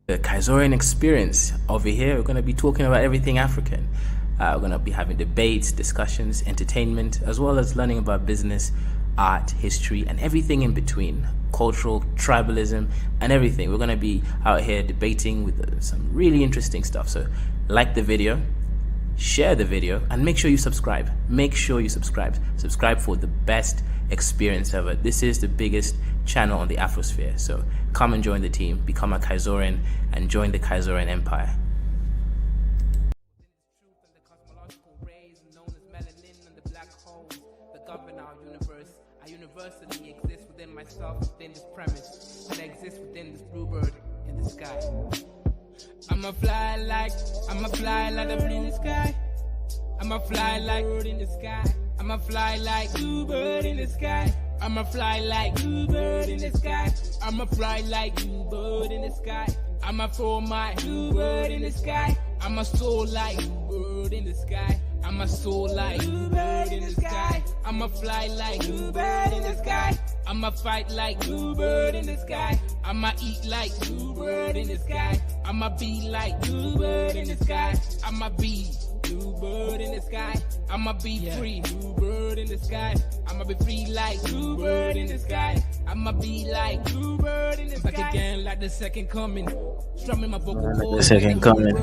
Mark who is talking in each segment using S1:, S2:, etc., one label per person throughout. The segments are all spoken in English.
S1: The Kaizorian experience. Over here, we're going to be talking about everything African. We're going to be having debates, discussions, entertainment, as well as learning about business, art, history, and everything in between. Cultural, tribalism, and everything. We're going to be out here debating with some really interesting stuff. So, like the video, share the video, and make sure you subscribe. Make sure you subscribe. Subscribe for the best experience ever. This is the biggest channel on the Afrosphere. So come and join the team, become a Kaizorian, and join the Kaizorian Empire. Universally exist within myself, within this premise, and exist within this bluebird in the sky. I'ma fly like a bird in the sky. I'ma fly like bird in the sky. I'ma fly like bluebird in the sky. I'ma fly like bluebird in the sky. I'ma fly like bluebird in the sky. I'ma throw my bluebird in the sky. I'ma soar like bluebird in the sky. I'ma soar like bluebird in the sky. I'ma fly like bluebird in the sky. I'ma fight like bluebird in the sky. I'ma eat like bluebird in the sky. I'ma be like bluebird in the sky. I'ma be bluebird in the sky. I'ma be free, bluebird in the sky. I'ma be free like bluebird in the sky. I'ma be like bluebird in the sky. Back again like the second coming. Strumming my vocal cords. The second coming.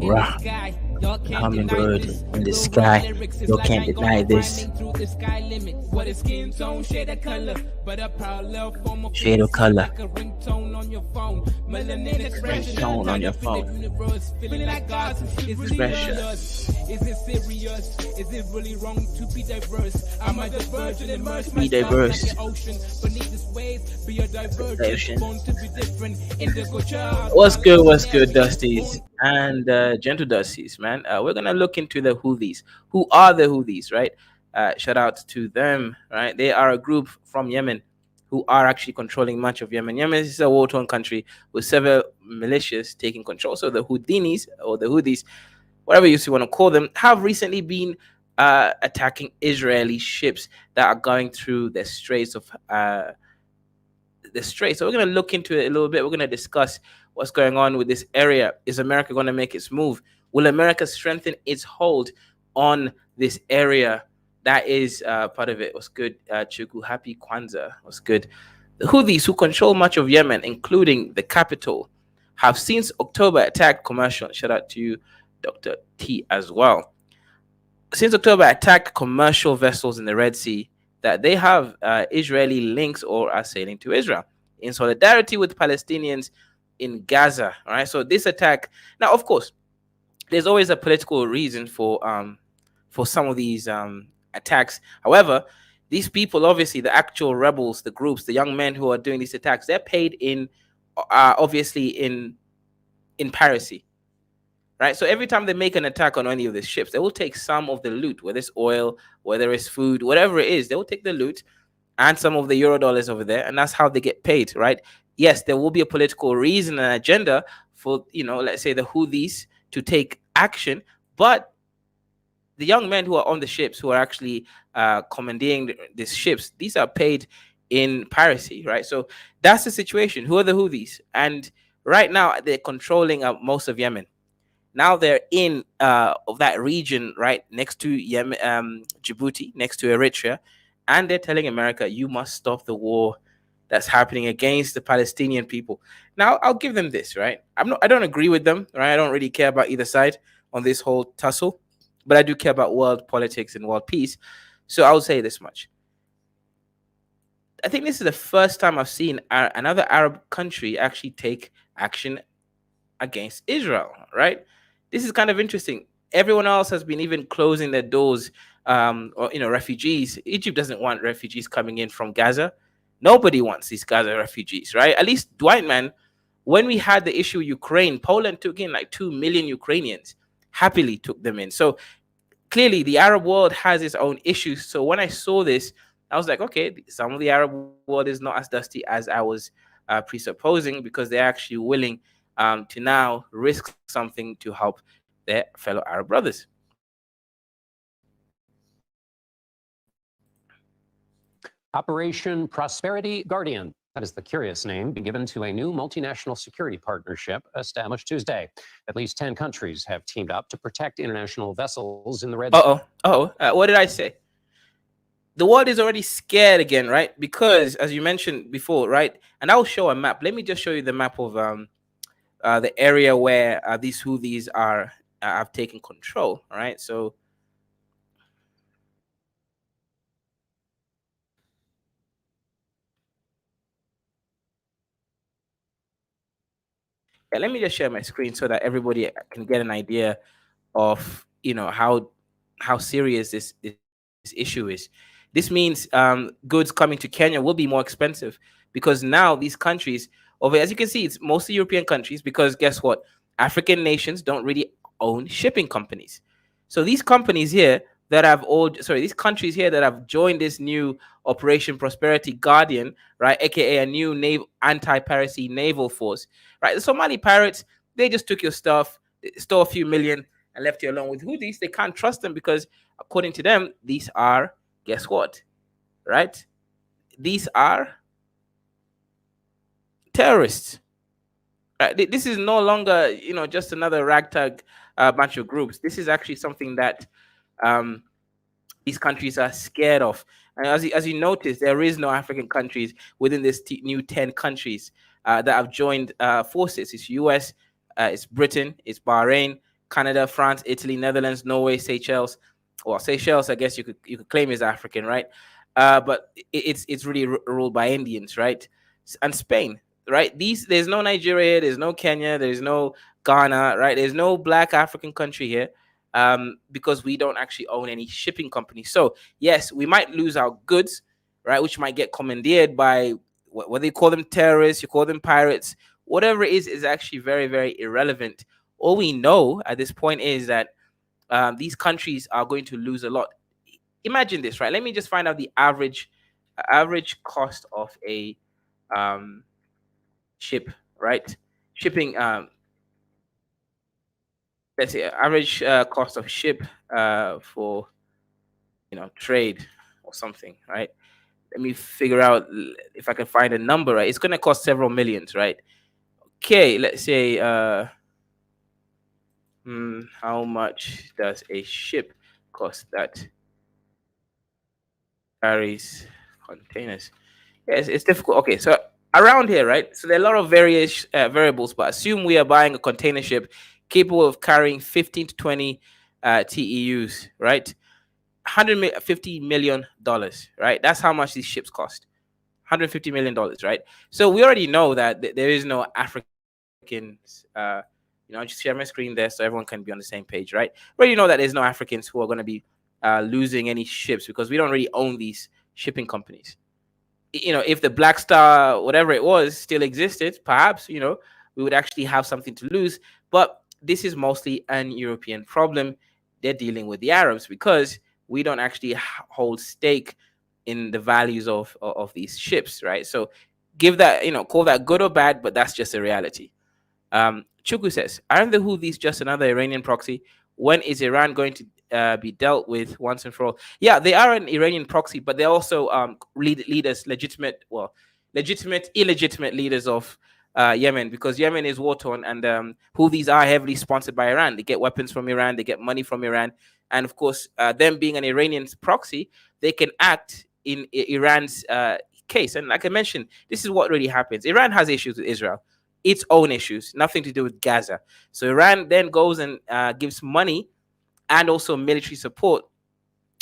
S1: Rah. Hummingbird in the sky. You can't deny this. Shade of color. Ringtone on your phone. Ringtone on your phone. Expression. Is it serious? Is it really wrong to be diverse? Am I divergent and immerse myself like the ocean beneath this waves? Be a divergent, born to be different. What's good, Dusties and gentle Dusties, man? We're gonna look into the Houthis. Who are the Houthis, right? Shout out to them, right? They are a group from Yemen who are actually controlling much of Yemen. Yemen is a war-torn country with several militias taking control. So the Houthis, or the Houthis, whatever you want to call them, have recently been attacking Israeli ships that are going through the Straits of the Strait. So we're going to look into it a little bit. We're going to discuss what's going on with this area. Is America going to make its move? Will America strengthen its hold on this area? That is part of it. What's good, Chuku? Happy Kwanzaa. What's good? The Houthis, who control much of Yemen, including the capital, have since October attacked commercial. Shout out to you, Dr. T, as well. Since October, attacked commercial vessels in the Red Sea that they have Israeli links or are sailing to Israel in solidarity with Palestinians in Gaza. All right. So this attack, now, of course, there's always a political reason for some of these attacks. However, these people, obviously, the actual rebels, the groups, the young men who are doing these attacks, they're paid in, obviously, in piracy. Right, so every time they make an attack on any of these ships, they will take some of the loot, whether it's oil, whether it's food, whatever it is, they will take the loot and some of the euro dollars over there, and that's how they get paid, right? Yes, there will be a political reason and agenda for, let's say the Houthis to take action, but the young men who are on the ships, who are actually commandeering these ships, these are paid in piracy, right? So that's the situation. Who are the Houthis? And right now, they're controlling most of Yemen. Now they're in of that region, right, next to Yemen, Djibouti, next to Eritrea, and they're telling America, you must stop the war that's happening against the Palestinian people. Now, I'll give them this, right? I don't agree with them, right? I don't really care about either side on this whole tussle, but I do care about world politics and world peace. So I'll say this much. I think this is the first time I've seen another Arab country actually take action against Israel, right? This is kind of interesting. Everyone else has been even closing their doors, or refugees. Egypt doesn't want refugees coming in from Gaza. Nobody wants these Gaza refugees, right? At least, Dwight, man, when we had the issue with Ukraine, Poland took in like 2 million Ukrainians, happily took them in. So clearly, the Arab world has its own issues. So when I saw this, I was like, okay, some of the Arab world is not as dusty as I was presupposing, because they're actually willing to now risk something to help their fellow Arab brothers.
S2: Operation Prosperity Guardian That is the curious name given to a new multinational security partnership established Tuesday. At least 10 countries have teamed up to protect international vessels in the Red Sea.
S1: What did I say? The world is already scared again, right? Because as you mentioned before, right? And I'll show a map. Let me just show you the map of the area where these Houthis are have taken control. All right, so yeah, let me just share my screen so that everybody can get an idea of how serious this issue is. This means goods coming to Kenya will be more expensive because now these countries over, as you can see, it's mostly European countries, because guess what? African nations don't really own shipping companies. So these companies here that have all sorry, these countries here that have joined this new Operation Prosperity Guardian, right, aka a new anti-piracy naval force, right? The Somali pirates, they just took your stuff, stole a few million, and left you alone. With Houthis, they can't trust them because, according to them, these are, guess what, right? These are terrorists. Right? This is no longer, just another ragtag bunch of groups. This is actually something that um, these countries are scared of. And as you notice, there is no African countries within this new 10 countries that have joined forces. It's US, it's Britain, it's Bahrain, Canada, France, Italy, Netherlands, Norway, Seychelles. Well, Seychelles, I guess you could claim is African, right? But it's really ruled by Indians, right? And Spain, right? There's no Nigeria, there's no Kenya, there's no Ghana, right? There's no black African country here, because we don't actually own any shipping companies. So yes, we might lose our goods, right, which might get commandeered by whether you call them terrorists, you call them pirates, whatever it is actually very, very irrelevant. All we know at this point is that these countries are going to lose a lot. Imagine this, right? Let me just find out the average cost of a ship, right? Shipping, let's say average cost of ship for trade or something, right? Let me figure out if I can find a number, right? It's going to cost several millions, right? Okay, let's say how much does a ship cost that carries containers? Yes, it's difficult. Okay, so around here, right? So there are a lot of various variables, but assume we are buying a container ship capable of carrying 15 to 20 TEUs, right? $150 million, right? That's how much these ships cost. $150 million, right? So we already know that there is no Africans. I'll just share my screen there so everyone can be on the same page, right? We already know that there's no Africans who are going to be losing any ships because we don't really own these shipping companies. If the Black Star, whatever it was, still existed, perhaps, we would actually have something to lose. But this is mostly an European problem. They're dealing with the Arabs because we don't actually hold stake in the values of these ships, right? So give that, call that good or bad, but that's just a reality. Chuku says, aren't the Houthis just another Iranian proxy? When is Iran going to be dealt with once and for all? Yeah, they are an Iranian proxy, but they're also leaders, illegitimate leaders of Yemen, because Yemen is war torn, and Houthis are heavily sponsored by Iran. They get weapons from Iran, they get money from Iran, and of course, them being an Iranian proxy, they can act in Iran's case. And like I mentioned, this is what really happens. Iran has issues with Israel, its own issues, nothing to do with Gaza. So Iran then goes and gives money and also military support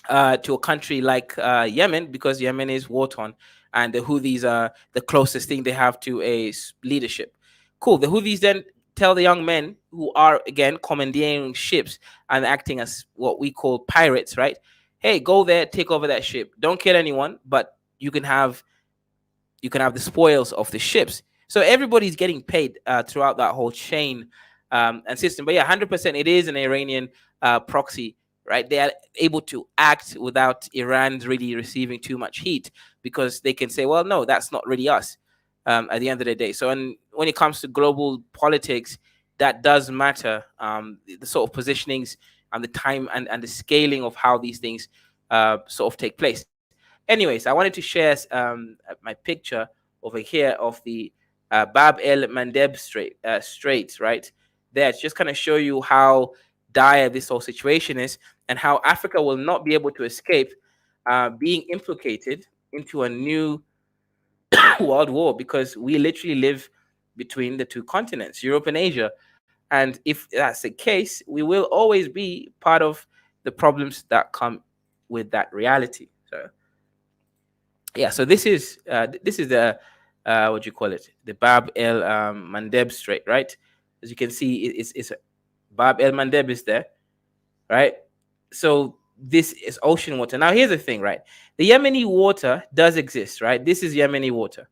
S1: to a country like Yemen, because Yemen is war torn, and the Houthis are the closest thing they have to a leadership. Cool. The Houthis then tell the young men who are again commandeering ships and acting as what we call pirates, right? Hey, go there, take over that ship. Don't kill anyone, but you can have the spoils of the ships. So everybody's getting paid throughout that whole chain and system. But yeah, 100%, it is an Iranian proxy, right? They are able to act without Iran really receiving too much heat, because they can say, well, no, that's not really us at the end of the day. So when it comes to global politics, that does matter, the sort of positionings and the time and the scaling of how these things sort of take place. Anyways, I wanted to share my picture over here of the Bab el Mandeb Straits, right? There, to just kind of show you how dire this whole situation is and how Africa will not be able to escape being implicated into a new world war, because we literally live between the two continents, Europe and Asia. And if that's the case, we will always be part of the problems that come with that reality. So yeah, so this is the what do you call it, the Bab el Mandeb Strait, right? As you can see, it's Bab el Mandeb is there, right? So this is ocean water. Now here's the thing, right? The Yemeni water does exist, right? This is Yemeni water,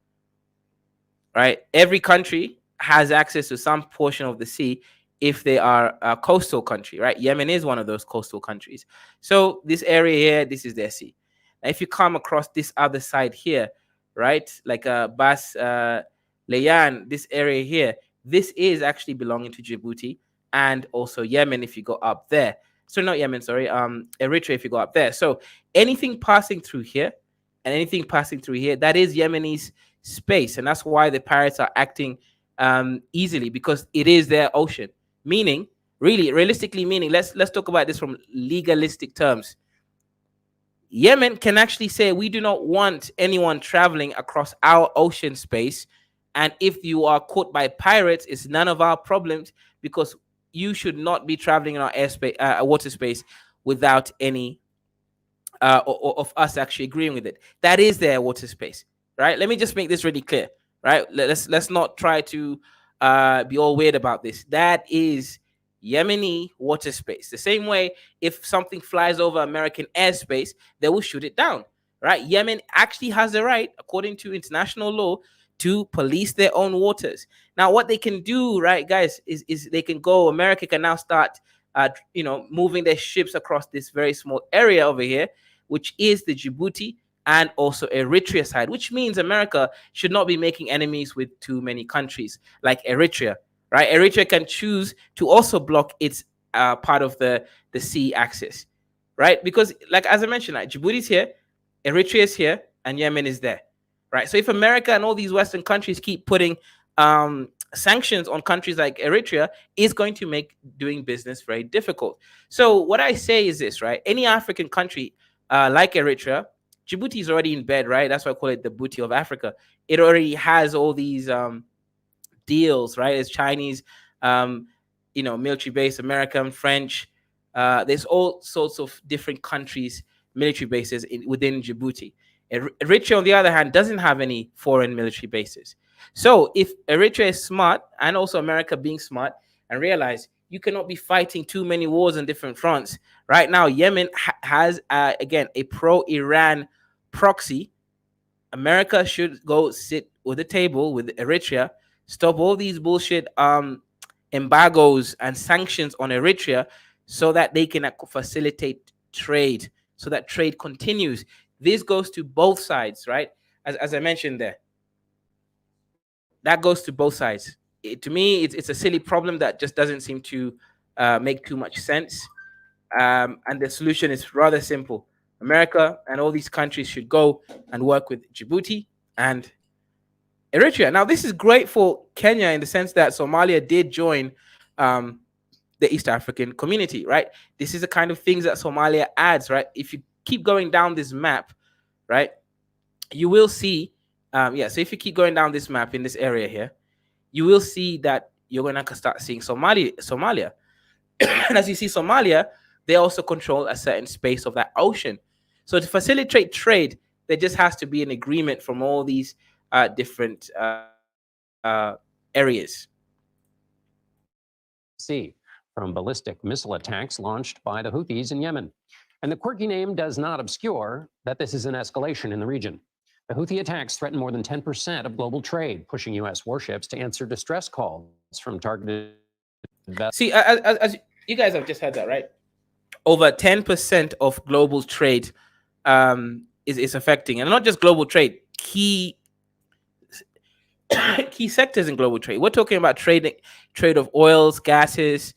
S1: right? Every country has access to some portion of the sea if they are a coastal country, right? Yemen is one of those coastal countries. So this area here, this is their sea. Now, if you come across this other side here, right, like Bas Layan, this area here, this is actually belonging to Djibouti and also Yemen if you go up there. So not Yemen, sorry, Eritrea if you go up there. So anything passing through here and anything passing through here, that is Yemeni's space. And that's why the pirates are acting easily, because it is their ocean. Meaning, really, realistically meaning, let's talk about this from legalistic terms. Yemen can actually say, we do not want anyone traveling across our ocean space. And if you are caught by pirates, it's none of our problems, because you should not be traveling in our airspace, water space, without any of us actually agreeing with it. That is their water space, right? Let me just make this really clear, right? Let's not try to be all weird about this. That is Yemeni water space. The same way, if something flies over American airspace, they will shoot it down, right? Yemen actually has the right, according to international law, to police their own waters. Now, what they can do, right, guys, is they can go. America can now start, moving their ships across this very small area over here, which is the Djibouti and also Eritrea side, which means America should not be making enemies with too many countries like Eritrea, right? Eritrea can choose to also block its part of the sea axis, right? Because, like, as I mentioned, like, Djibouti's here, Eritrea is here, and Yemen is there, right? So if America and all these Western countries keep putting sanctions on countries like Eritrea, is going to make doing business very difficult. So what I say is this, right? Any African country like Eritrea, Djibouti is already in bed, right? That's why I call it the booty of Africa. It already has all these deals, right? It's Chinese, military base, American, French. There's all sorts of different countries, military bases within Djibouti. Eritrea, on the other hand, doesn't have any foreign military bases. So if Eritrea is smart, and also America being smart, and realize you cannot be fighting too many wars on different fronts. Right now, Yemen has, again, a pro-Iran proxy. America should go sit with the table with Eritrea, stop all these bullshit embargoes and sanctions on Eritrea, so that they can facilitate trade, so that trade continues. This goes to both sides, right? As I mentioned there, that goes to both sides. To me, it's a silly problem that just doesn't seem to make too much sense. And the solution is rather simple. America and all these countries should go and work with Djibouti and Eritrea. Now, this is great for Kenya in the sense that Somalia did join the East African community, right? This is the kind of things that Somalia adds, right? If you keep going down this map, right, you will see, so if you keep going down this map in this area here, you will see that you're going to start seeing Somalia. And as you see Somalia, they also control a certain space of that ocean. So to facilitate trade, there just has to be an agreement from all these different areas.
S2: Sea from ballistic missile attacks launched by the Houthis in Yemen. And the quirky name does not obscure that this is an escalation in the region. The Houthi attacks threaten more than 10% of global trade, pushing U.S. warships to answer distress calls from targeted vessels.
S1: See, as you guys have just heard that, right? Over 10% of global trade is affecting, and not just global trade, key sectors in global trade. We're talking about trade of oils, gases,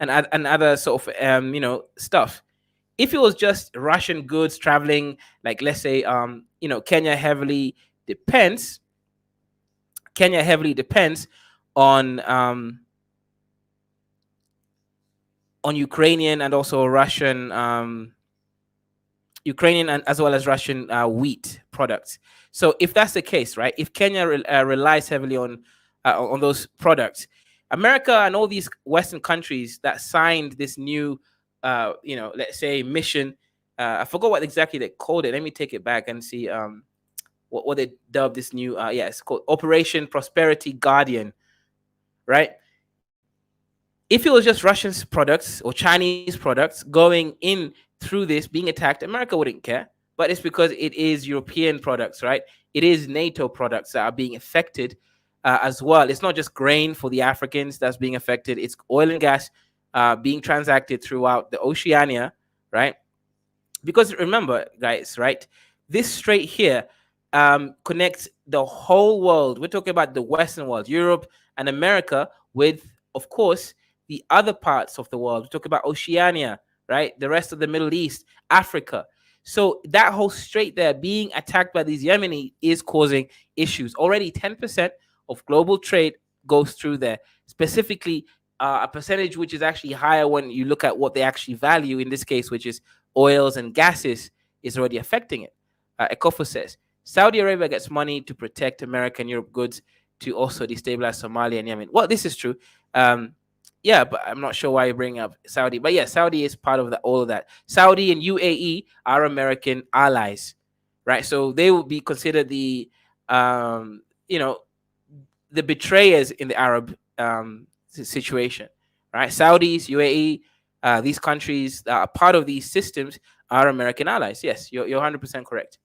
S1: and other sort of stuff. If it was just Russian goods traveling, like let's say Kenya heavily depends Kenya heavily depends on Ukrainian and also Ukrainian and as well as Russian wheat products. So if that's the case, right? If Kenya relies heavily on those products, America and all these Western countries that signed this new, let's say mission. I forgot what exactly they called it. Let me take it back and see what they dubbed this new. It's called Operation Prosperity Guardian, right? If it was just Russian products or Chinese products going in through this being attacked, America wouldn't care. But it's because it is European products, right? It is NATO products that are being affected as well. It's not just grain for the Africans that's being affected. It's oil and gas being transacted throughout the Oceania, right? Because remember, guys, right? This strait here connects the whole world. We're talking about the Western world, Europe and America, with, of course, the other parts of the world. We talk about Oceania, right? The rest of the Middle East, Africa. So that whole strait there being attacked by these Yemeni is causing issues. Already 10% of global trade goes through there. Specifically, a percentage which is actually higher when you look at what they actually value in this case, which is oils and gases, is already affecting it. ECOFO says Saudi Arabia gets money to protect American and Europe goods to also destabilize Somalia and Yemen. Well, this is true. But I'm not sure why you bring up Saudi. But yeah, Saudi is part of all of that. Saudi and UAE are American allies, right? So they will be considered the betrayers in the Arab situation, right? Saudis, UAE, these countries that are part of these systems are American allies. Yes, you're 100% correct.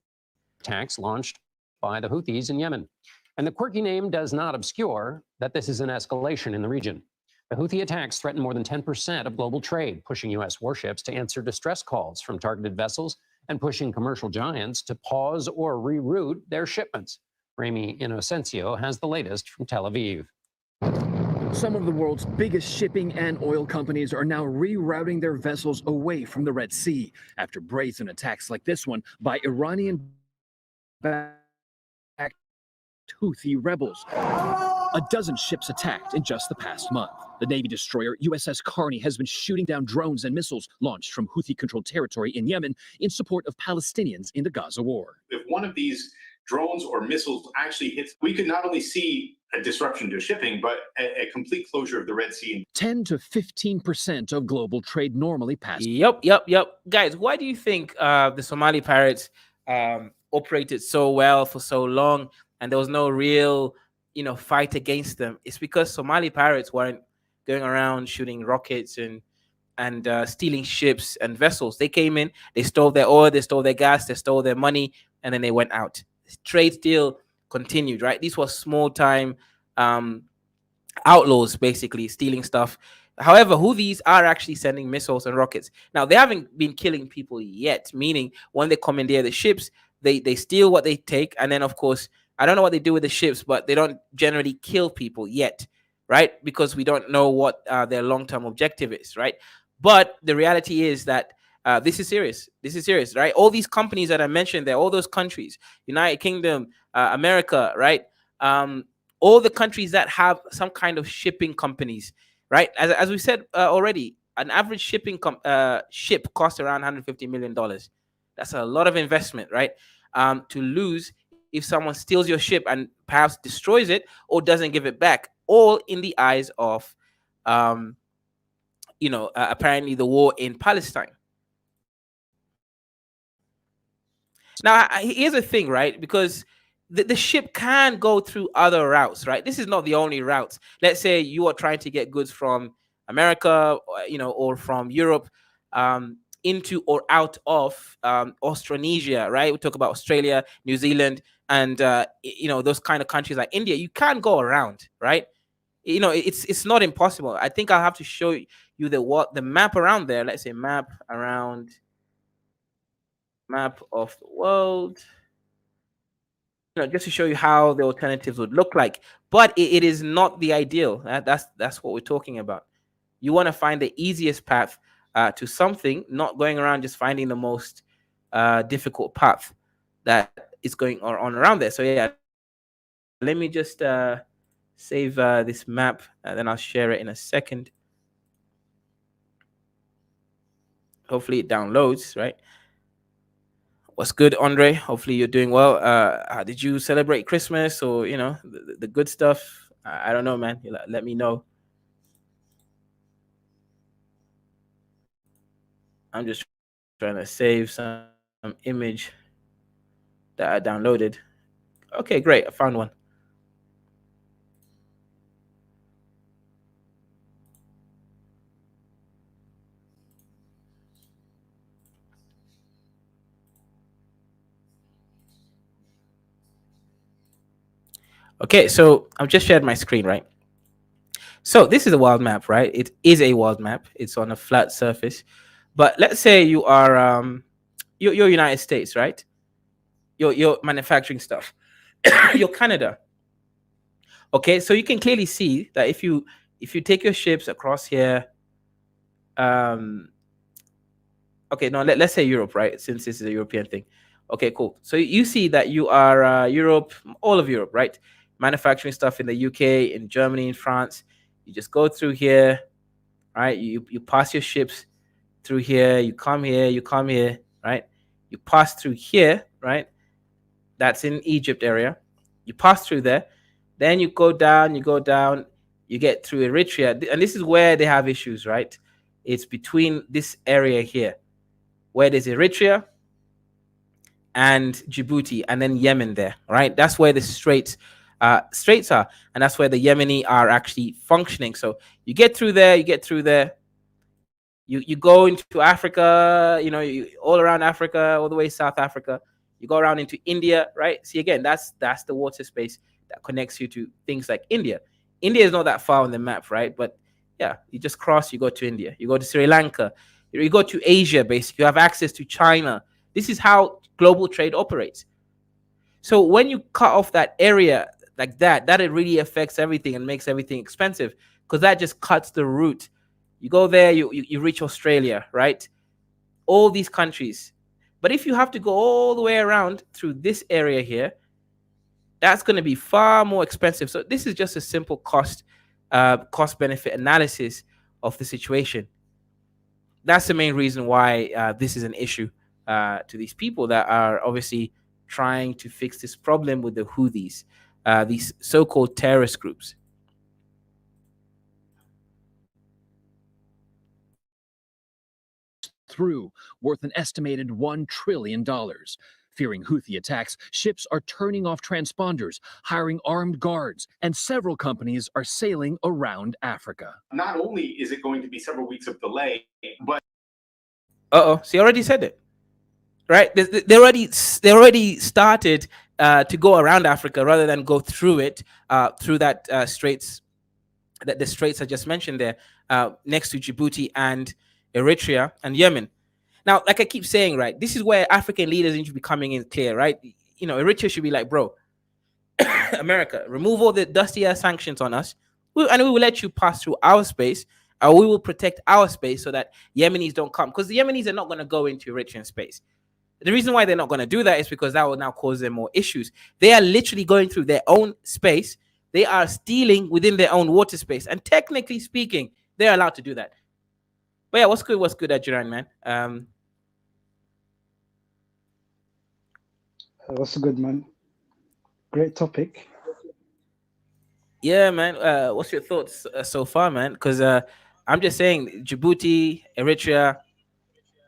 S2: Attacks launched by the Houthis in Yemen. And the quirky name does not obscure that this is an escalation in the region. The Houthi attacks threaten more than 10% of global trade, pushing U.S. warships to answer distress calls from targeted vessels and pushing commercial giants to pause or reroute their shipments. Remy Inocencio has the latest from Tel Aviv.
S3: Some of the world's biggest shipping and oil companies are now rerouting their vessels away from the Red Sea after brazen attacks like this one by Iranian-backed Houthi rebels. A dozen ships attacked in just the past month. The Navy destroyer USS Carney has been shooting down drones and missiles launched from Houthi-controlled territory in Yemen in support of Palestinians in the Gaza war.
S4: If one of these drones or missiles actually hits, we could not only see a disruption to shipping, but a complete closure of the Red Sea.
S3: 10 to 15% of global trade normally passes.
S1: Yep. Guys, why do you think the Somali pirates operated so well for so long and there was no real fight against them? It's because Somali pirates weren't going around shooting rockets and stealing ships and vessels. They came in, they stole their oil, they stole their gas, they stole their money, and then they went out. Trade still continued, right? These were small time outlaws, basically stealing stuff. However, Houthis are actually sending missiles and rockets. Now, they haven't been killing people yet, meaning when they commandeer the ships, they steal what they take, and then, of course, I don't know what they do with the ships, but they don't generally kill people yet, right? Because we don't know what their long-term objective is, right? But the reality is that this is serious. This is serious, right? All these companies that I mentioned there, all those countries, United Kingdom, America, right? All the countries that have some kind of shipping companies, right? As we said already, an average shipping ship costs around $150 million. That's a lot of investment, right? To lose if someone steals your ship and perhaps destroys it or doesn't give it back, all in the eyes of, apparently the war in Palestine. Now, here's the thing, right? Because the ship can go through other routes, right? This is not the only routes. Let's say you are trying to get goods from America, or from Europe into or out of Australasia, right? We talk about Australia, New Zealand, and those kind of countries like India. You can go around, right? It's not impossible. I think I'll have to show you the map around there. Let's say map of the world, just to show you how the alternatives would look like. But it is not the ideal. That's what we're talking about. You want to find the easiest path to something, not going around just finding the most difficult path that is going on around there. So yeah, let me just save this map, and then I'll share it in a second. Hopefully it downloads, right? What's good, Andre? Hopefully you're doing well. Did you celebrate Christmas, or the good stuff? I don't know, man. Let me know. I'm just trying to save some image that I downloaded. Okay, great. I found one. Okay, so I've just shared my screen, right? So this is a world map, right? It is a world map. It's on a flat surface. But let's say you are you're United States, right? You're manufacturing stuff. You're Canada. Okay, so you can clearly see that if you take your ships across here, um, okay, no, let's say Europe, right? Since this is a European thing. Okay, cool. So you see that you are Europe, all of Europe, right? Manufacturing stuff in the UK, in Germany, in France. You just go through here, right? You pass your ships through here. You come here, right? You pass through here, right? That's in Egypt area. You pass through there, then you go down, you get through Eritrea, and this is where they have issues, right? It's between this area here, where there's Eritrea and Djibouti, and then Yemen there, right? That's where the straits are, and that's where the Yemeni are actually functioning. So you get through there, you go into Africa, all around Africa, all the way South Africa. You go around into India, right? See, again, that's the water space that connects you to things like India. India is not that far on the map, right? But yeah, you just cross, you go to India, you go to Sri Lanka, you go to Asia, basically. You have access to China. This is how global trade operates. So when you cut off that area like that it really affects everything and makes everything expensive, because that just cuts the route. You go there, you reach Australia, right? All these countries. But if you have to go all the way around through this area here, that's going to be far more expensive. So this is just a simple cost benefit analysis of the situation. That's the main reason why this is an issue to these people that are obviously trying to fix this problem with the Houthis, these so-called terrorist groups.
S3: Through, worth an estimated $1 trillion. Fearing Houthi attacks, ships are turning off transponders, hiring armed guards, and several companies are sailing around Africa.
S4: Not only is it going to be several weeks of delay, but
S1: She already said it, right? They already started to go around Africa rather than go through it, through that straits, that the straits I just mentioned there, next to Djibouti and Eritrea and Yemen. Now, like I keep saying, right, this is where African leaders need to be coming in clear, right? Eritrea should be like, bro, America, remove all the dusty ass sanctions on us, and we will let you pass through our space, or we will protect our space so that Yemenis don't come, because the Yemenis are not going to go into Eritrean space. The reason why they're not going to do that is because that will now cause them more issues. They are literally going through their own space. They are stealing within their own water space, and technically speaking, they're allowed to do that. But yeah, what's good, Adjuran, man?
S5: What's good, man? Great topic.
S1: Yeah, man. What's your thoughts so far, man? Because I'm just saying, Djibouti, Eritrea,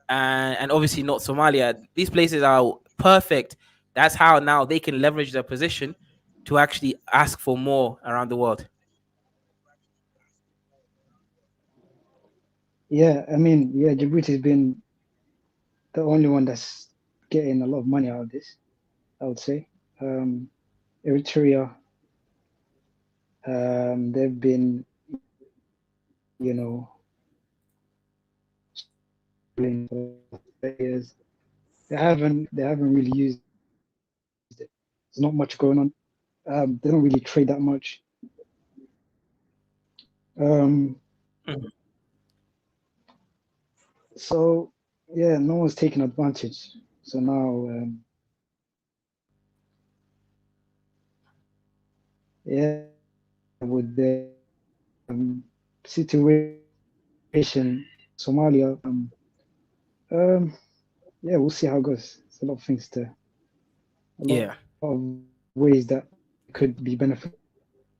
S1: and obviously not Somalia. These places are perfect. That's how now they can leverage their position to actually ask for more around the world.
S5: Yeah, I mean, yeah, Djibouti's been the only one that's getting a lot of money out of this, I would say. Eritrea, they've been, struggling for years. They haven't really used it. There's not much going on. They don't really trade that much. So yeah, no one's taking advantage. So now yeah, with the situation, Somalia, um, yeah, we'll see how it goes. There's a lot of things to, a lot
S1: Yeah.
S5: of ways that could be beneficial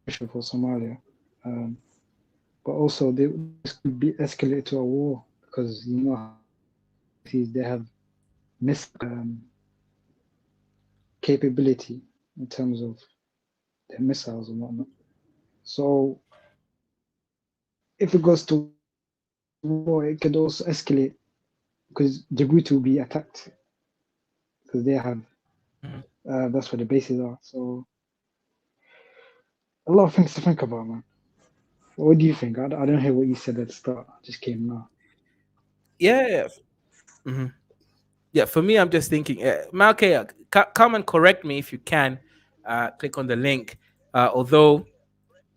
S5: for Somalia. But also, this could be escalated to a war because you know how they have miss capability in terms of their missiles and whatnot. So if it goes to war, it could also escalate because Djibouti will be attacked because they have that's where the bases are. So a lot of things to think about, man. What do you think? I don't hear what you said at the start. I just came now.
S1: Yeah. Mhm. Yeah, for me, I'm just thinking, Malke, come and correct me if you can. Click on the link. Although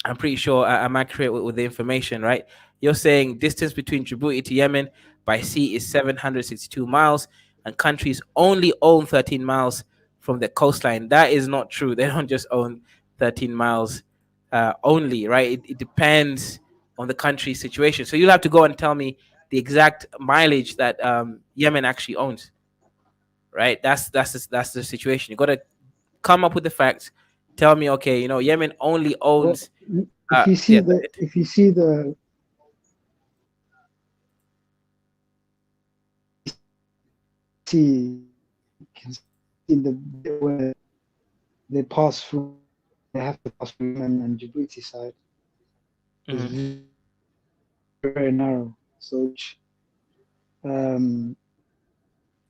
S1: I'm pretty sure I'm accurate with the information, right? You're saying distance between Djibouti to Yemen by sea is 762 miles, and countries only own 13 miles from the coastline. That is not true. They don't just own 13 miles only, right? It depends on the country's situation. So you'll have to go and tell me the exact mileage that Yemen actually owns, right? That's the situation. You got to come up with the facts. Tell me, okay, Yemen only
S5: Well,
S1: owns.
S5: if you see
S1: Yeah,
S5: the if you see the see you can see the bit where they pass through, they have to pass through Yemen and Djibouti side is very narrow. So um,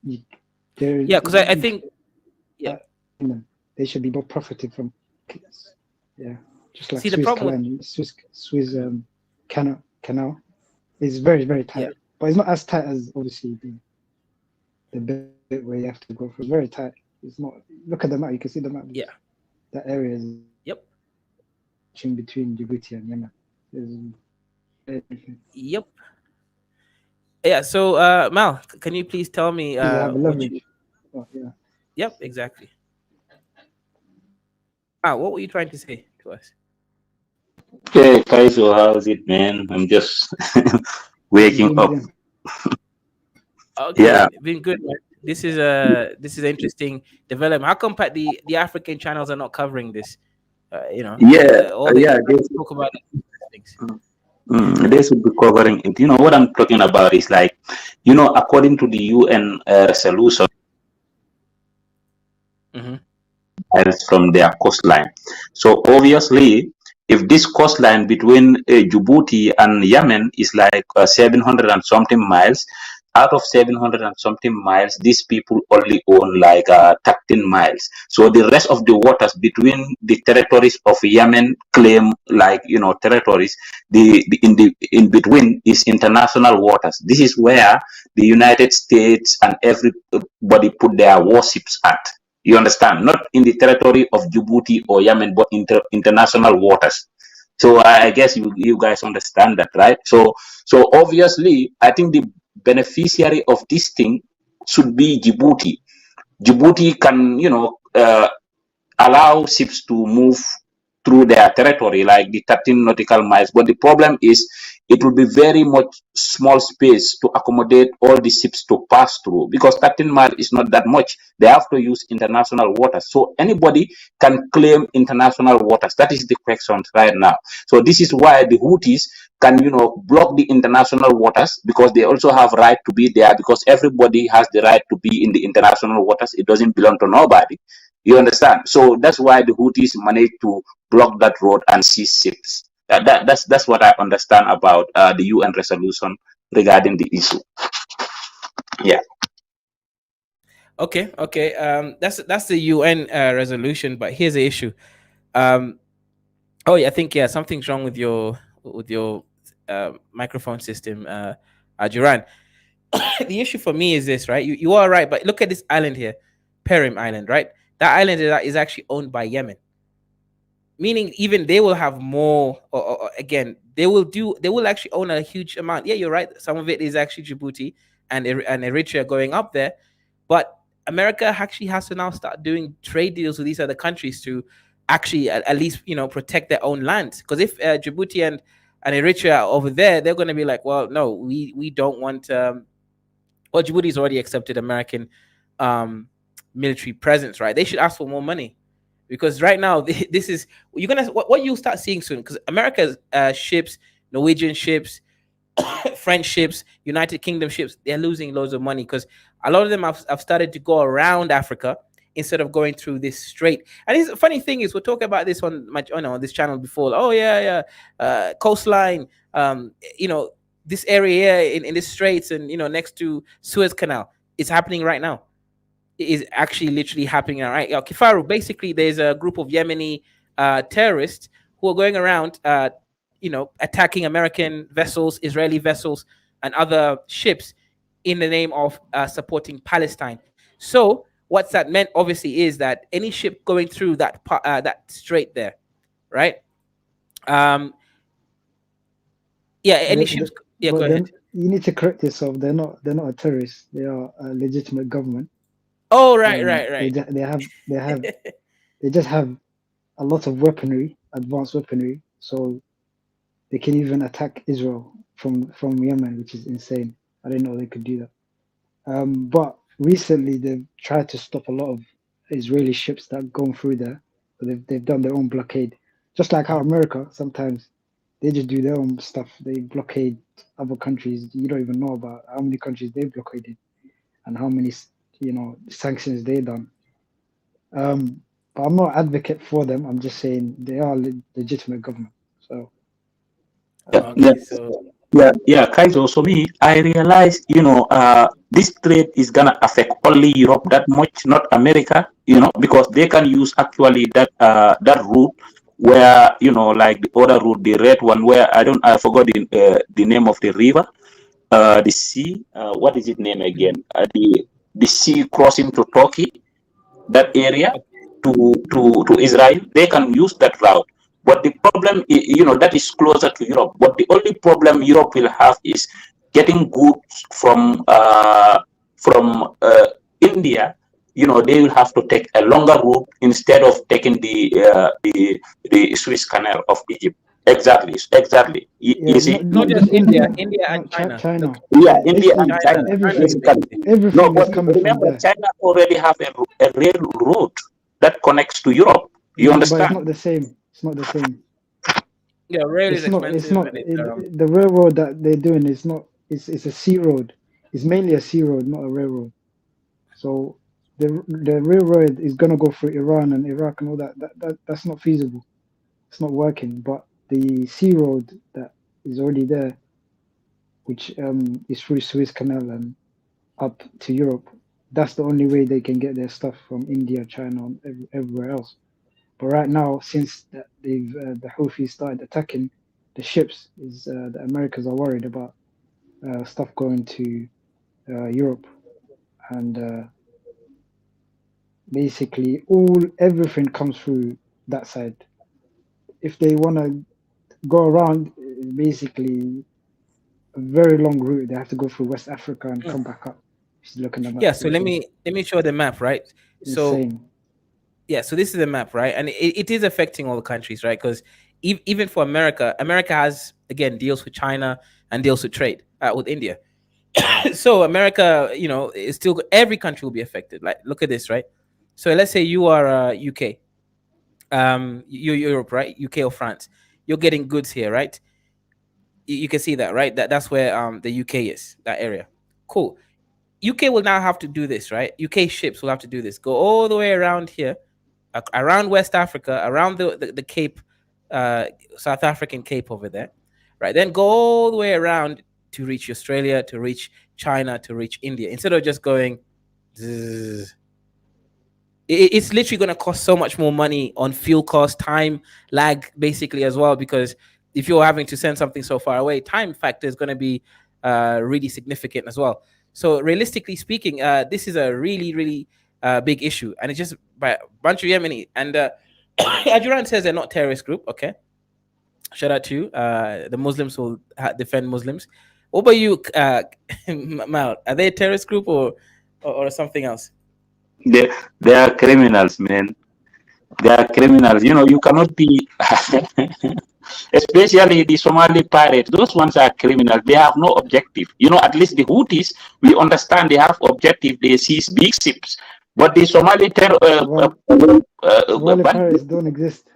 S5: you, there
S1: yeah, because I
S5: you
S1: think, yeah.
S5: they should be more profited from. Yeah, just like
S1: See, the
S5: Suez
S1: problem with,
S5: Canal, Suez canal is very tight,
S1: yeah,
S5: but it's not as tight as obviously the bit where you have to go through. It's very tight. It's not. Look at the map. You can see the map.
S1: yeah,
S5: That area is
S1: yep,
S5: in between Djibouti and Yemen.
S1: yep, yeah. So, Mal, can you please tell me
S5: They have a
S1: what you?
S5: leverage. Oh, yeah.
S1: Yep, exactly. What were you trying to say to us?
S6: Hey, Kaiso, how's it, man? I'm just
S5: He's
S6: waking
S5: doing
S6: up.
S5: again.
S1: Okay,
S6: Yeah,
S1: been good, man. This is interesting development. How come the African channels are not covering this?
S6: yeah,
S1: All the
S6: yeah.
S1: talk about things.
S6: They should be covering it. You know what I'm talking about is like, according to the UN resolution
S1: Mm-hmm.
S6: miles from their coastline. So obviously, if this coastline between Djibouti and Yemen is like 700 and something miles, out of 700 and something miles, these people only own like 13 miles. So the rest of the waters between the territories of Yemen claim like territories. The in between is international waters. This is where the United States and everybody put their warships at. You understand? Not in the territory of Djibouti or Yemen, but international waters. So I guess you guys understand that, right? So obviously, I think the beneficiary of this thing should be Djibouti. Djibouti can, allow ships to move through their territory, like the 13 nautical miles. But the problem is, it will be very much small space to accommodate all the ships to pass through because 13 miles is not that much. They have to use international waters. So anybody can claim international waters. That is the question right now. So this is why the Houthis can, block the international waters because they also have right to be there because everybody has the right to be in the international waters. It doesn't belong to nobody. You understand? So that's why the Houthis managed to block that road and seize ships. That's what I understand about the UN resolution regarding the issue. Yeah.
S1: Okay. That's the UN resolution, but here's the issue. Um, oh yeah, I think something's wrong with your microphone system, Duran. The issue for me is this, right? You are right, but look at this island here, Perim Island, right? That island is actually owned by Yemen, meaning even they will have more. Or again, they will actually own a huge amount. Yeah, you're right. Some of it is actually Djibouti and Eritrea going up there, but America actually has to now start doing trade deals with these other countries to actually at least protect their own land. Because if Djibouti and Eritrea are over there, they're going to be like, well, no, we don't want. Well, Djibouti's already accepted American military presence, right? They should ask for more money, because right now this is what you'll start seeing soon. Because America's ships, Norwegian ships, French ships, United Kingdom ships, they're losing loads of money because a lot of them have started to go around Africa instead of going through this strait. And the funny thing is, we're talking about this on this channel before. Oh yeah, coastline, this area in the straits and next to Suez Canal. It's happening right now. It is actually literally happening right. Kifaru, basically, there's a group of Yemeni terrorists who are going around, attacking American vessels, Israeli vessels, and other ships in the name of supporting Palestine. So what's that meant, obviously, is that any ship going through that strait there, right? Any ships. Yeah, go ahead.
S5: You need to correct yourself. They're not a terrorist. They are a legitimate government.
S1: Oh, right.
S5: They just have a lot of weaponry, advanced weaponry, so they can even attack Israel from Yemen, which is insane. I didn't know they could do that. But recently they've tried to stop a lot of Israeli ships that have gone through there. They've done their own blockade, just like how America sometimes they just do their own stuff. They blockade other countries. You don't even know about how many countries they've blockaded and how many sanctions they've done. But I'm not an advocate for them. I'm just saying they are legitimate government. So
S6: Kaizo. So me, I realized, this trade is gonna affect only Europe that much, not America, because they can use actually that route where, like the other route, the red one, where I forgot the name of the river, the sea, what is its name again? The sea crossing to Turkey, that area to Israel, they can use that route. But the problem, that is closer to Europe. But the only problem Europe will have is getting goods from India. They will have to take a longer route instead of taking the Suez Canal of Egypt. Exactly. You see,
S1: not just India and China.
S6: Yeah, India and China.
S5: Everything
S6: but remember, China already have a rail route that connects to Europe. You understand?
S5: But it's not the same.
S1: Yeah, rail is expensive.
S5: The railroad that they're doing is not. It's a sea road. It's mainly a sea road, not a railroad. So the railroad is gonna go through Iran and Iraq and all that. That's not feasible. It's not working. But the sea road that is already there, which is through Suez Canal and up to Europe, that's the only way they can get their stuff from India, China, and everywhere else. But right now, since the Houthis started attacking the ships, the Americans are worried about stuff going to Europe, and basically everything comes through that side. If they want to go around, basically a very long route. They have to go through West Africa and come back up. She's looking at that.
S1: Yeah, so let me show the map, right?
S5: Insane.
S1: So yeah, so this is the map, right? And it is affecting all the countries, right? Because even for America has, again, deals with China and deals with trade with India. So America, is still, every country will be affected. Like, look at this, right? So let's say you are UK, you're Europe, right? UK or France. You're getting goods here, right? You can see that, right? That's where the UK is, that area. Cool. UK will now have to do this, right? UK ships will have to do this. Go all the way around here, around West Africa, around the Cape, South African Cape over there, right? Then go all the way around to reach Australia, to reach China, to reach India. Instead of just going, it's literally going to cost so much more money on fuel cost, time lag, basically, as well, because if you're having to send something so far away, time factor is going to be really significant as well. So realistically speaking, this is a really, really big issue, and it's just by a bunch of Yemeni. And Ajuran says they're not terrorist group. Okay, shout out to you. The Muslims will defend Muslims. What about you, Mal? Are they a terrorist group or something else?
S6: They are criminals, man. They are criminals. You know, you cannot be, especially the Somali pirates. Those ones are criminals. They have no objective. You know, at least the Houthis, we understand they have objective. They seize big ships. But the Somali
S5: Somali pirates don't exist.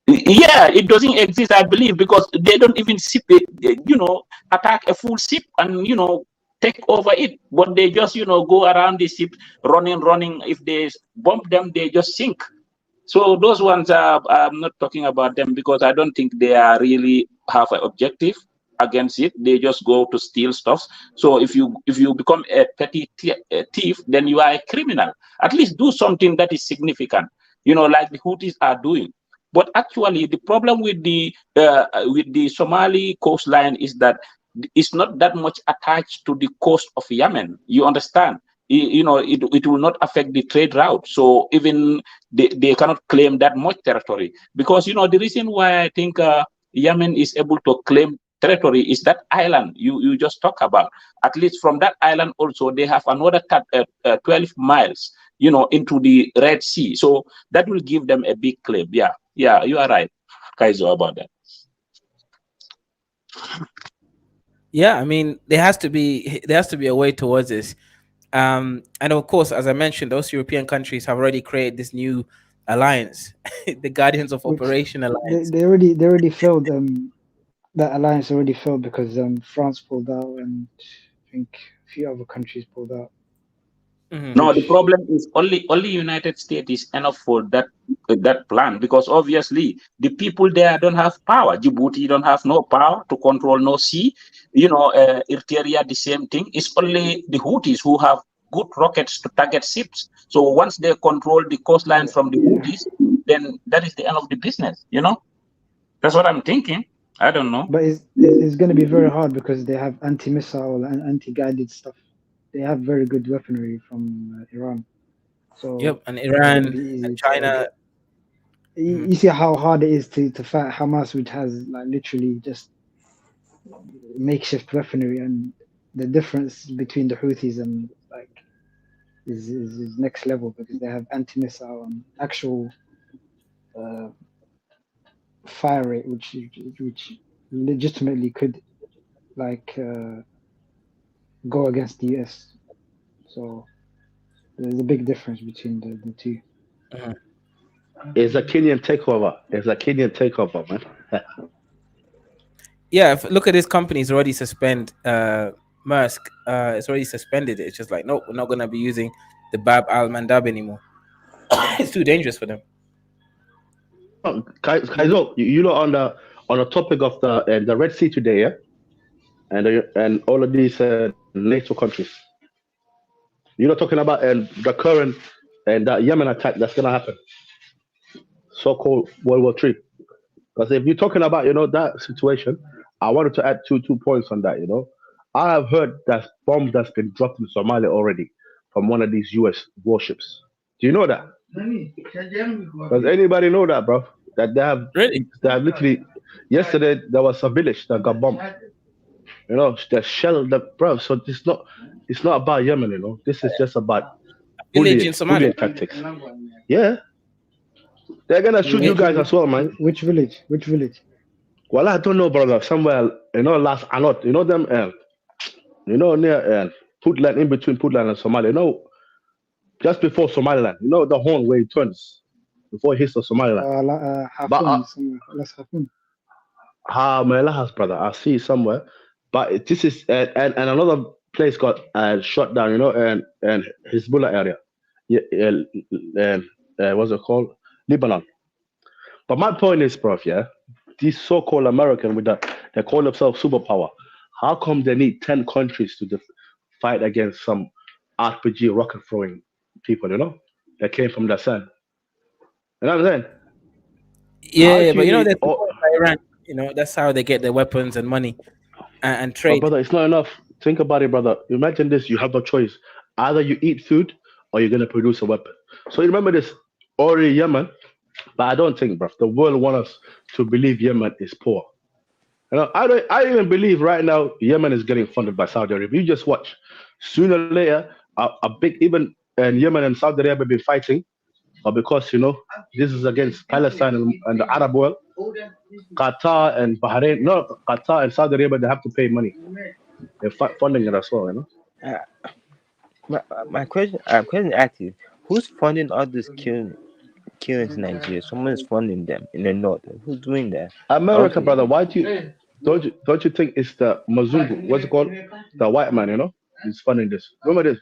S6: yeah, it doesn't exist, I believe, because they don't even ship it, you know, attack a full ship and, you know, take over it. But they just, you know, go around the ship, running. If they bump them, they just sink. So those ones are, I'm not talking about them because I don't think they are really have an objective against it. They just go to steal stuff. So if you become a petty thief, then you are a criminal. At least do something that is significant, you know, like the Houthis are doing. But actually, the problem with the Somali coastline is that it's not that much attached to the coast of Yemen. You understand? You know, it will not affect the trade route. So even they cannot claim that much territory, because, you know, the reason why I think Yemen is able to claim territory is that island you just talk about. At least from that island also, they have another 12 miles, you know, into the Red Sea. So that will give them a big claim. Yeah, you are right, Kaizo, about that.
S1: Yeah, I mean, there has to be a way towards this. And of course, as I mentioned, those European countries have already created this new alliance, the Guardians of Operation Alliance.
S5: They already failed. That alliance already failed because France pulled out, and I think a few other countries pulled out.
S6: No, the problem is only United States is enough for that plan, because obviously the people there don't have power. Djibouti don't have no power to control no sea. You know, Eritrea, the same thing. It's only the Houthis who have good rockets to target ships. So once they control the coastline from the Houthis, then that is the end of the business. You know, that's what I'm thinking. I don't know.
S5: But it's going to be very hard because they have anti-missile and anti-guided stuff. They have very good weaponry from Iran. So
S1: yep, and Iran and China.
S5: You see how hard it is to fight Hamas, which has like literally just makeshift weaponry, and the difference between the Houthis and like is next level because they have anti-missile and actual fire rate, which legitimately could like go against the US. So there's a big difference between the two.
S7: It's a Kenyan takeover. Man.
S1: Yeah, look at this company. It's already suspend Maersk. It's already suspended it. It's just like, nope, we're not going to be using the Bab al Mandab anymore. It's too dangerous for them.
S7: Kaizo, you know, on the topic of the Red Sea today, yeah, and all of these NATO countries, you're not talking about the current and that Yemen attack that's gonna happen, so-called World War III. Because if you're talking about, you know, that situation, I wanted to add two points on that. You know, I have heard that bomb that's been dropped in Somalia already from one of these US warships. Do you know that? Does anybody know that, bro? That they have literally yesterday there was a village that got bombed. You know, the shell that, bro. So it's not about Yemen. You know, this is just about
S1: village in Somalia
S7: tactics. Yeah, they're gonna shoot you guys as well, man.
S5: Which village?
S7: Well, I don't know, brother. Somewhere, you know, Las Anot. You know them, you know, near Puntland, in between Puntland and Somalia. You know, just before Somaliland. You know the horn where it turns before it hits the Somaliland. Melahas, brother. I see it somewhere. But this is and another place got shot down. You know, and Hezbollah area. What's it called? Lebanon. But my point is, bro, yeah, these so-called American with that, they call themselves superpower. How come they need 10 countries to fight against some RPG rocket throwing people, you know, that came from the sun? You know what I'm saying?
S1: Yeah, but you know that Iran, you know, that's how they get their weapons and money and trade.
S7: But brother, it's not enough. Think about it, brother. Imagine this: you have no choice. Either you eat food or you're gonna produce a weapon. So you remember this already Yemen, but I don't think, bro, the world wants us to believe Yemen is poor. You know, I even believe right now Yemen is getting funded by Saudi Arabia. You just watch. Sooner or later, a big, even Yemen and Saudi Arabia have been fighting but because this is against Palestine and the Arab world, Qatar and Bahrain, no, Qatar and Saudi Arabia, they have to pay money. They're funding it as well,
S8: My question actually, who's funding all this killings in Nigeria? Someone is funding them in the north. Who's doing that?
S7: America, brother. Why don't you think it's the Mazungu? What's it called? The white man, he's funding this. Remember this?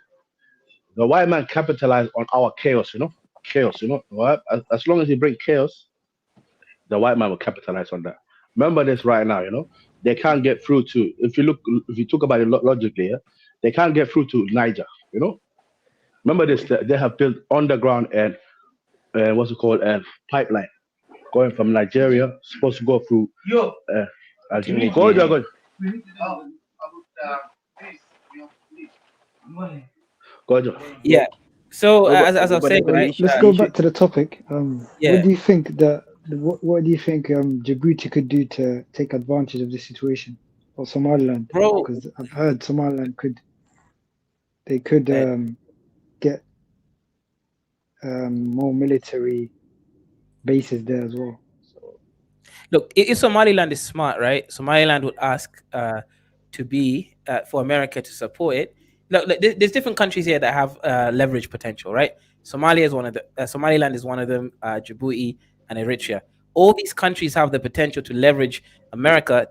S7: The white man capitalized on our chaos, chaos, right? As long as you bring chaos, the white man will capitalize on that. Remember this right now, they can't get through to. If you talk about it logically, they can't get through to Niger, Remember this? They have built underground and what's it called? And pipeline going from Nigeria, supposed to go through. Algeria. Go.
S1: Yeah. So as I was saying, right?
S5: Let's go back to the topic. What do you think what do you think Djibouti could do to take advantage of this situation, or Somaliland?
S1: Bro,
S5: because I've heard Somaliland could get more military bases there as well. So,
S1: look, if Somaliland is smart, right? Somaliland would ask to be for America to support it. Look, there's different countries here that have leverage potential, right? Somalia is one of the. Somaliland is one of them. Djibouti and Eritrea. All these countries have the potential to leverage America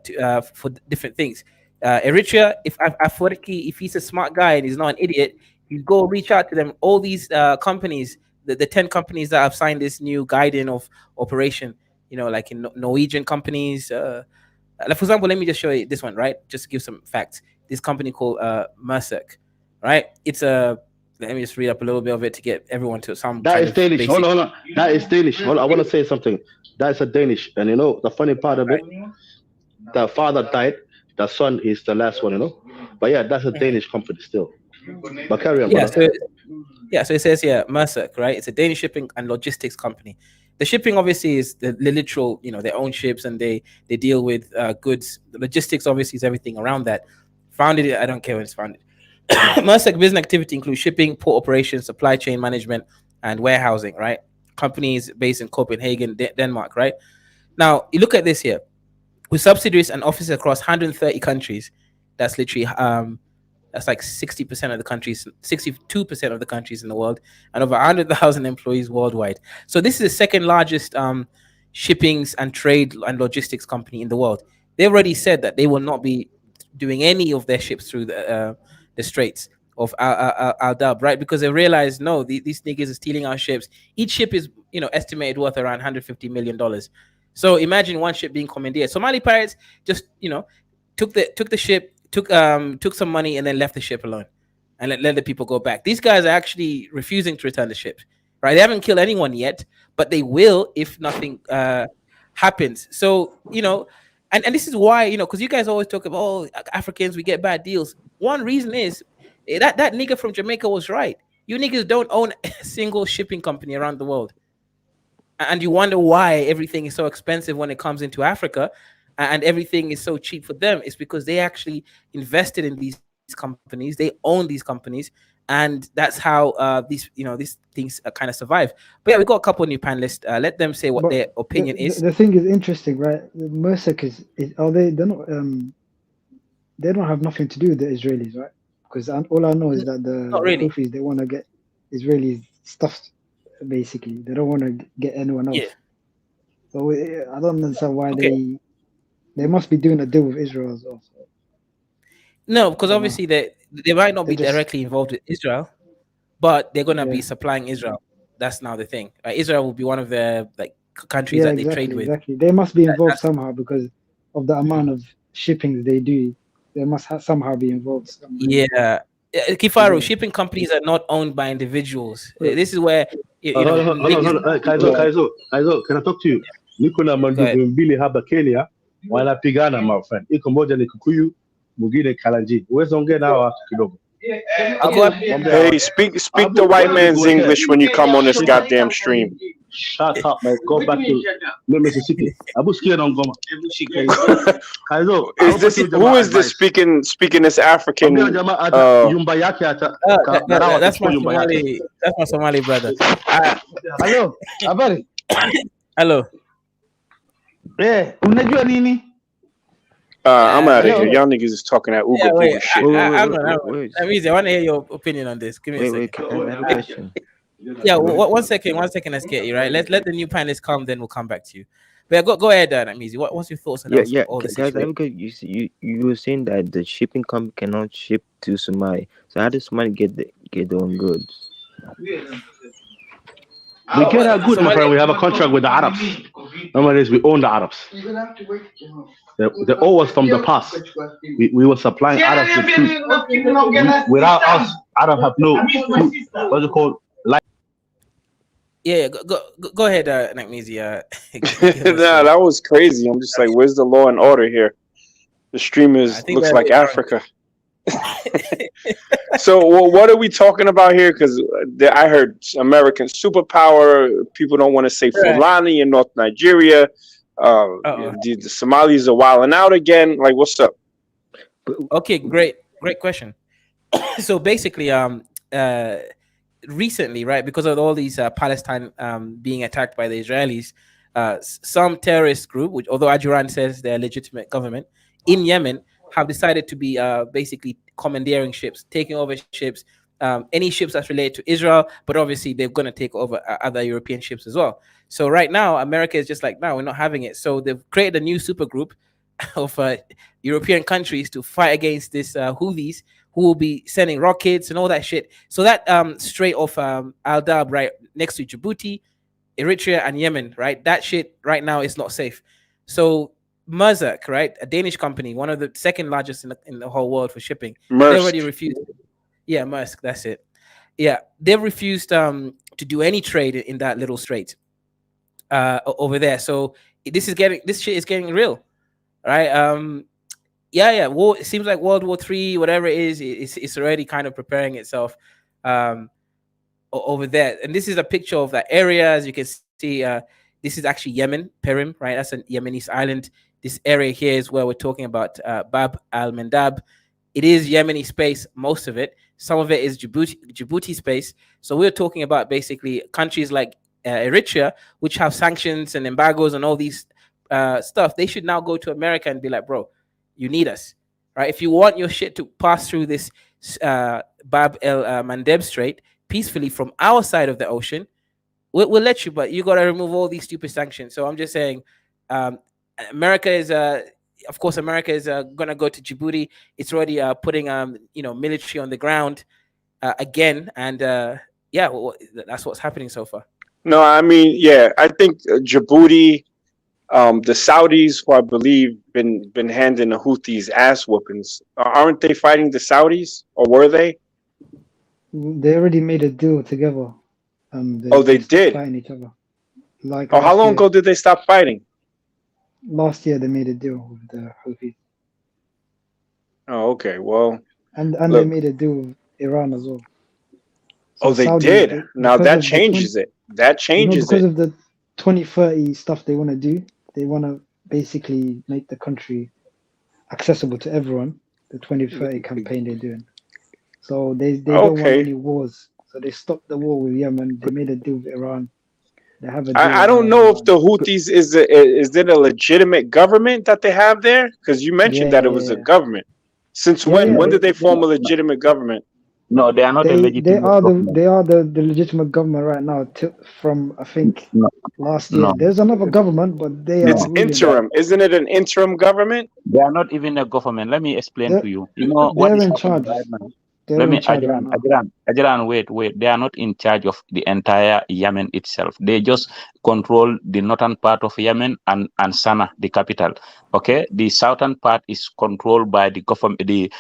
S1: for different things. Eritrea, if he's a smart guy and he's not an idiot, he'll go reach out to them. All these companies, the 10 companies that have signed this new guiding of operation, like in Norwegian companies. Like for example, let me just show you this one, right? Just to give some facts. This company called Mersak, right? It's a. Let me just read up a little bit of it to get everyone to some.
S7: That is Danish. Hold on. That is Danish. Hold on. I want to say something. That's a Danish, and the funny part of it, the father died. The son is the last one, But yeah, that's a Danish company still. But carry on.
S1: Yeah. So it says here, Mersak, right? It's a Danish shipping and logistics company. The shipping obviously is the literal, their own ships, and they deal with goods. The logistics obviously is everything around that. Founded, I don't care when it's founded. Mersak business activity includes shipping, port operations, supply chain management, and warehousing, right? Companies based in Copenhagen, Denmark, right? Now, you look at this here. With subsidiaries and offices across 130 countries, that's literally, that's like 60% of the countries, 62% of the countries in the world, and over 100,000 employees worldwide. So this is the second largest shippings and trade and logistics company in the world. They already said that they will not be doing any of their ships through the Straits of Al-Dab, right? Because they realized, no, these niggas are stealing our ships. Each ship is, estimated worth around $150 million. So imagine one ship being commandeered. Somali pirates just, took the ship, took some money, and then left the ship alone, and let the people go back. These guys are actually refusing to return the ship, right? They haven't killed anyone yet, but they will if nothing happens. So, and this is why, because you guys always talk about, Africans, we get bad deals. One reason is that nigga from Jamaica was right. You niggas don't own a single shipping company around the world. And you wonder why everything is so expensive when it comes into Africa, and everything is so cheap for them. It's because they actually invested in these companies. They own these companies. And that's how these things kind of survive. But yeah, we got a couple of new panelists. Let them say what their opinion is.
S5: The thing is interesting, right? Mersak they don't have nothing to do with the Israelis, right? Because all I know is that the Houthis, they want to get Israelis stuffed, basically. They don't want to get anyone else. Yeah. So I don't understand why they must be doing a deal with Israel as well. So.
S1: No, because obviously they might not be directly involved with Israel, but they're going to be supplying Israel. That's now the thing. Israel will be one of the countries that they trade with.
S5: Exactly. They must be involved somehow because of the amount of shipping they do. They must somehow be involved.
S1: Yeah. Kifaru, shipping companies are not owned by individuals. This is where...
S7: Hold on. Kaizo, can I talk to you? Niko mandugu mbili hapa Kenya, wanapigana my friend. Iko moja ni Kikuyu, mwingine Kalenjin. Uweza ongea nao watu kidogo.
S9: Hey, speak the white man's English when you come on this goddamn stream.
S7: Shut up, man. Go back to Mississippi. Abu scared on Goma.
S9: Is this who is this speaking this African?
S10: That's my Somali. That's my Somali brother.
S11: Hello, habari.
S10: Hello.
S11: Unajua nini?
S9: I'm out of here. Y'all niggas is talking that Uga Booga shit.
S10: I want to hear your opinion on this. Give me a second. Yeah, one second, SK, right? Let the new panelists come, then we'll come back to you. But go ahead, Namizi. What's your thoughts on all this?
S8: You were saying that the shipping company cannot ship to Somalia. So how does Somalia get their own goods?
S7: We get our goods, my friend. We have a contract with the Arabs. Nowadays, we own the Arabs. They owe us from the past. We were supplying Arabs with food. Without us, Arabs have no food. What's it called?
S10: Yeah, go ahead, Namizi.
S9: Nah, that was crazy. I'm just like, where's the law and order here? The stream looks like Africa. So what are we talking about here? Because I heard American superpower. People don't want to say Fulani in North Nigeria. The Somalis are wilding out again. Like, what's up?
S10: Okay, great question. So basically, recently, right, because of all these Palestine being attacked by the Israelis, some terrorist group, which although Ajuran says they're a legitimate government in Yemen, have decided to be basically commandeering ships, taking over ships, any ships that's related to Israel, but obviously they're going to take over other European ships as well. So right now, America is just like, no, we're not having it. So they've created a new super group of European countries to fight against this Houthis, who will be sending rockets and all that shit. So that straight off Al-Dab, right, next to Djibouti, Eritrea, and Yemen, right? That shit right now is not safe. So Maersk, right, a Danish company, one of the second largest in the whole world for shipping, they already refused. Yeah, Maersk, that's it. Yeah, they've refused to do any trade in that little strait over there. So this shit is getting real, right? Yeah. War. It seems like World War III, whatever it is, it's already kind of preparing itself over there. And this is a picture of that area. As you can see, this is actually Yemen, Perim, right? That's a Yemenese island. This area here is where we're talking about Bab al-Mandab. It is Yemeni space, most of it. Some of it is Djibouti space. So we're talking about basically countries like Eritrea, which have sanctions and embargoes and all these stuff. They should now go to America and be like, bro, you need us, right? If you want your shit to pass through this Bab el-Mandeb Strait peacefully from our side of the ocean, we'll let you, but you got to remove all these stupid sanctions. So I'm just saying, America is, of course, America is going to go to Djibouti. It's already putting, military on the ground again. And yeah, that's what's happening so far.
S9: No, I mean, yeah, I think Djibouti, the Saudis, who I believe been handing the Houthis ass whoopings, aren't they fighting the Saudis, or were they?
S5: They already made a deal together.
S9: They did.
S5: Fighting each other. Like,
S9: how long ago did they stop fighting?
S5: Last year they made a deal with the Houthis.
S9: Oh, okay. Well,
S5: and they made a deal with Iran as well.
S9: So they Saudi, did. Now that changes it. That changes
S5: because
S9: it.
S5: Because of the 2030 stuff they want to do, they want to basically make the country accessible to everyone. The 2030 campaign they're doing. So they don't want any wars. So they stopped the war with Yemen. They made a deal with Iran. They have a deal
S9: I don't know if the Houthis is it a legitimate government that they have there? Because you mentioned that it was a government. Since when? When did they form a legitimate government?
S6: No, they are not a legitimate government.
S5: They are the legitimate government right now. From I think last year. There's another government, but
S9: it's interim. Isn't it an interim government?
S6: They are not even a government. Let me explain to you. You know
S5: they're in charge.
S6: Let me, Ajran, wait. They are not in charge of the entire Yemen itself. They just control the northern part of Yemen and Sana'a, the capital. Okay, the southern part is controlled by the government, the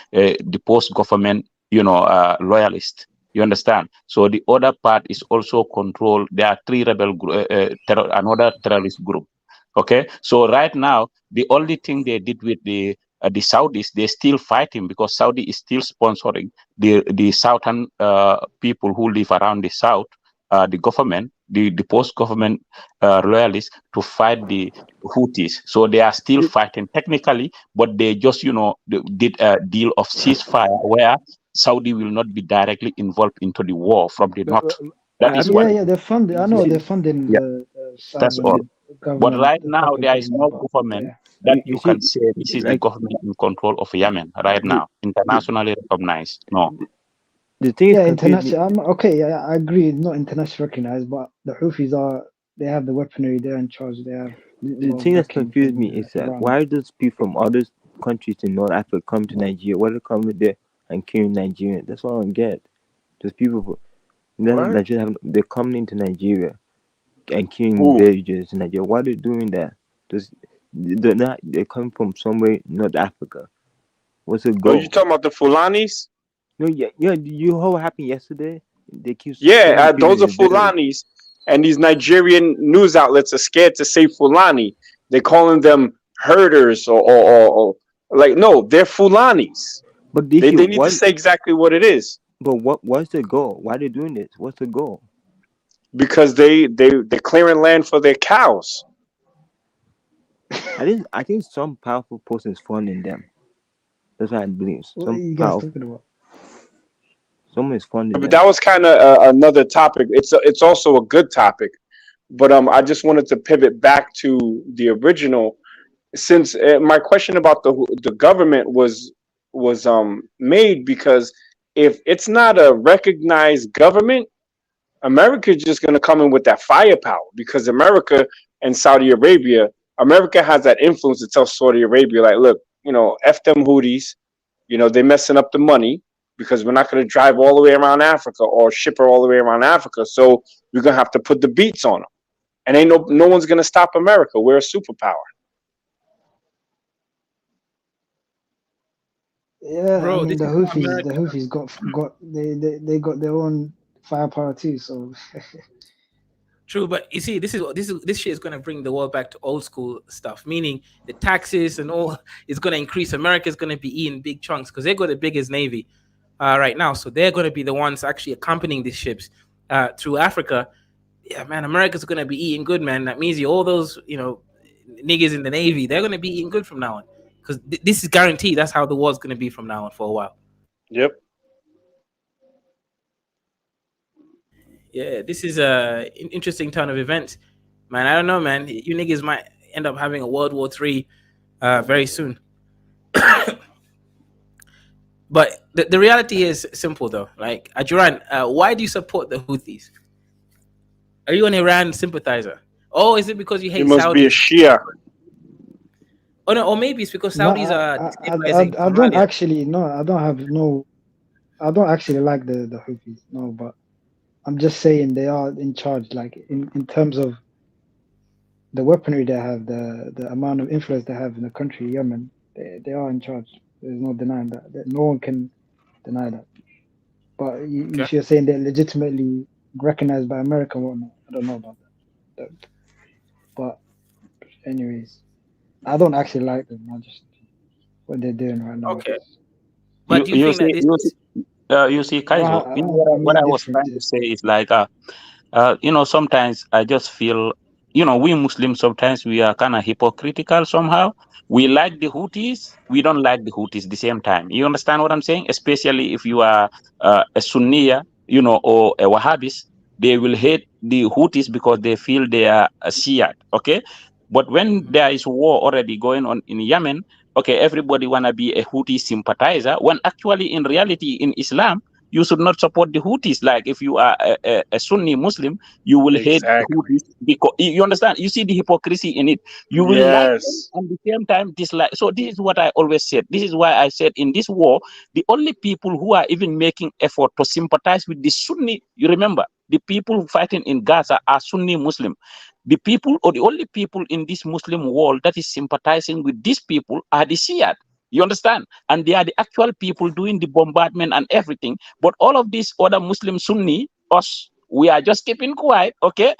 S6: post-government, loyalists. You understand? So the other part is also controlled. There are three rebel another terrorist group. Okay, so right now the only thing they did with the Saudis, they're still fighting because Saudi is still sponsoring the southern people who live around the south the government, the post-government loyalists to fight the Houthis. So they are still fighting technically, but they just, did a deal of ceasefire where Saudi will not be directly involved into the war from the north. That is what.
S5: Yeah, they're funding. I know they're funding
S6: Yeah,
S5: the
S6: that's all.
S5: government.
S6: But right
S5: the
S6: now,
S5: proper
S6: there is no
S5: government.
S6: government
S5: Yeah.
S6: that
S8: You
S6: you
S8: see,
S6: can say this is the
S8: like
S6: government in control of Yemen right now, internationally recognized. No.
S8: the thing is
S5: Yeah,
S8: confused me.
S5: international. Okay, yeah, I agree. It's not internationally recognized, but the Houthis they have the weaponry. They're in charge. They have a
S8: The
S5: lot of
S8: thing that's
S5: backing
S8: confused
S5: from
S8: me is that
S5: Iran.
S8: why does people from other countries in North Africa come to Nigeria? Why they come there and killing Nigerians? That's what I don't get. Those people Nigeria they're coming into Nigeria and killing villagers in Nigeria. Why are they doing that? They're coming from somewhere in North Africa. What's the
S9: Oh,
S8: goal?
S9: you talking about the Fulanis?
S8: No, yeah. You know what happened yesterday? They killed
S9: Yeah,
S8: people
S9: those
S8: in
S9: are
S8: the village.
S9: Fulanis, and these Nigerian news outlets are scared to say Fulani. They're calling them herders or like no, they're Fulanis.
S8: But
S9: They need to say exactly what it is.
S8: But what's the goal? Why are they doing this? What's the goal?
S9: Because they're clearing land for their cows.
S8: I think some powerful person is funding them. That's what I believe.
S5: What are you guys talking about?
S8: Someone is funding
S9: But
S8: them.
S9: that was kind of another topic. It's also a good topic, but I just wanted to pivot back to the original, since my question about the government was made because if it's not a recognized government, America's just going to come in with that firepower because America and Saudi Arabia, America has that influence to tell Saudi Arabia, like, look, F them Houthis, they're messing up the money because we're not going to drive all the way around Africa or ship her all the way around Africa. So we're going to have to put the beats on them. And ain't no one's going to stop America. We're a superpower.
S5: Yeah,
S10: Bro,
S5: I mean
S10: this
S5: the
S10: is
S5: Houthis got they got their own firepower too. So
S10: true, but you see, this shit is gonna bring the world back to old school stuff. Meaning the taxes and all is gonna increase. America's gonna be eating big chunks because they got the biggest navy right now. So they're gonna be the ones actually accompanying these ships through Africa. Yeah, man, America's gonna be eating good, man. That means all those niggas in the navy, they're gonna be eating good from now on. Because this is guaranteed. That's how the war's going to be from now on for a while.
S9: Yep.
S10: Yeah, this is an interesting turn of events, man. I don't know, man. You niggas might end up having a World War III very soon. But the reality is simple, though. Like, Ajuran, why do you support the Houthis? Are you an Iran sympathizer? Oh, is it because you hate Saudi?
S9: You must be a Shia.
S10: Oh no, or maybe it's because Saudis are destabilizing
S5: I don't
S10: Somalia.
S5: actually I don't actually like the Houthis. No, but I'm just saying they are in charge. Like in terms of the weaponry they have, the amount of influence they have in the country, Yemen, they are in charge. There's no denying that. No one can deny that. But if you're saying they're legitimately recognized by America and whatnot, I don't know about that. But anyways, I don't actually like them. I just what they're doing right now.
S10: Okay. But do you think that
S6: you see, Kaizo, what I was trying to say is like, sometimes I just feel, we Muslims, sometimes we are kind of hypocritical somehow. We like the Houthis, we don't like the Houthis at the same time. You understand what I'm saying? Especially if you are a Sunniya, or a Wahhabis, they will hate the Houthis because they feel they are a Shiite, okay? But when there is war already going on in Yemen, okay, everybody want to be a Houthi sympathizer, when actually in reality in Islam, you should not support the Houthis. Like if you are a Sunni Muslim, you will hate the Houthis because you understand. You see the hypocrisy in it. You will like them and at the same time dislike. So this is what I always said. This is why I said in this war, the only people who are even making effort to sympathize with the Sunni, you remember, the people fighting in Gaza are Sunni Muslim. The people or the only people in this Muslim world that is sympathizing with these people are the Shiite. You understand? And they are the actual people doing the bombardment and everything. But all of these other Muslim Sunni, us, we are just keeping quiet, okay?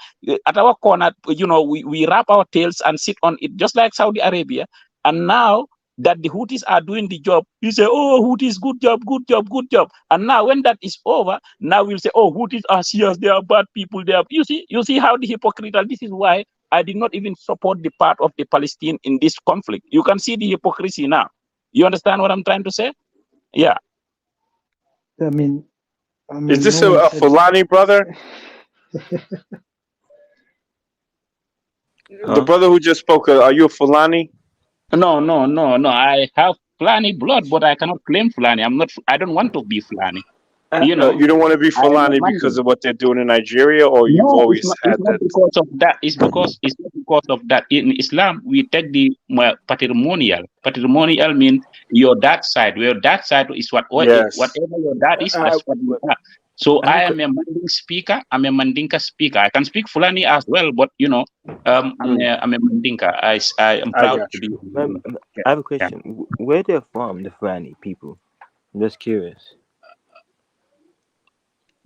S6: At our corner, we wrap our tails and sit on it, just like Saudi Arabia. And now that the Houthis are doing the job, you say, oh, Houthis, good job, good job, good job. And now when that is over, now we'll say, oh, Houthis are serious, they are bad people. They are. You see how the hypocritical. This is why I did not even support the part of the Palestine in this conflict. You can see the hypocrisy now. You understand what I'm trying to say? Yeah.
S5: I mean,
S9: is this
S5: no
S9: a
S5: one said
S9: Fulani brother? The brother who just spoke, are you a Fulani?
S6: No. I have Fulani blood, but I cannot claim Fulani. I don't want to be Fulani. You know,
S9: You don't want to be
S6: I am a
S9: Fulani
S6: Mande.
S9: because of what they're doing in Nigeria, or you've
S6: No,
S9: always
S6: it's
S9: had
S6: not
S9: that?
S6: because of that. It's not because of that. In Islam, we take the patrimonial. Patrimonial means your dad side. Your dad side is
S9: Yes.
S6: whatever your dad is, that's what you are. So I am a Manding speaker. I'm a Mandinka speaker. I can speak Fulani as well, but you know, I'm a Mandinka. I am proud to be.
S8: I have a question. Where they're from, the Fulani people? I'm just curious.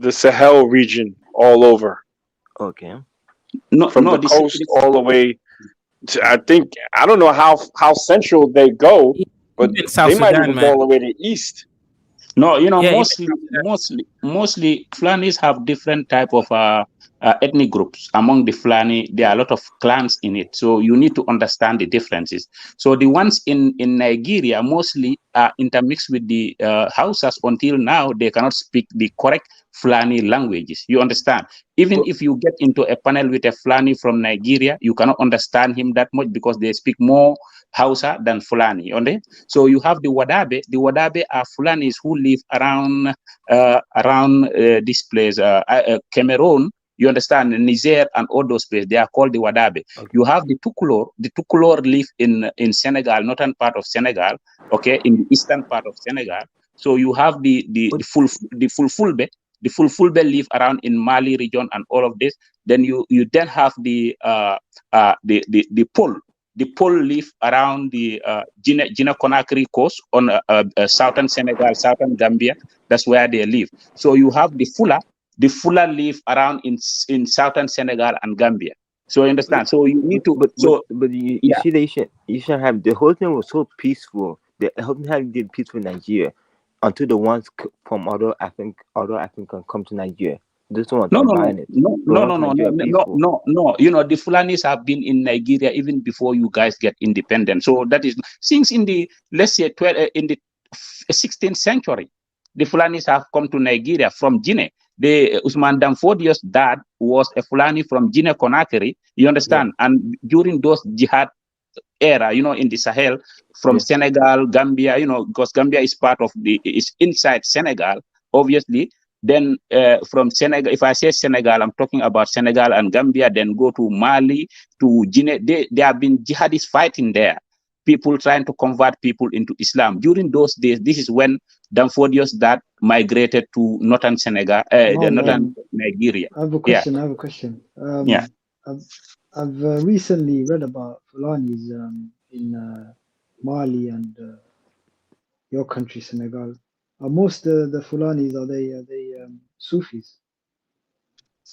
S9: The Sahel region, all over.
S8: Okay.
S9: From the coast all the way to, I don't know how central they go, but they might even go all the way to east.
S6: No, you know, mostly Fulanis have different type of ethnic groups. Among the Fulani, there are a lot of clans in it. So you need to understand the differences. So the ones in Nigeria mostly are intermixed with the Hausas until now. They cannot speak the correct Fulani languages. You understand? Even if you get into a panel with a Fulani from Nigeria, you cannot understand him that much because they speak more Hausa than Fulani. So you have the Wadabe. The Wadabe are Fulanis who live around this place, Cameroon. You understand, Niger and all those places. They are called the Wadabe. Okay. You have the Tukulor. The Tukulor live in Senegal, northern part of Senegal. Okay, in the eastern part of Senegal. So you have the Fulfulbe. The Fulfulbe live around in Mali region and all of this. Then you then have the Pol. The Pol live around the Guinea-Conakry coast on southern Senegal, southern Gambia. That's where they live. So you have the Fula. The Fula live around in southern Senegal and Gambia. So you understand. So you need to.
S8: But you see, you should have the whole thing was so peaceful. The whole thing did peaceful in Nigeria until the ones from other African come to Nigeria. No. You
S6: know, the Fulanis have been in Nigeria even before you guys get independent. So that is since in the, let's say, in the 16th century, the Fulanis have come to Nigeria from Guinea. Usman Danfodio's dad was a Fulani from Guinea-Conakry. You understand? Yeah. And during those jihad era, you know, in the Sahel, from Senegal, Gambia, you know, because Gambia is is inside Senegal, obviously. Then from Senegal, if I say Senegal, I'm talking about Senegal and Gambia, then go to Mali, to Guinea. There have been jihadists fighting there. People trying to convert people into Islam. During those days, this is when Danfodio's dad migrated to northern Senegal, northern Nigeria.
S5: I have a question. I've recently read about Fulanis in Mali and your country, Senegal. Most the Fulanis are they Sufis?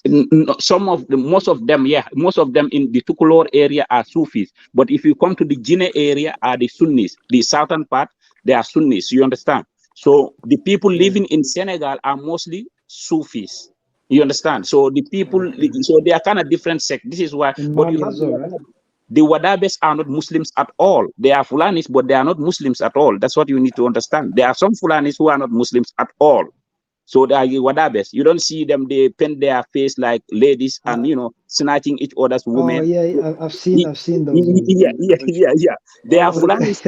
S6: Most of them in the Tukulor area are Sufis. But if you come to the Guinea area, are the Sunnis. The southern part, they are Sunnis. You understand? So the people living in Senegal are mostly Sufis. You understand? So the people, so they are kind of different sects. This is why. But you have the Wadabes are not Muslims at all. They are Fulanis, but they are not Muslims at all. That's what you need to understand. There are some Fulanis who are not Muslims at all. So they are Wadabes. You don't see them, they paint their face like ladies and, you know, snatching each other's women.
S5: Oh, yeah, I've seen those.
S6: Yeah. They are Fulanis.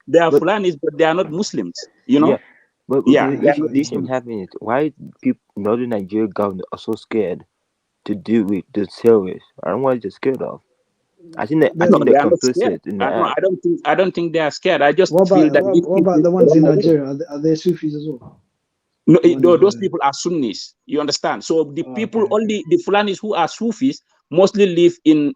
S6: They are Fulanis, but they are not Muslims, you know?
S8: Yeah. But this thing happening. Why people, northern Nigeria government are so scared to do with the terrorists? I don't know what they're scared of. I think they're complicit in that.
S6: I don't think they are scared. I just
S5: what
S6: feel that.
S5: What about the ones in Nigeria? Are they Sufis as well?
S6: No, those people are Sunnis. You understand? So the people, only the Fulanis who are Sufis, mostly live in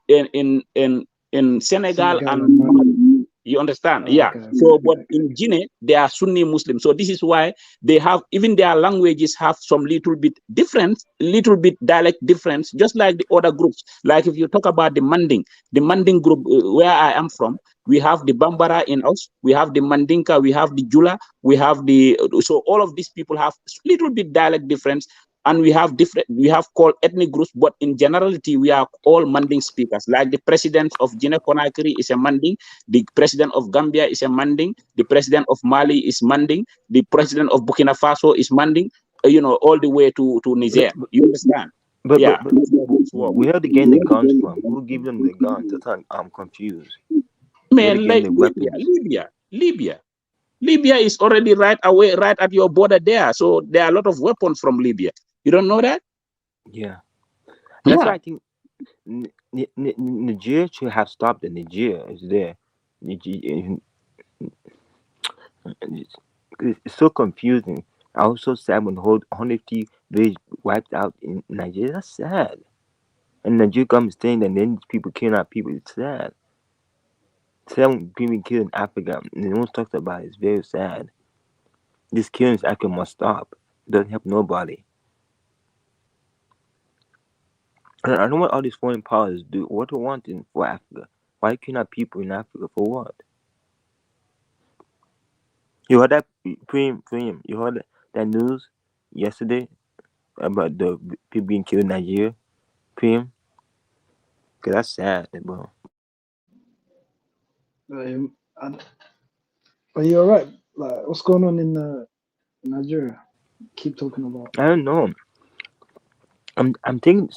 S6: Senegal and Mali. You understand?
S5: Oh,
S6: Yeah.
S5: okay,
S6: So,
S5: okay,
S6: but
S5: okay.
S6: in Guinea, they are Sunni Muslims. So this is why they have, even their languages have some little bit difference, little bit dialect difference, just like the other groups. Like if you talk about the Manding group where I am from, we have the Bambara in us, we have the Mandinka, we have the Jula, we have the, so all of these people have little bit dialect difference. And we have called ethnic groups, but in generality, we are all Manding speakers. Like the president of Guinea Conakry is a Manding, the president of Gambia is a Manding, the president of Mali is Manding, the president of Burkina Faso is Manding, all the way to Niger. You understand?
S8: But
S6: Yeah.
S8: where are they getting the guns from? Who give them the guns? That's why I'm confused. Where are they
S6: Man,
S8: getting
S6: like
S8: the weapons?
S6: Libya is already right away, right at your border there. So there are a lot of weapons from Libya. You don't know that?
S8: Yeah. That's why
S6: Yeah.
S8: I think Nigeria should have stopped it. Nigeria is there. It's so confusing. I was so sad when the whole 150 village wiped out in Nigeria. That's sad. And Nigeria government saying that then people killing our people. It's sad. Sad when people killed in Africa. And no one talks about it. It's very sad. This killing in Africa must stop. It doesn't help nobody. I don't know what all these foreign powers do. What do they want for Africa? Why killing our people in Africa? For what? You heard that, Premium? You heard that news yesterday about the people being killed in Nigeria? Premium? Cause that's sad, bro.
S5: Are you alright? Like, what's going on in Nigeria? Keep talking about.
S8: I don't know. I'm thinking.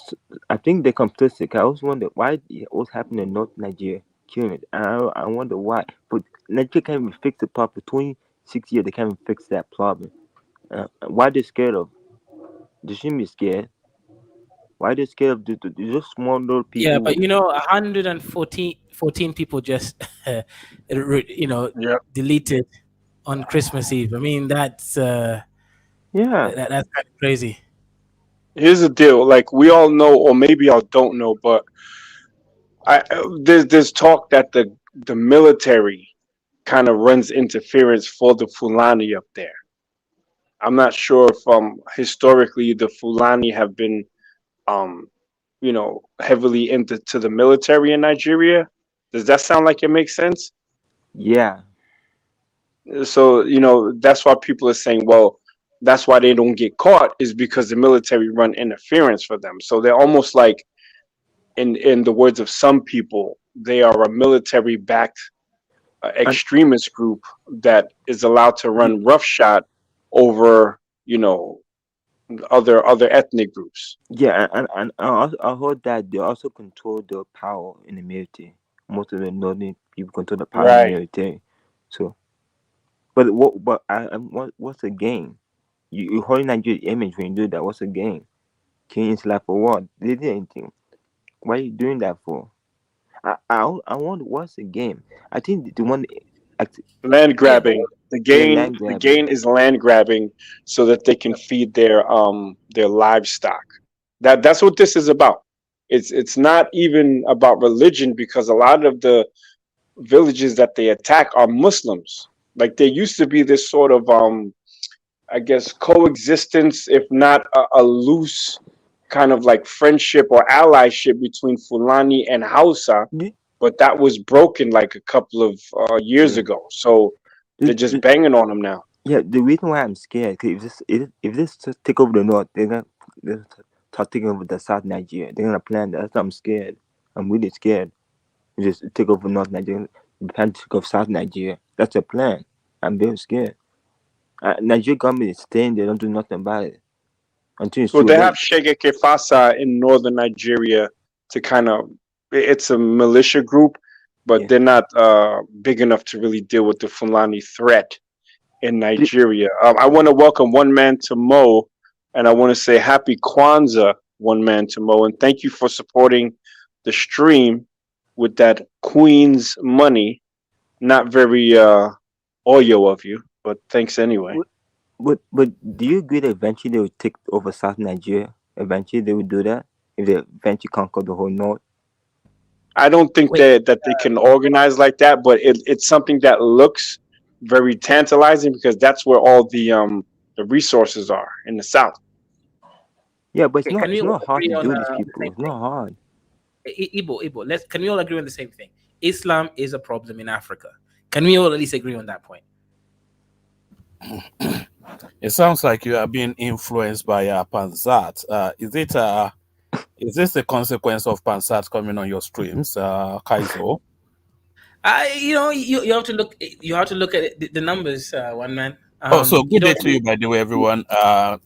S8: I think they're complicit. I always wonder why what's happening in North Nigeria, killing it. I wonder why. But Nigeria can't even fix the problem. For 26 years, they can't even fix that problem. Why they scared of? They shouldn't be scared. Why they scared of just small little people?
S10: Yeah, but 114 people just deleted on Christmas Eve. I mean, that's
S8: yeah,
S10: that's kind of crazy.
S9: Here's the deal. Like we all know, or maybe y'all don't know, but there's talk that the military kind of runs interference for the Fulani up there. I'm not sure if historically the Fulani have been heavily into the military in Nigeria. Does that sound like it makes sense?
S8: yeah.
S9: So that's why people are saying, well, that's why they don't get caught, is because the military run interference for them. So they're almost like, in the words of some people, they are a military backed extremist group that is allowed to run roughshod over other ethnic groups.
S8: Yeah, and I heard that they also control the power in the military. Most of the northern people control the power in the military. So, but what's the game? You holding Nigeria's image when you do that. What's the game? Killing Islam for what? They did anything. Why are you doing that for? I wonder what's the game. I think the one
S9: Land grabbing. The
S8: land
S9: gain
S8: grabbing.
S9: is land grabbing so that they can feed their livestock. That's what this is about. It's not even about religion, because a lot of the villages that they attack are Muslims. Like there used to be this sort of I guess coexistence, if not a loose kind of like friendship or allyship between Fulani and Hausa, but that was broken like a couple of years ago. So they're just banging on them now.
S8: Yeah, the reason why I'm scared, cause if this just take over the north, they're gonna start taking over the South Nigeria. They're gonna plan that. That's why I'm scared. I'm really scared. Just take over North Nigeria, plan to take over South Nigeria. That's the plan. I'm very scared. Nigeria government is staying there, don't do nothing about it until it's
S9: Well,
S8: too
S9: they
S8: late.
S9: have Shege Kefasa in northern Nigeria to kind of, it's a militia group, but they're not big enough to really deal with the Fulani threat in Nigeria. I want to welcome One Man to Mo, and I want to say happy Kwanzaa, One Man to Mo, and thank you for supporting the stream with that Queen's money. Not very oyo of you, but thanks anyway.
S8: But do you agree that eventually they will take over South Nigeria? Eventually they will do that if they eventually conquer the whole north.
S9: I don't think that they can organize like that, but it's something that looks very tantalizing because that's where all the resources are in the South.
S8: Yeah, but
S10: Okay, can we
S8: it's
S10: all
S8: not hard
S10: agree
S8: to
S10: on
S8: do this,
S10: the
S8: people.
S10: same
S8: It's not hard.
S10: Igbo, can we all agree on the same thing? Islam is a problem in Africa. Can we all at least agree on that point?
S12: It sounds like you are being influenced by Pansat. Is this a consequence of Pansat coming on your streams, Kaizo?
S10: You have to look. You have to look at the numbers. One man.
S12: So good day to you, by the way, everyone.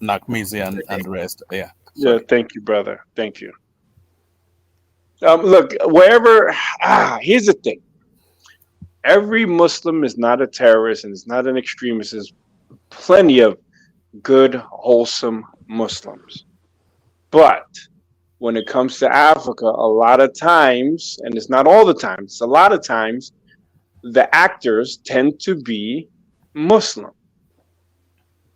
S12: Nakmizi and the rest. Yeah.
S9: Yeah. Thank you, brother. Thank you. Look, wherever. Here's the thing. Every Muslim is not a terrorist and is not an extremist. There's plenty of good, wholesome Muslims. But when it comes to Africa, a lot of times, and it's not all the time, it's a lot of times, the actors tend to be Muslim.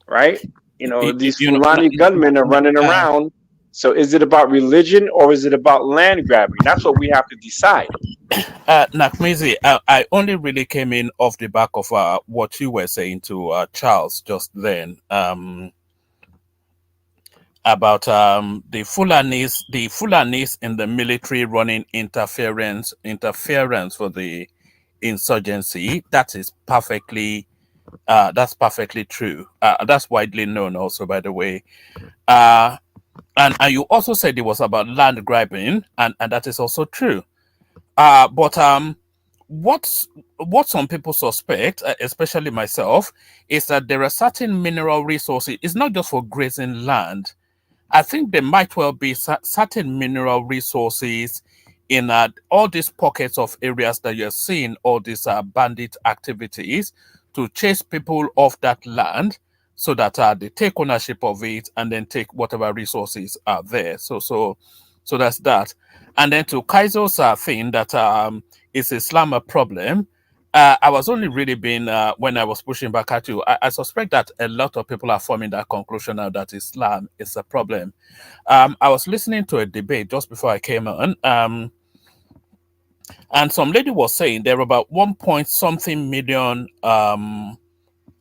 S9: Right? These Fulani gunmen are running around. So is it about religion or is it about land grabbing? That's what we have to decide.
S12: Nakmizi, I only really came in off the back of what you were saying to Charles just then about the Fulanis in the military running interference for the insurgency. That is perfectly that's perfectly true. That's widely known also, by the way. And you also said it was about land grabbing, and that is also true. But what some people suspect, especially myself, is that there are certain mineral resources. It's not just for grazing land. I think there might well be certain mineral resources in all these pockets of areas that you're seeing all these bandit activities to chase people off that land, so that they take ownership of it and then take whatever resources are there. So that's that. And then to Kaizo's thing that is Islam a problem? I was only really being when I was pushing back at you. I suspect that a lot of people are forming that conclusion now that Islam is a problem. I was listening to a debate just before I came on, and some lady was saying there are about 1.something million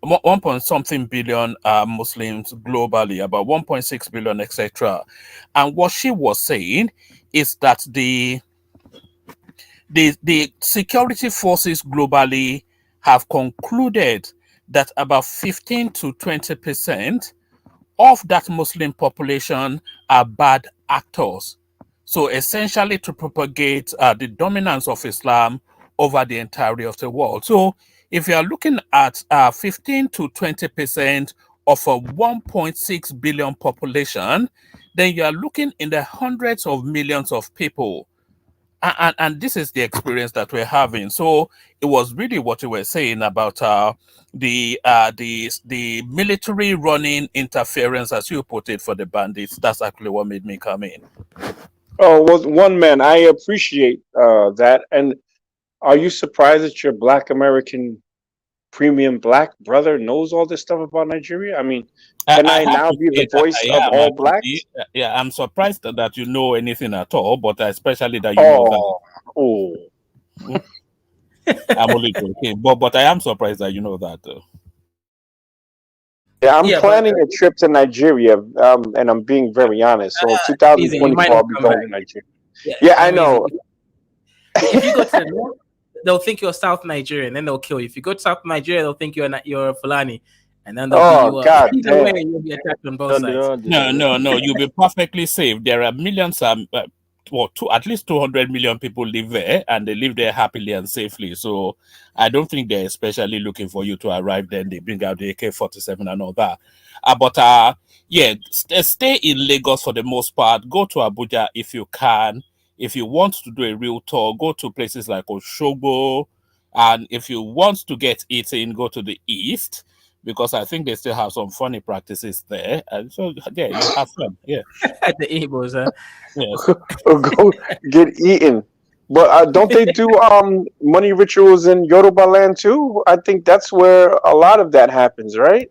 S12: 1.something billion Muslims globally, about 1.6 billion, etc. And what she was saying is that the security forces globally have concluded that about 15 to 20% of that Muslim population are bad actors. So essentially to propagate the dominance of Islam over the entirety of the world. So if you are looking at 15 to 20% of a 1.6 billion population, then you are looking in the hundreds of millions of people. And this is the experience that we're having. So it was really what you were saying about the military running interference, as you put it, for the bandits. That's actually what made me come in.
S9: Oh, well, one man, I appreciate that. And are you surprised that your Black American premium Black brother knows all this stuff about Nigeria? I mean, can I now be the voice of all Blacks?
S12: Yeah, I'm surprised that you know anything at all, but especially that you know that. I'm only joking, but I am surprised that you know that, though.
S9: Yeah, I'm planning a trip to Nigeria, and I'm being very honest. So 2024, I'll be going to Nigeria. Yeah, I know.
S10: If you go to the north, they'll think you're South Nigerian, then they'll kill you. If you go to South Nigeria, they'll think you're Fulani, and then they'll
S9: God
S10: either way, you'll be attacked on both sides.
S12: No, you'll be perfectly safe. There are millions, at least 200 million people live there, and they live there happily and safely. So I don't think they're especially looking for you to arrive there and they bring out the AK-47 and all that. Stay in Lagos for the most part. Go to Abuja if you can. If you want to do a real tour, go to places like Oshogbo. And if you want to get eating, go to the east, because I think they still have some funny practices there. And so, yeah, you have fun. Yeah.
S10: The Igbos, huh?
S12: Yes.
S9: Go get eaten. But don't they do money rituals in Yoruba land too? I think that's where a lot of that happens, right?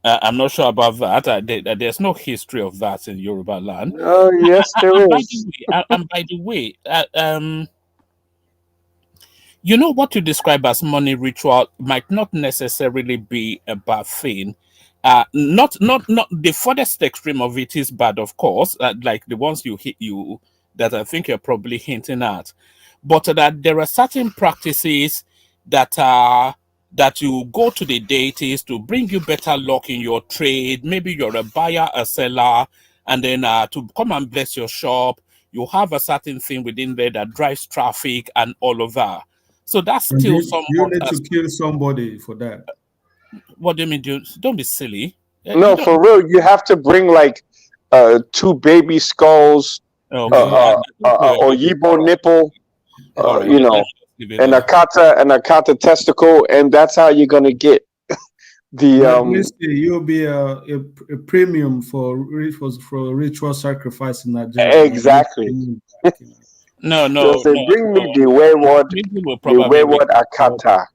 S12: I'm not sure about that. There's no history of that in Yoruba land.
S9: Oh, yes, there is.
S12: And by the way, you know, what you describe as money ritual might not necessarily be a bad thing. Not the furthest extreme of it is bad, of course, like the ones you that I think you're probably hinting at, but that there are certain practices that are that you go to the deities to bring you better luck in your trade. Maybe you're a buyer, a seller, and then to come and bless your shop. You have a certain thing within there that drives traffic and all of that. So that's
S13: And
S12: still
S13: you
S12: somewhat.
S13: need to kill somebody for that.
S12: What do you mean? Don't be silly.
S9: No, for real, you have to bring like 2 baby skulls, or Yibo nipple, you know, and a kata testicle, and that's how you're gonna get the
S13: You'll be a premium for ritual sacrifice in Nigeria.
S9: exactly.
S12: No.
S9: So they bring me the wayward akata.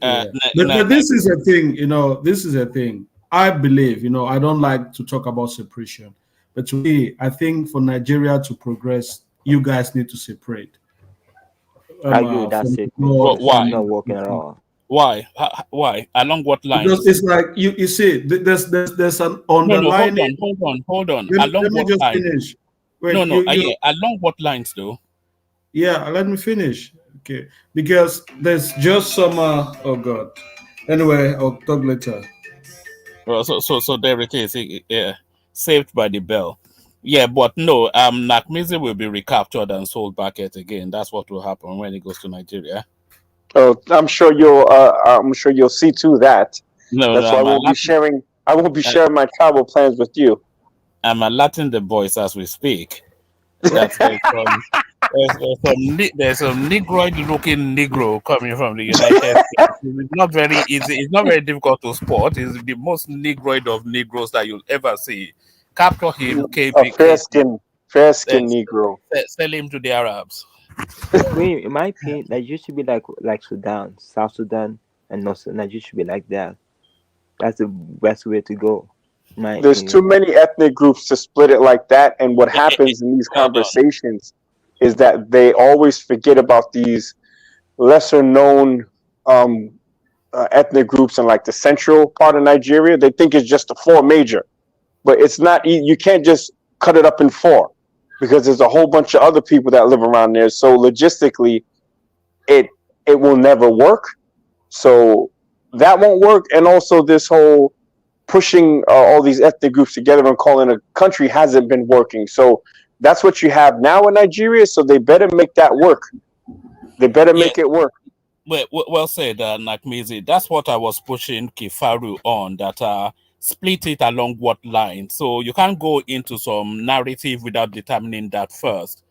S13: But this is a thing, you know. This is a thing. I believe, you know, I don't like to talk about separation, but to me, I think for Nigeria to progress, you guys need to separate.
S8: I agree with that statement.
S12: Why?
S8: It's not working at all.
S12: Why? Why? Along what lines?
S13: Because it's like you see, there's an underlying.
S12: Hold on.
S13: Let
S12: Along
S13: me
S12: what
S13: just
S12: lines?
S13: finish. Wait,
S12: along what lines, though?
S13: Yeah, let me finish. Okay, because there's just some. Oh God. Anyway, I'll talk later.
S12: Well, so there it is. Yeah, saved by the bell. Yeah, but no. Nakmizi will be recaptured and sold back yet again. That's what will happen when he goes to Nigeria.
S9: Oh, I'm sure you'll see to that. That's why I won't be sharing my travel plans with you.
S12: I'm alerting the boys as we speak. That there's some Negroid-looking Negro coming from the United States. It's not very easy. It's not very difficult to spot. It's the most Negroid of Negroes that you'll ever see. Capture him,
S9: a fair skin Negro.
S12: Sell him to the Arabs.
S8: Wait, in my opinion, that used to be like Sudan, South Sudan, and North Sudan. That used to be like that. That's the best way to go.
S9: There's too many ethnic groups to split it like that, and what happens in these conversations is that they always forget about these lesser known ethnic groups in like the central part of Nigeria. They think it's just the 4 major, but it's not. You can't just cut it up in 4 because there's a whole bunch of other people that live around there. So logistically, it will never work. So that won't work, and also this whole pushing all these ethnic groups together and calling a country hasn't been working. So that's what you have now in Nigeria. So they better make that work. They better make it work.
S12: Well said, Nakmizi. That's what I was pushing Kifaru on, that split it along what line. So you can't go into some narrative without determining that first.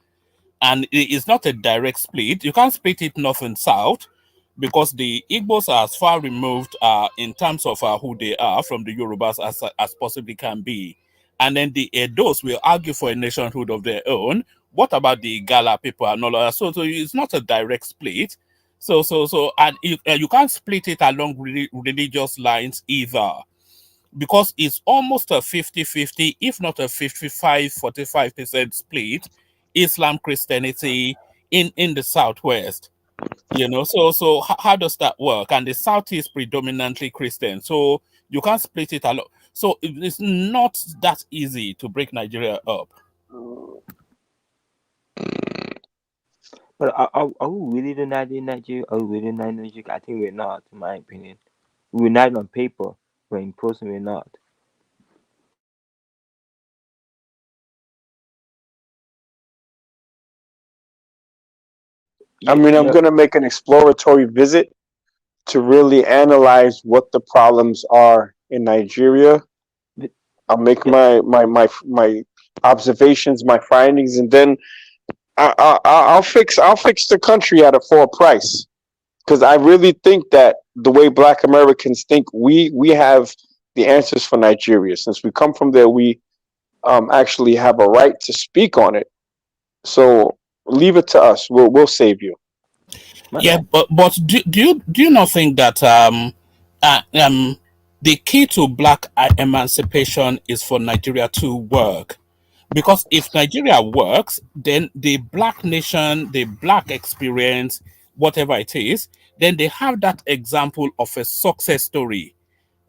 S12: And it's not a direct split. You can't split it north and south, because the Igbos are as far removed in terms of who they are from the Yorubas as possibly can be. And then the Edos will argue for a nationhood of their own. What about the Igala people and all of that? So it's not a direct split. So and you can't split it along religious lines either, because it's almost a 50-50, if not a 55-45% split, Islam, Christianity in the Southwest. You know, so how does that work? And the South is predominantly Christian, so you can't split it along. So it's not that easy to break Nigeria up.
S8: But are we really united in Nigeria? Are we really united in Nigeria? I think we're not, in my opinion. We're united on paper, but in person we're not.
S9: I mean, I'm going to make an exploratory visit to really analyze what the problems are in Nigeria. I'll make my observations, my findings, and then I'll fix the country at a fair price. Because I really think that the way Black Americans think, we have the answers for Nigeria. Since we come from there, we actually have a right to speak on it. So leave it to us. We'll save you.
S12: Yeah, but do you not think that The key to black emancipation is for Nigeria to work. Because if Nigeria works, then the black nation, the black experience, whatever it is, then they have that example of a success story.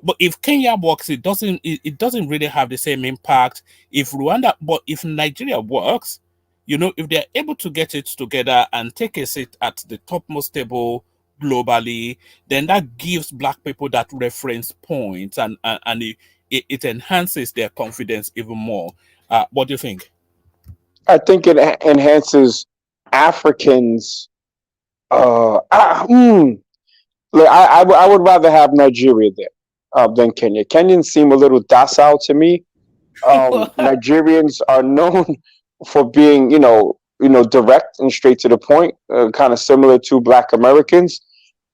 S12: But if Kenya works, it doesn't really have the same impact. If Rwanda, but if Nigeria works, if they're able to get it together and take a seat at the topmost table globally, then that gives black people that reference point, and it enhances their confidence even more. What do you think?
S9: I think it enhances Africans. I would rather have Nigeria there than Kenya. Kenyans seem a little docile to me. Nigerians are known for being, direct and straight to the point, kind of similar to Black Americans.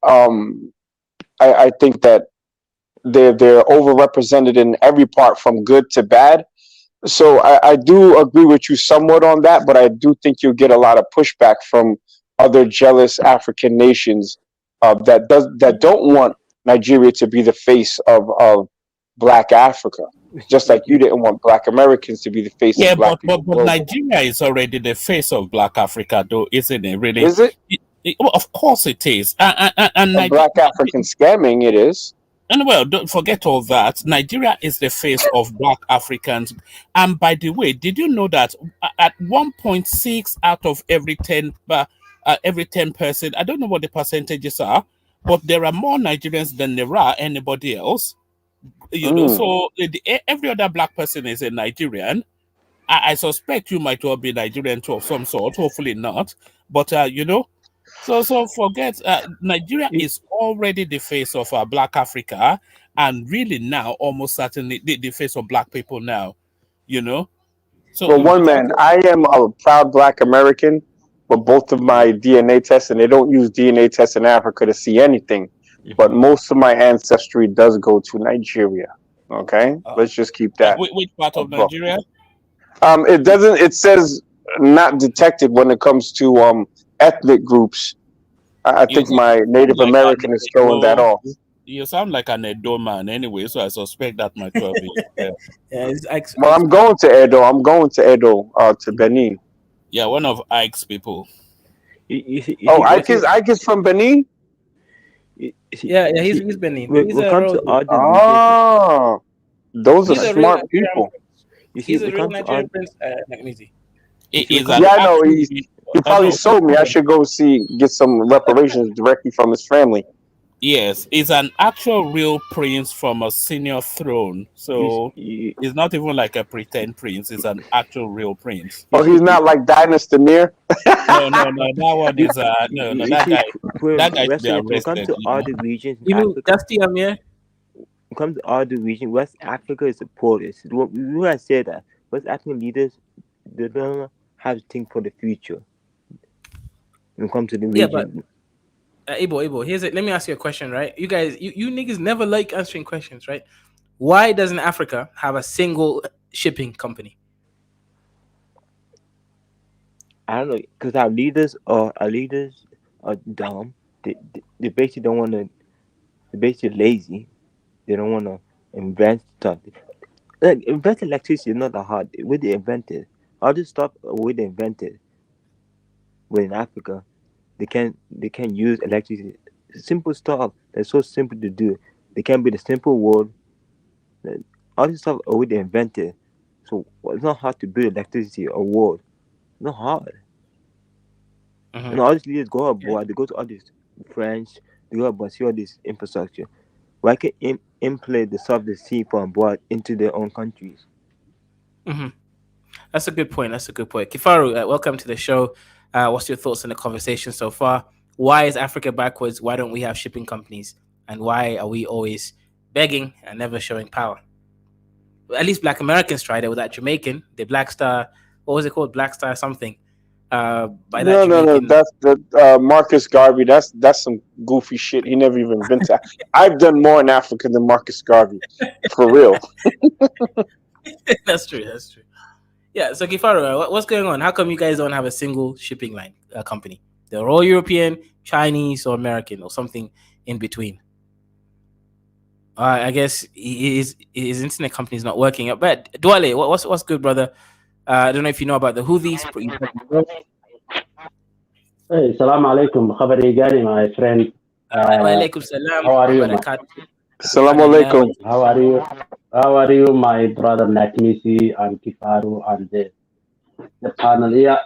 S9: I think that they're overrepresented in every part from good to bad. So I do agree with you somewhat on that, but I do think you'll get a lot of pushback from other jealous African nations that don't want Nigeria to be the face of Black Africa, just like you didn't want Black Americans to be the face of Black people.
S12: But Nigeria is already the face of Black Africa, though, isn't it? Really?
S9: Is it?
S12: Well, of course it is. And
S9: Black African scamming, it is.
S12: And well, don't forget all that. Nigeria is the face of Black Africans. And by the way, did you know that at 1.6 out of every 10 person, I don't know what the percentages are, but there are more Nigerians than there are anybody else. So every other Black person is a Nigerian. I suspect you might well be Nigerian too of some sort. Hopefully not. But So forget Nigeria is already the face of Black Africa, and really now almost certainly the face of Black people now. So
S9: well, one man, I am a proud Black American, but both of my DNA tests, and they don't use DNA tests in Africa to see anything. But most of my ancestry does go to Nigeria. Okay, let's just keep that.
S12: Which part of Nigeria?
S9: It doesn't. It says not detected when it comes to ethnic groups. I think my Native American is throwing that off.
S12: You sound like an Edo man anyway, so I suspect that might well be.
S9: Well, I'm going to Edo. To Benin.
S12: Yeah, one of Ike's people.
S9: Ike is from Benin?
S10: Yeah, he's Benin.
S9: Those are smart people.
S10: He's a real Nigerian prince.
S9: I know. He probably sold me. I should go get some reparations directly from his family.
S12: Yes, he's an actual real prince from a senior throne. So he's not even like a pretend prince. He's an actual real prince.
S9: Oh, he's not like Dynasty Mir?
S12: No. That one is no. That guy should be arrested.
S8: To other regions,
S10: you mean Dusty Amir?
S8: Come to other regions. West Africa is the poorest. We have said that West African leaders, they don't have to think for the future. When it comes to the region.
S10: Yeah, but Ibo, let me ask you a question, right? You guys, you niggas never like answering questions, right? Why doesn't Africa have a single shipping company?
S8: I don't know, because our leaders are dumb. They basically don't want to. They're basically lazy. They don't want to invent stuff. Like inventing electricity is not that hard. Where they invented all this stuff, where they invented. But in Africa, they can use electricity. Simple stuff that's so simple to do. They can be the simple word. All this stuff are where they invented. So it's not hard to build electricity or word. Not hard. And all these leaders go abroad. They go to all this French. They go abroad, see all this infrastructure. Why can't implement the stuff they see from abroad into their own countries?
S10: That's a good point. Kifaru, welcome to the show. What's your thoughts on the conversation so far? Why is Africa backwards? Why don't we have shipping companies? And why are we always begging and never showing power? At least Black Americans tried it with that Jamaican, the Black Star. What was it called? Black Star something.
S9: No. That's the Marcus Garvey. That's some goofy shit. He never even been to. I've done more in Africa than Marcus Garvey, for real.
S10: That's true. Yeah. So Kifaru, what's going on? How come you guys don't have a single shipping line company? They're all European, Chinese, or American, or something in between. I guess his internet company is not working. But Dwale, what's good, brother? I don't know if you know about the Houthis.
S14: Hey, salam alaikum. Khabari gani, my friend.
S10: Walaikum salam.
S14: How are you,
S9: Assalamu alaikum.
S14: How are you? How are you, my brother Nakmisi and Kifaru and the panel here?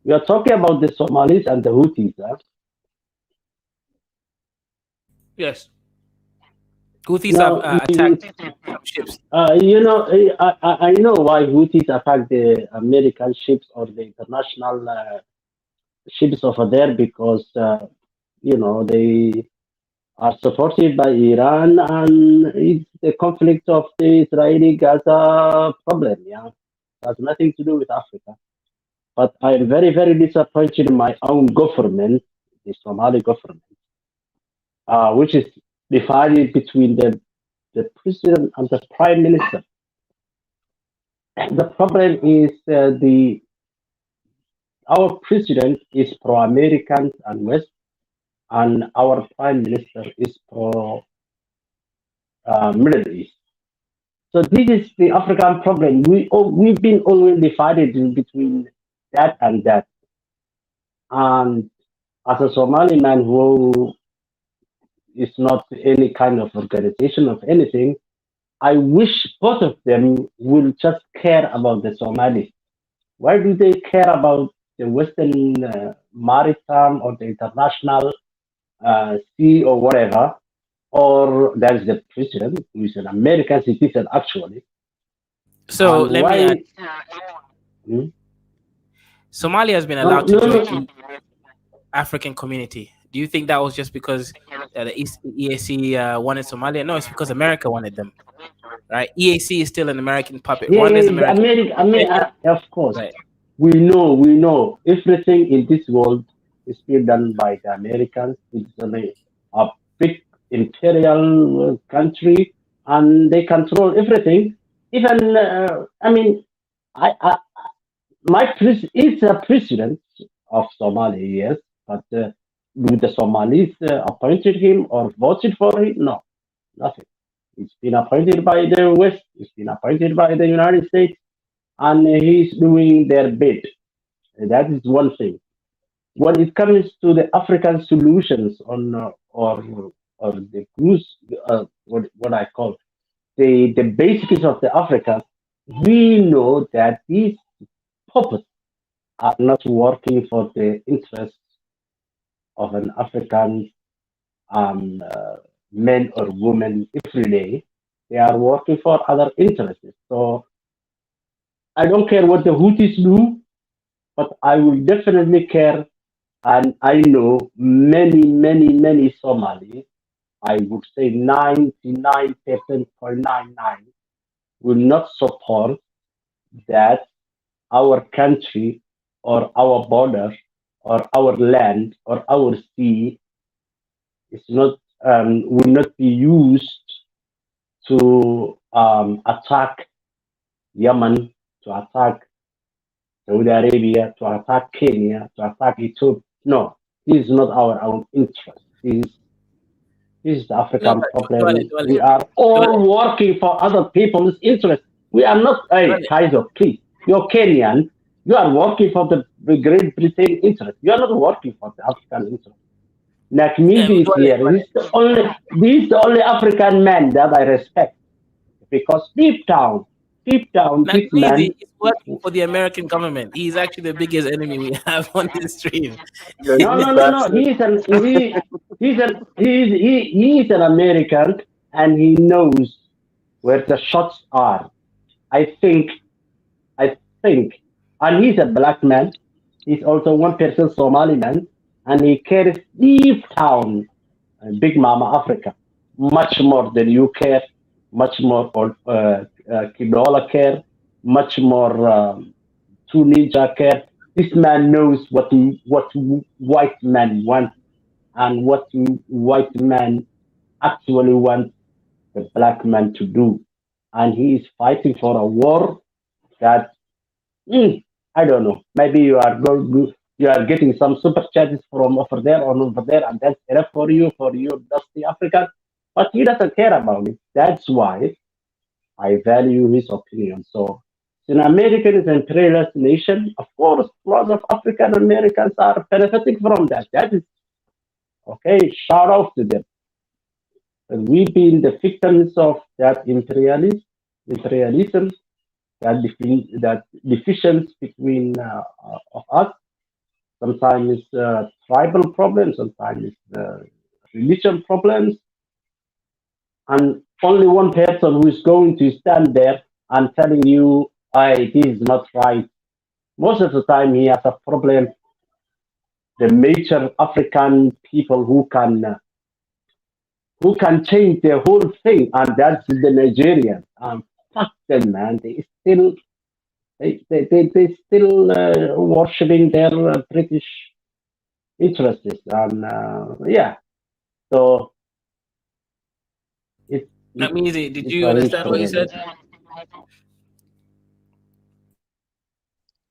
S14: We are talking about the Somalis and the Houthis. Huh?
S10: Yes. Houthis have attacked ships.
S14: You know, I know why Houthis attack the American ships or the international ships over there because, you know, they are supported by Iran and it's the conflict of the Israeli-Gaza problem. Yeah, it has nothing to do with Africa. But I am very, very disappointed in my own government, the Somali government, which is divided between the president and the prime minister. The problem is our president is pro-American and West, and our prime minister is pro Middle East. So this is the African problem. We've been always divided in between that and that. And as a Somali man who is not any kind of organization of anything, I wish both of them will just care about the Somalis. Why do they care about the Western maritime or the international sea or whatever? Or there's the president who is an American citizen actually.
S10: So let me add. Somalia has been allowed to join the African community. Do you think that was just because the EAC wanted Somalia? No, it's because America wanted them. Right? EAC is still an American puppet.
S14: Of course. Right. We know everything in this world is still done by the Americans. It's a big imperial country, and they control everything. Even it's a president of Somalia, yes, but do the Somalis appointed him or voted for him? No, nothing. It's been appointed by the West. It's been appointed by the United States, and he's doing their bid. That is one thing. When it comes to the African solutions on or the cruise, what I call the basics of the Africa, we know that these puppets are not working for the interests of an African men or women every day. They are working for other interests. So I don't care what the Houthis do, but I will definitely care. And I know many Somalis, I would say 99.99% will not support that our country or our border or our land or our sea is not will not be used to attack Yemen, to attack Saudi Arabia, to attack Kenya, to attack Ethiopia. No, this is not our own interest. This is the African problem. We are all working for other people's interests. We are not, Kaiser, please. You're Kenyan. You are working for the Great Britain interest. You are not working for the African interest. Nakmidi is here. He's the only African man that I respect. Because deep down, this man
S10: is working for the American government. He's actually the biggest enemy we have on this stream.
S14: No. He's an American, and he knows where the shots are. I think, and he's a black man. He's also 1% Somali man, and he cares deep down, Big Mama Africa, much more than you care, much more Kidola care, much more Tunisia care. This man knows what white men want and what white men actually want the black man to do. And he is fighting for a war that, I don't know, maybe you are getting some super chats from over there, and that's enough for you, dusty African. but he doesn't care about it. That's why I value his opinion. So, in America is an imperialist nation. Of course, lots of African Americans are benefiting from that. That is okay. Shout out to them. And we've been the victims of that imperialism, that divisions between of us. Sometimes it's tribal problems, sometimes it's religion problems, and only one person who is going to stand there and telling you, "I this is not right." Most of the time, he has a problem. The major African people who can change the whole thing, and that's the Nigerians. Fuck them, man. They still worshiping their British interests, and yeah. So it's
S10: did you understand what he said?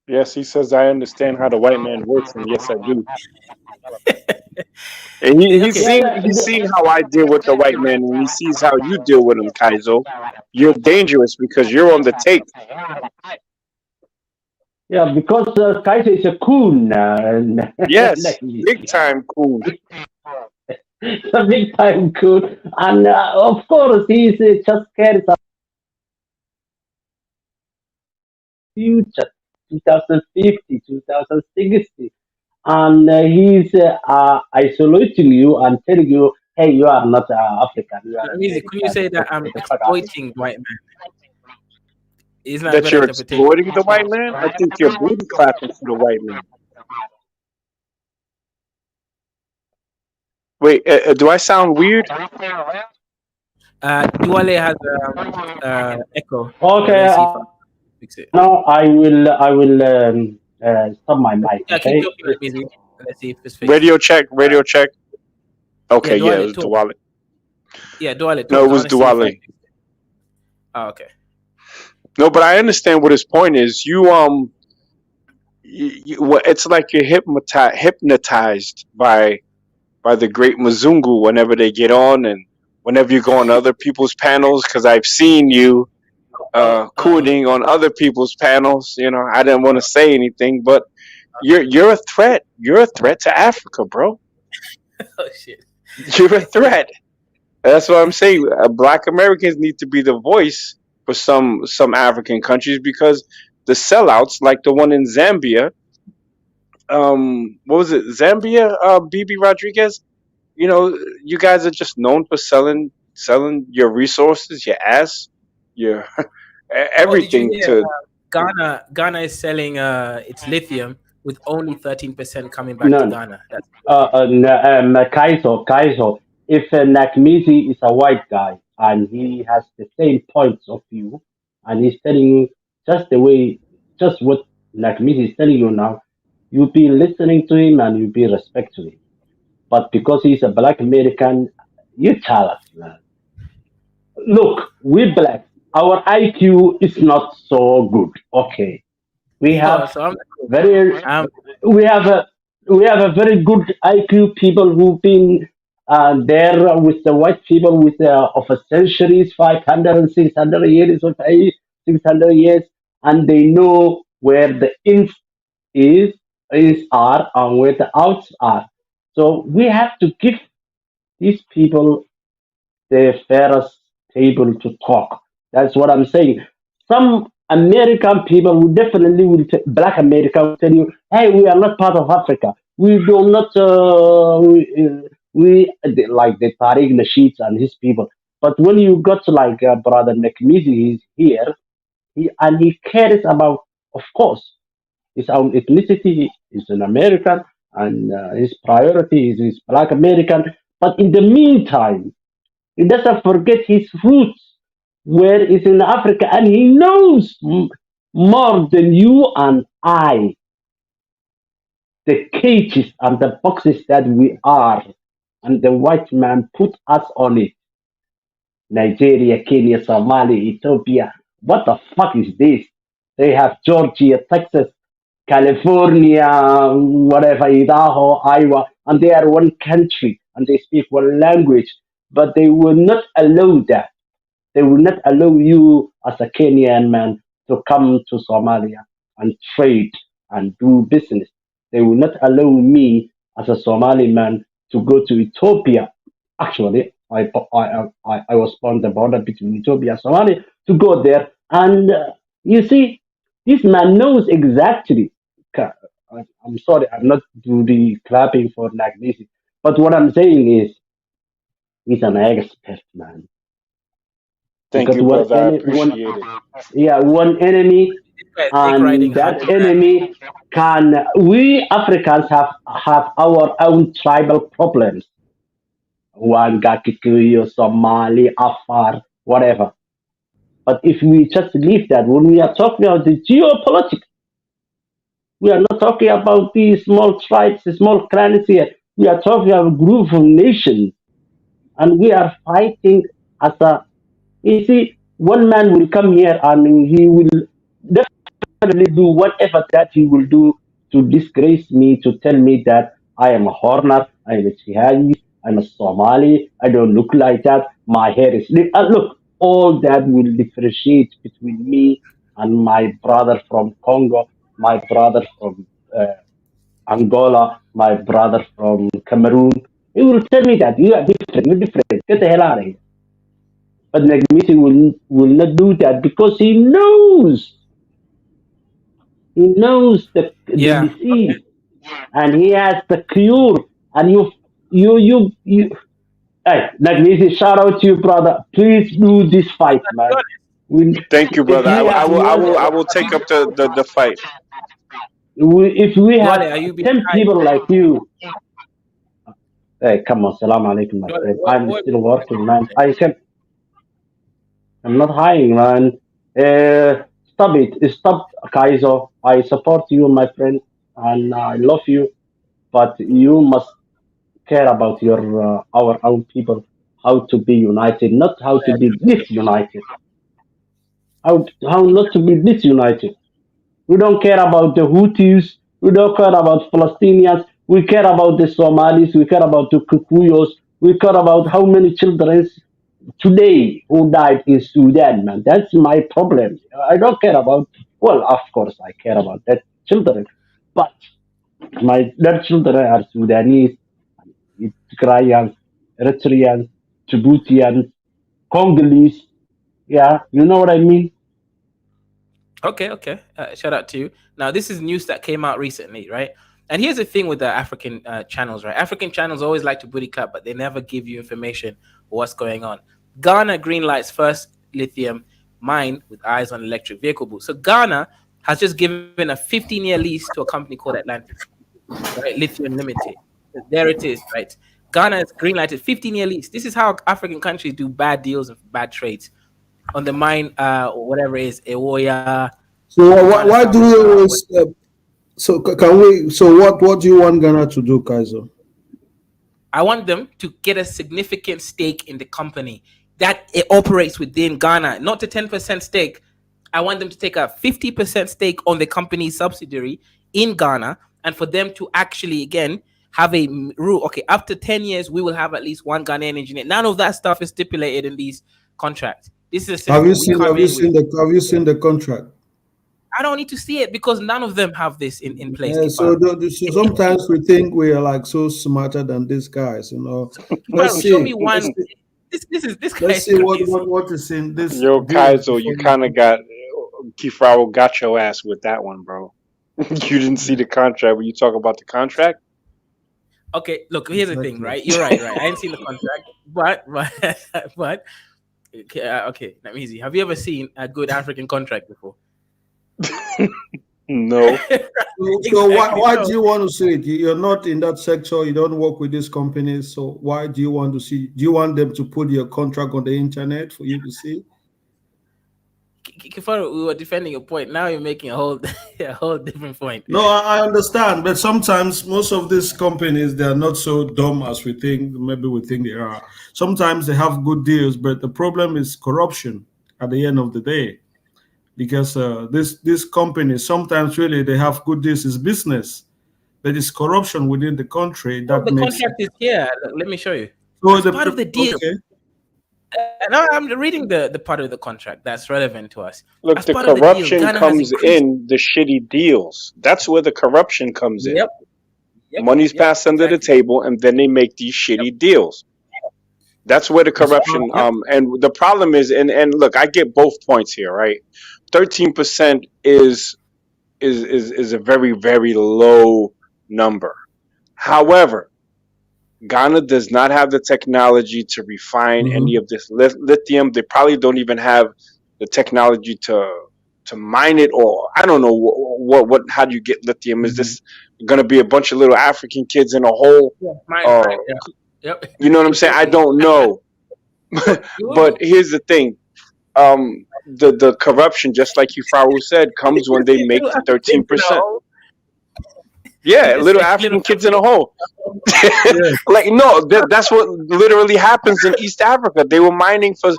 S9: Yes, he says, I understand how the white man works, and yes, I do. And he's seen how I deal with the white man, and he sees how you deal with him, Kaizo. You're dangerous because you're on the take.
S14: Yeah, because Kaizo is a coon.
S9: Yes, big time coon.
S14: A big time coon, and of course he's just cares about future, 2050, 2060, and he's isolating you and telling you, "Hey, you are not African." You are
S10: Could you say that I'm exploiting white man? Is not
S9: that you're exploiting the white man? I think you're booty clapping for the white man. Wait, do I sound weird?
S10: Duale has echo.
S14: Okay.
S10: Fix it.
S14: No, I will stop my mic.
S10: Yeah,
S14: Okay.
S10: keep talking, busy. Let's see if it's fixed.
S9: Radio check. Okay, yeah, it was Duale.
S10: Yeah, Duale.
S9: No, it was Duale.
S10: Oh, okay.
S9: No, but I understand what his point is. It's like you're hypnotized by the great Mzungu whenever they get on, and whenever you go on other people's panels, because I've seen you cooning on other people's panels. You know, I didn't want to say anything, but you're a threat. You're a threat to Africa, bro.
S10: Oh shit.
S9: You're a threat. That's what I'm saying. Black Americans need to be the voice for some African countries, because the sellouts, like the one in Zambia, what was it? Zambia, BB Rodriguez. You know, you guys are just known for selling your resources, your ass, your everything to
S10: Ghana is selling its lithium with only 13% coming back to Ghana.
S14: Kaizo, if Nakmizi is a white guy and he has the same points of view, and he's telling you just what Nakmizi is telling you now, you'll be listening to him and you'll be respecting him. But because he's a black American, you tell us, man. Look, we black, our IQ is not so good. Okay, we have we have a very good IQ people who've been there with the white people with of a centuries, 500 and 600 years of age, 600 years, and they know where the ins are and where the outs are. So we have to give these people the fairest table to talk. That's what I'm saying. Some American people who definitely will, black America will tell you, "Hey, we are not part of Africa. We do not, like the Tariq Nasheed and his people." But when you got to like Brother Nakmizi, he's here, he cares about, of course, his own ethnicity. He's an American, and his priority is his black American. But in the meantime, he doesn't forget his roots, where he's in Africa, and he knows more than you and I the cages and the boxes that we are, and the white man put us on it. Nigeria, Kenya, Somalia, Ethiopia. What the fuck is this? They have Georgia, Texas, California, whatever, Idaho, Iowa, and they are one country and they speak one language. but they will not allow that. They will not allow you as a Kenyan man to come to Somalia and trade and do business. They will not allow me as a Somali man to go to Ethiopia. Actually, I was on the border between Ethiopia and Somalia to go there. And you see, this man knows exactly. I'm sorry, I'm not doing clapping for Nagnisi. But what I'm saying is, he's an expert, man.
S9: Thank
S14: Because
S9: you, brother. I appreciate it.
S14: one enemy, and that enemy we Africans have our own tribal problems. Wanga, Kikuyu, Somali, Afar, whatever. But if we just leave that, when we are talking about the geopolitics, we are not talking about these small tribes, the small clans here. We are talking about a group of nations, and we are fighting as a. You see, one man will come here and he will definitely do whatever that he will do to disgrace me, to tell me that I am a Horner, I am a Jihadi, I'm a Somali, I don't look like that, my hair is. Look, all that will differentiate between me and my brother from Congo, my brother from Angola, my brother from Cameroon. He will tell me that you are different, you're different, get the hell out of here. But Nagmisi will not do that because he knows the disease and he has the cure. And you hey, Nagmisi, shout out to you, brother. Please do this fight, man.
S9: Thank you, brother. I will take up the fight.
S14: If we have 10 people like you, hey, come on, salam alaikum, my friend. I'm still working, man. I'm not hiding, man. Stop it. Stop, Kaizo. I support you, my friend, and I love you. But you must care about our own people, how to be united, not how to be disunited. How not to be disunited. We don't care about the Houthis. We don't care about Palestinians. We care about the Somalis. We care about the Kikuyos. We care about how many children today who died in Sudan, man. That's my problem. I don't care about, well, of course, I care about that children, but their children are Sudanese, Tigrayans, Eritreans, Djiboutians, Congolese. Yeah, you know what I mean?
S10: Okay. Shout out to you. Now, this is news that came out recently, right? And here's the thing with the African channels, right? African channels always like to booty clap, but they never give you information or what's going on. Ghana greenlights first lithium mine with eyes on electric vehicle boost. So Ghana has just given a 15-year lease to a company called Atlantic, right? Lithium Limited. There it is, right? Ghana has greenlighted 15-year lease. This is how African countries do bad deals and bad trades on the mine, or whatever it is, Ewoya.
S13: So why do you always? So can we? So what do you want Ghana to do, Kaiser?
S10: I want them to get a significant stake in the company that it operates within Ghana, not a 10% stake. I want them to take a 50% stake on the company's subsidiary in Ghana, and for them to actually, again, have a rule. Okay, after 10 years, we will have at least one Ghanaian engineer. None of that stuff is stipulated in these contracts. This is
S13: Have you seen the contract?
S10: I don't need to see it because none of them have this in place.
S13: Yeah, so sometimes we think we are like so smarter than these guys, you know. Let's see.
S10: Show me one. This guy.
S13: Let's see what is in this.
S9: Yo, Kaizo, you kind of got Kifaro got your ass with that one, bro. You didn't see the contract. When you talk about the contract.
S10: Okay, look. Here's the thing, right? You're right. I ain't seen the contract, but okay. Let me easy. Have you ever seen a good African contract before?
S9: No.
S13: So why do you want to see it? You're not in that sector. You don't work with these companies. So why do you want to see? Do you want them to put your contract on the internet for you to see?
S10: Kifaro, we were defending a point. Now you're making a whole different point.
S13: No, I understand, but sometimes most of these companies, they are not so dumb as we think. Maybe we think they are. Sometimes they have good deals, but the problem is corruption at the end of the day. Because this companies, sometimes really they have good deals, it's business. There is corruption within the country. That
S10: the contract is here. Let me show you.
S13: So
S10: as part of the deal.
S13: Okay.
S10: Now I'm reading the part of the contract that's relevant to us.
S9: Look,
S10: As
S9: the
S10: part of
S9: corruption
S10: the deal, Ghana
S9: comes
S10: has
S9: in the shitty deals. That's where the corruption comes in. Money's passed under the table, and then they make these shitty deals. That's where the corruption. And the problem is, and look, I get both points here, right? 13% is a very, very low number. However, Ghana does not have the technology to refine any of this lithium. They probably don't even have the technology to mine it, or I don't know what how do you get lithium? Is this going to be a bunch of little African kids in a hole? You know what I'm saying? I don't know. But here's the thing. The corruption, just like Faru said, comes when they make the 13%. Yeah, little African kids in a hole. Like, no, that's what literally happens in East Africa. They were mining for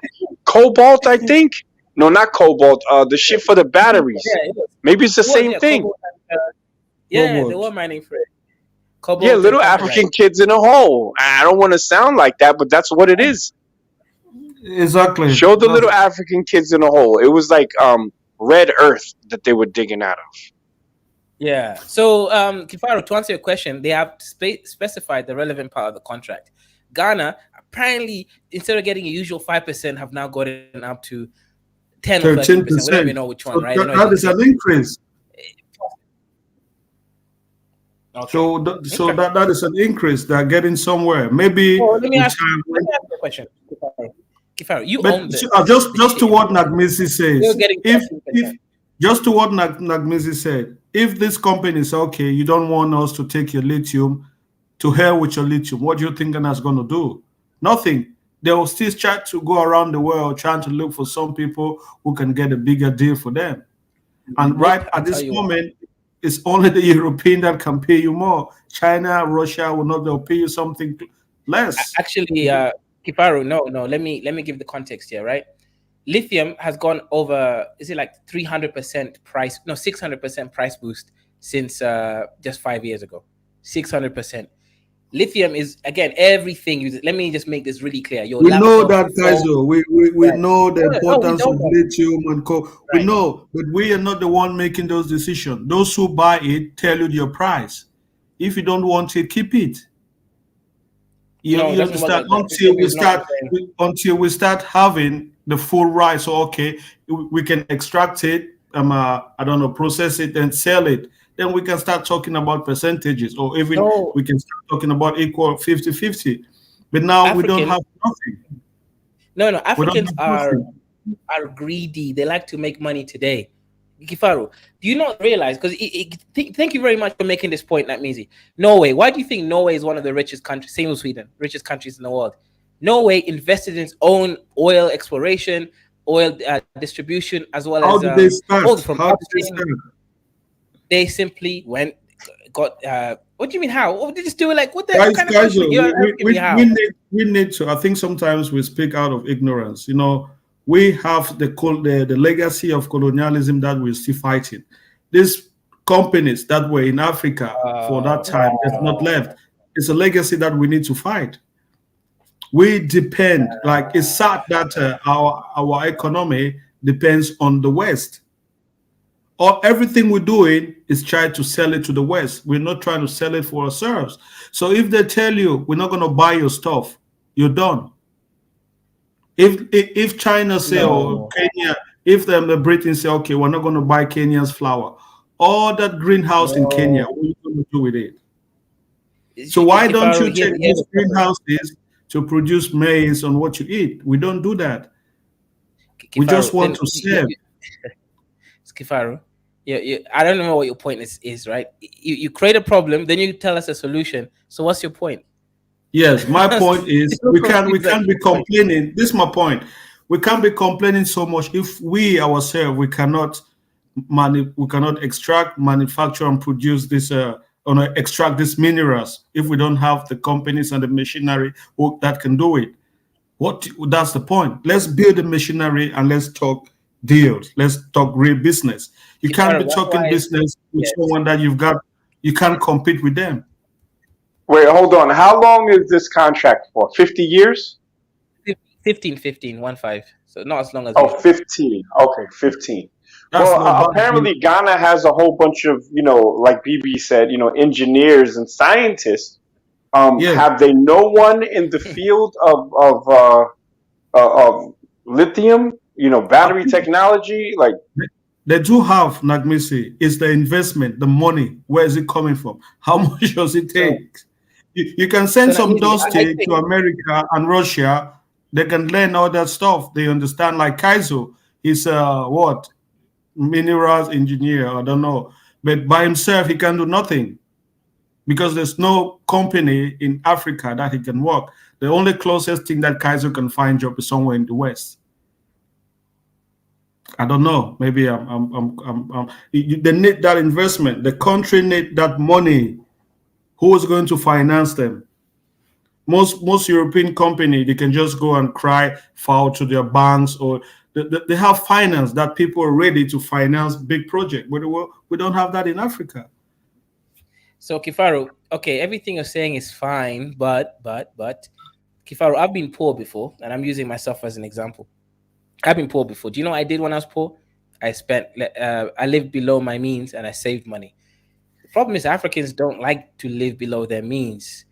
S9: cobalt, I think. No, not cobalt. The shit for the batteries. Maybe it's the same thing.
S10: They were mining for it. Cobalt,
S9: yeah, little African kids in a hole. I don't want to sound like that, but that's what it is.
S13: Exactly.
S9: Show the little African kids in a hole. It was like red earth that they were digging out of.
S10: Yeah. So, Kifaru, to answer your question, they have specified the relevant part of the contract. Ghana, apparently, instead of getting a usual 5%, have now gotten up to 10 or 13%. We don't even know which one, right?
S13: That is an increase.
S10: Okay.
S13: So that is an increase. They're getting somewhere. Maybe.
S10: Let me ask you a question. Kifaru, you own this.
S13: Just to what Nagmisi says. Just to what Nagmisi said, if this company is okay, you don't want us to take your lithium, to hell with your lithium, what do you think Ghana's going to do? Nothing. They will still try to go around the world trying to look for some people who can get a bigger deal for them. And right at this moment, it's only the European that can pay you more. China, Russia will not. They'll pay you something less.
S10: Actually, Kifaru, no. Let me give the context here, right? Lithium has gone over, is it like 300% price? No, 600% price boost since just 5 years ago. 600%. Lithium is, again, everything. Let me just make this really clear.
S13: We know that, Kaizo. We know the importance of lithium and coal. We know, but we are not the one making those decisions. Those who buy it tell you your price. If you don't want it, keep it. You understand? Until we start having the full right. So okay, we can extract it, I don't know, process it and sell it. Then we can start talking about percentages, or even we can start talking about equal 50-50. But now we don't have nothing.
S10: No, Africans are greedy. They like to make money today. Kifaru, do you not realize? Because thank you very much for making this point, Natmizi. Norway. Why do you think Norway is one of the richest countries? Same with Sweden, richest countries in the world. Norway invested in its own oil exploration, oil distribution, as well as
S13: they start? How did they start?
S10: They simply got. What do you mean? How? What did they just do? Like what?
S13: Guys, we need to. I think sometimes we speak out of ignorance. You know, we have the legacy of colonialism that we're still fighting. These companies that were in Africa for that time have not left. It's a legacy that we need to fight. We depend, like it's sad that our economy depends on the West. Or everything we're doing is trying to sell it to the West. We're not trying to sell it for ourselves. So if they tell you we're not going to buy your stuff, you're done. If China say or Kenya, if the British say, okay, we're not going to buy Kenya's flour, all that greenhouse in Kenya, what are you going to do with it? So why don't you take these greenhouses to produce maize on what you eat? We don't do that. We just want to save.
S10: Kifaru, I don't know what your point is, right? You create a problem, then you tell us a solution. So what's your point?
S13: Yes, my point is we can't be complaining. This is my point. We can't be complaining so much if we ourselves we cannot extract, manufacture, and produce this extract these minerals if we don't have the companies and the machinery that can do it. That's the point. Let's build the machinery and let's talk deals. Let's talk real business. You can't be talking business with someone that you can't compete with them.
S9: Wait, hold on. How long is this contract for? 50 years?
S10: 15, 15. So not as long as
S9: Oh,
S10: usual.
S9: 15. Okay, 15.
S13: That's
S9: Well,
S13: not bad.
S9: apparently Ghana has a whole bunch of, like BB said, engineers and scientists. Have they no one in the field of lithium, battery technology? Like,
S13: they do have, Nagmisi, is the investment, the money. Where is it coming from? How much does it take? You can send some dust to America and Russia. They can learn all that stuff. They understand. Like Kaizo, he's what? Minerals engineer, I don't know. But by himself, he can do nothing because there's no company in Africa that he can work. The only closest thing that Kaizo can find job is somewhere in the West. I don't know. Maybe they need that investment. The country need that money. Who is going to finance them? Most European company, they can just go and cry foul to their banks, or they have finance that people are ready to finance big project. But we don't have that in Africa.
S10: So Kifaru, okay, everything you're saying is fine, but Kifaru, I've been poor before, and I'm using myself as an example. I've been poor before. Do you know what I did when I was poor? I lived below my means and I saved money. The problem is Africans don't like to live below their means.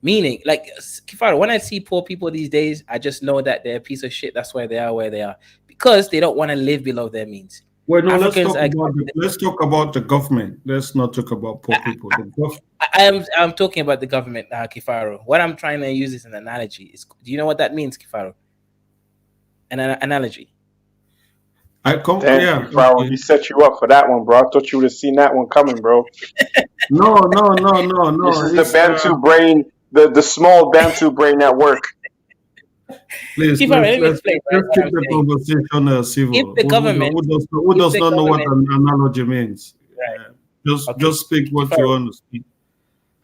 S10: Meaning, like Kifaru, when I see poor people these days, I just know that they're a piece of shit. That's why they are where they are, because they don't want to live below their means.
S13: Well, no, let's talk about the government. Let's not talk about poor people.
S10: I'm talking about the government, Kifaru. What I'm trying to use is an analogy. Do you know what that means, Kifaru? An analogy.
S9: Kifaru, he set you up for that one, bro. I thought you would have seen that one coming, bro.
S13: No.
S9: This is the Bantu brain, the small Bantu brain at work.
S13: Please, let's keep the conversation civil.
S10: If the government,
S13: who does not know what an analogy means?
S10: Right.
S13: Just speak what you want to speak.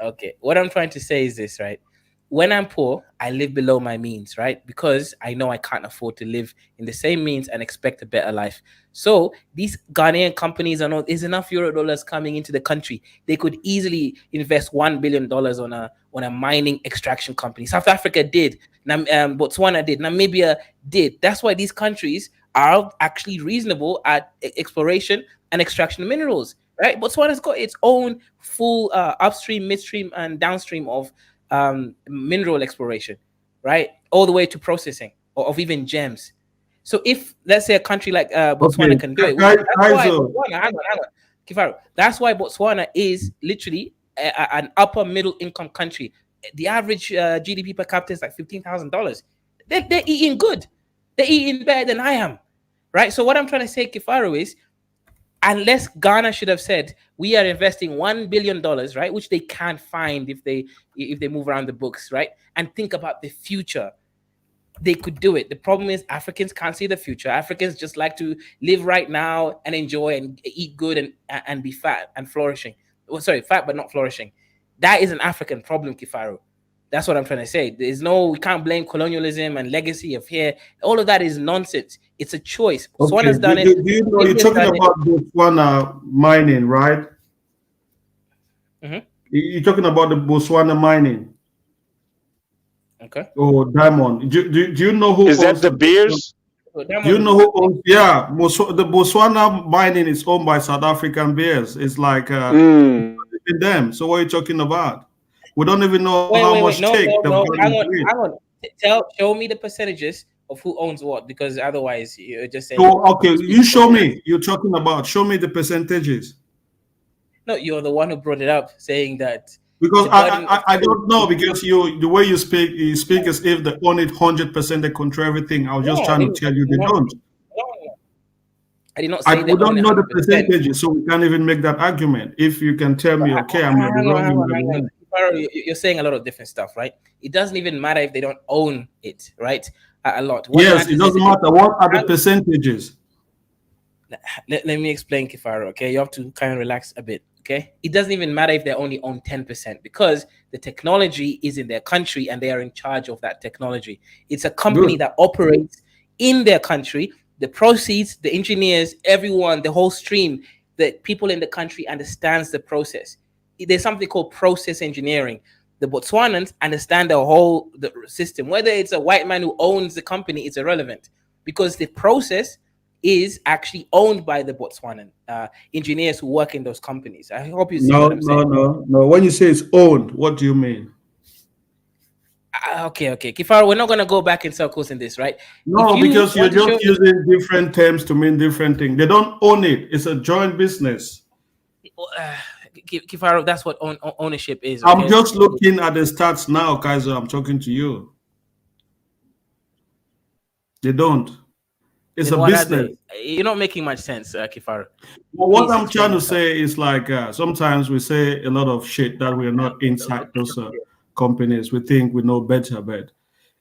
S10: Okay, what I'm trying to say is this, right? When I'm poor, I live below my means, right? Because I know I can't afford to live in the same means and expect a better life. So these Ghanaian companies are not, there's enough euro dollars coming into the country. They could easily invest $1 billion on a mining extraction company. South Africa did. Botswana did. Namibia did. That's why these countries are actually reasonable at exploration and extraction of minerals, right? Botswana's got its own full upstream, midstream, and downstream of mineral exploration, right, all the way to processing of even gems. So if let's say a country like Botswana can do it, that's why Botswana is literally an upper middle income country. The average GDP per capita is like $15,000. They're eating good. They're eating better than I am, right? So what I'm trying to say, Kifaru, is unless Ghana should have said we are investing $1 billion, right, which they can't find if they move around the books, right, and think about the future, they could do it. The problem is Africans can't see the future. Africans just like to live right now and enjoy and eat good and be fat and flourishing. Well, sorry, fat but not flourishing. That is an African problem, Kifaru. That's what I'm trying to say. We can't blame colonialism and legacy of here. All of that is nonsense. It's a choice. Botswana's done it.
S13: Do you know you're talking about Botswana mining, right?
S10: Mm-hmm.
S13: You're talking about the Botswana mining.
S10: Okay.
S13: Oh, diamond. Do you know who
S9: is that? The beers?
S13: Do you know who owns? Yeah, the Botswana mining is owned by South African bears. It's like them. So what are you talking about? We don't even know how much take.
S10: No. Hang on. Show me the percentages of who owns what, because otherwise you're just saying.
S13: So, okay, you show me. You're talking about. Show me the percentages.
S10: No, you're the one who brought it up, saying that.
S13: Because I don't know, because the way you speak as if they own it 100%, they control everything. I was just trying to tell you they don't.
S10: I did not say
S13: we don't know the percentages, so we can't even make that argument. If you can tell me, okay, I'm wrong.
S10: You're saying a lot of different stuff, right? It doesn't even matter if they don't own it, right? A lot.
S13: Yes, it doesn't matter. What are the percentages?
S10: Let me explain, Kifaru, okay? You have to kind of relax a bit, okay? It doesn't even matter if they only own 10%, because the technology is in their country and they are in charge of that technology. It's a company that operates in their country. The proceeds, the engineers, everyone, the whole stream, the people in the country understands the process. There's something called process engineering. the Botswanans understand the whole system. Whether it's a white man who owns the company, it's irrelevant, because the process is actually owned by the Botswanan engineers who work in those companies. I hope you see what I'm saying.
S13: No. When you say it's owned, what do you mean?
S10: Okay, Kifaro, we're not going to go back in circles in this, right?
S13: No, because you're just using different terms to mean different things. They don't own it. It's a joint business.
S10: Kifaro, that's what ownership is.
S13: Okay? I'm just looking at the stats now, Kaiser. I'm talking to you. They don't. It's a business.
S10: You're not making much sense, Kifaro.
S13: Well, what I'm trying to say is like sometimes we say a lot of shit that we're not inside those companies. We think we know better, but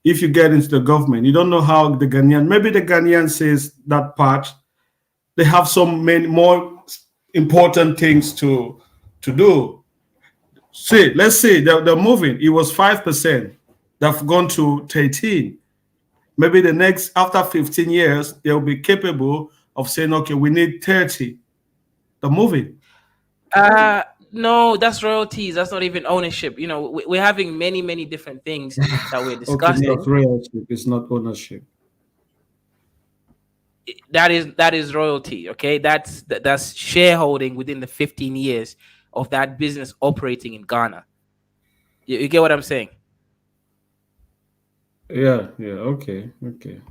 S13: if you get into the government, you don't know how the Ghanaian, maybe the Ghanaian says that part, they have many more important things to do. See, let's say they're moving. It was 5%. They've gone to 13. Maybe the next, after 15 years, they'll be capable of saying, okay, we need 30. They're moving.
S10: No, that's royalties. That's not even ownership. You know, we're having many different things that we're discussing.
S13: Okay, royalty. It's not ownership.
S10: That is royalty. Okay, that's shareholding within the 15 years of that business operating in Ghana. You get what I'm saying?
S13: Yeah. Okay,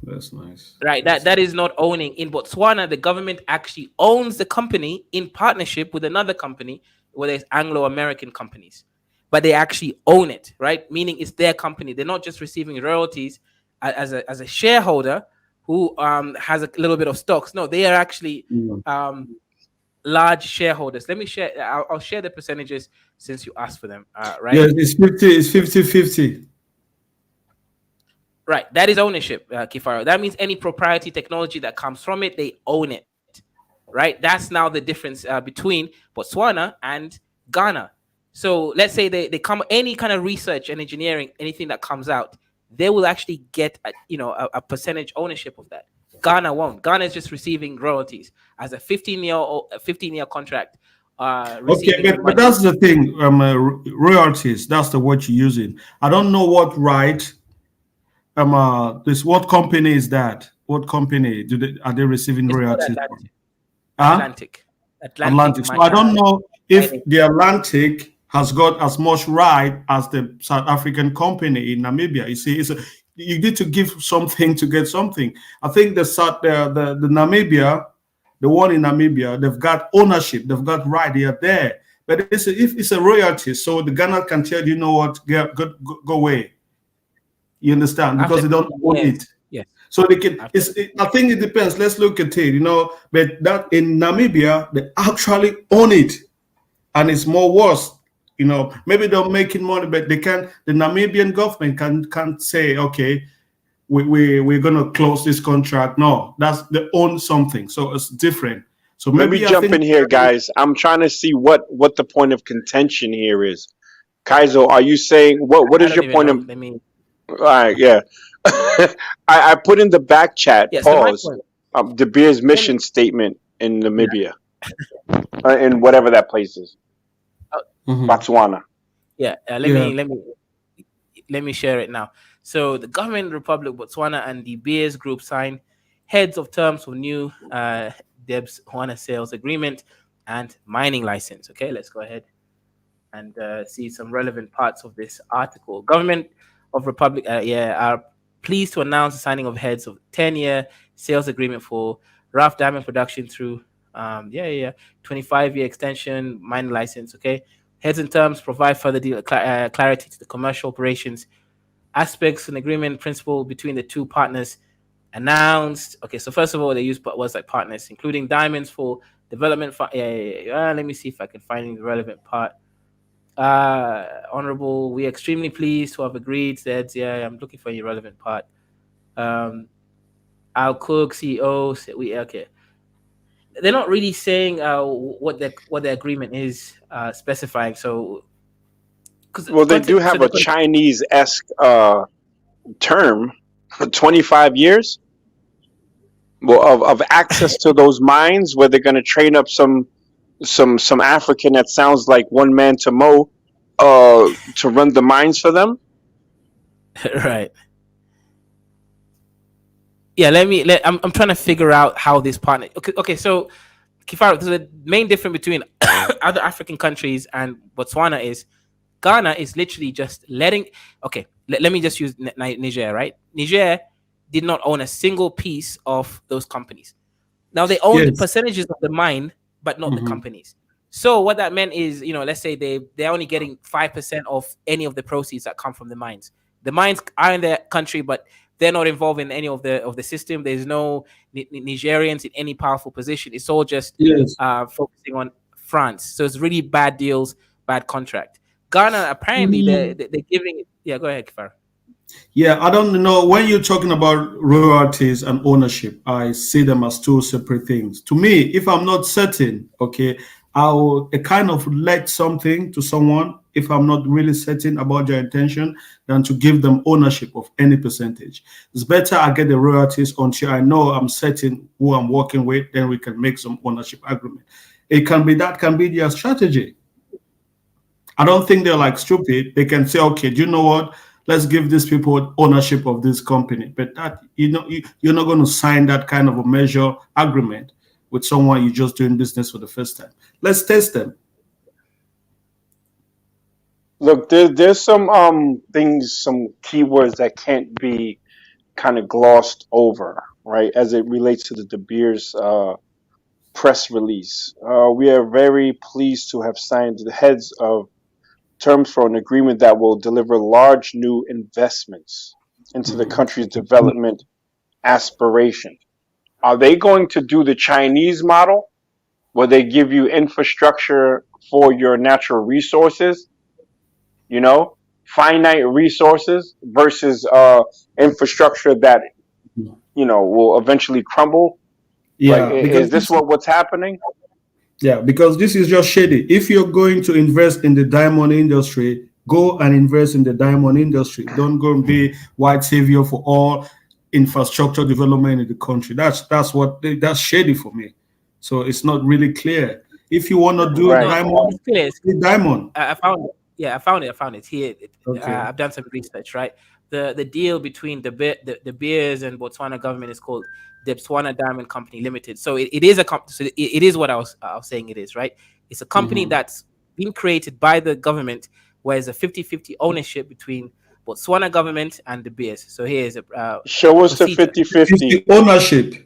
S13: that's nice.
S10: Right, that is not owning. In Botswana, the government actually owns the company in partnership with another company, whether it's Anglo-American companies, but they actually own it, right? Meaning it's their company. They're not just receiving royalties as a shareholder who has a little bit of stocks. No, they are actually large shareholders. Let me share. I'll share the percentages since you asked for them. Right?
S13: Yeah, it's 50-50.
S10: Right, that is ownership, Kifaro. That means any proprietary technology that comes from it, they own it. Right, that's now the difference between Botswana and Ghana. So let's say they come, any kind of research and engineering, anything that comes out, they will actually get a percentage ownership of that. Ghana won't. Ghana is just receiving royalties as a 15-year contract.
S13: Okay, but that's the thing. Royalties. That's the word you're using. I don't know what right. What company is that? What company are they receiving royalties from?
S10: Atlantic.
S13: So I don't know if the Atlantic has got as much right as the South African company in Namibia. You see, you need to give something to get something. I think the Namibia, the one in Namibia, they've got ownership, they've got right, they are there. But if it's a royalty, so the Ghana can tell you know what, go away. You understand? Because they don't own it.
S10: Yes.
S13: So they can. I think it depends. Let's look at it. But that in Namibia, they actually own it, and it's more worse. Maybe they're making money, but they can't. The Namibian government can't say, okay, we're gonna close this contract. No, they own something, so it's different. So maybe
S9: let me jump in here, guys. I'm trying to see what the point of contention here is. Kaizo, are you saying what is your point of? All right, yeah. I put in the back chat, pause, De Beer's mission statement in Namibia, in whatever that place is, Botswana.
S10: Yeah, let me share it now. So the government Republic Botswana and De Beers Group signed heads of terms for new Debs-Juana sales agreement and mining license. Okay, let's go ahead and see some relevant parts of this article. Government of Republic are pleased to announce the signing of heads of 10-year sales agreement for rough diamond production through 25-year extension mining license. Okay, heads and terms provide further clarity to the commercial operations aspects and agreement principle between the two partners announced. Okay, so first of all, they use words like partners, including diamonds for development. Let me see if I can find the relevant part. Honorable, we are extremely pleased to have agreed that I'm looking for a relevant part. Al Cook, CEO, said okay. They're not really saying what the agreement is specifying. So,
S9: they do have a Chinese-esque term, 25 years of access to those mines, where they're going to train up some African that sounds like one man to mow to run the mines for them.
S10: Right. Yeah, I'm trying to figure out how this partner. Okay. So, Kifaru, the main difference between other African countries and Botswana is Ghana is literally just letting. Okay, let me just use Niger. Right, Niger did not own a single piece of those companies. Now they owned percentages of the mine, but not the companies. So what that meant is, let's say they're only getting 5% of any of the proceeds that come from the mines. The mines are in their country, but they're not involved in any of the system. There's no Nigerians in any powerful position. It's all just focusing on France. So it's really bad deals, bad contract. Ghana, apparently, they're giving it. Yeah, go ahead, Kifar.
S13: Yeah, I don't know. When you're talking about royalties and ownership, I see them as two separate things. To me, if I'm not certain, okay, I'll kind of let something to someone if I'm not really certain about their intention than to give them ownership of any percentage. It's better I get the royalties until I know I'm certain who I'm working with, then we can make some ownership agreement. That can be their strategy. I don't think they're like stupid. They can say, okay, do you know what? Let's give these people ownership of this company. But that, you're not going to sign that kind of a measure agreement with someone you're just doing business for the first time. Let's test them.
S9: Look, there's some things, some keywords that can't be kind of glossed over, right? As it relates to the De Beers press release. We are very pleased to have signed the heads of terms for an agreement that will deliver large new investments into the country's development aspiration. Are they going to do the Chinese model where they give you infrastructure for your natural resources, finite resources versus infrastructure that, will eventually crumble?
S13: Yeah.
S9: Is this what's happening?
S13: Yeah, because this is just shady. If you're going to invest in the diamond industry, go and invest in the diamond industry. Don't go and be white savior for all infrastructure development in the country. That's shady for me. So it's not really clear. If you want to do diamond,
S10: it's clear.
S13: Diamond.
S10: I found it. Yeah, I found it here.
S13: Okay.
S10: I've done some research, right? The deal between the Beers and Botswana government is called the Botswana Diamond Company Limited. So it is a company. So it is what I was saying it is, right? It's a company that's been created by the government, where it's a 50-50 ownership between Botswana government and the Beers. So here's a
S9: show us the 50-50
S13: ownership.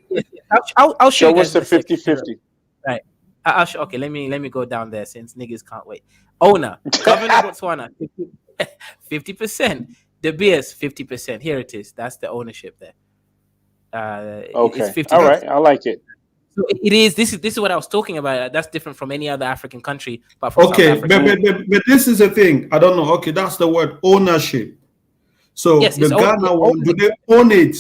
S10: I'll show
S9: us the 50-50.
S10: Right. Okay, let me go down there since niggas can't wait. Owner, Governor Botswana, 50%. De Beers, 50%. Here it is. That's the ownership there.
S9: Okay.
S10: It's 50%.
S9: All right. I like it.
S10: So it is. This is what I was talking about. That's different from any other African country. But from
S13: okay,
S10: South Africa.
S13: but this is a thing. I don't know. Okay, that's the word ownership. So
S10: yes,
S13: the Ghana one, do they own it?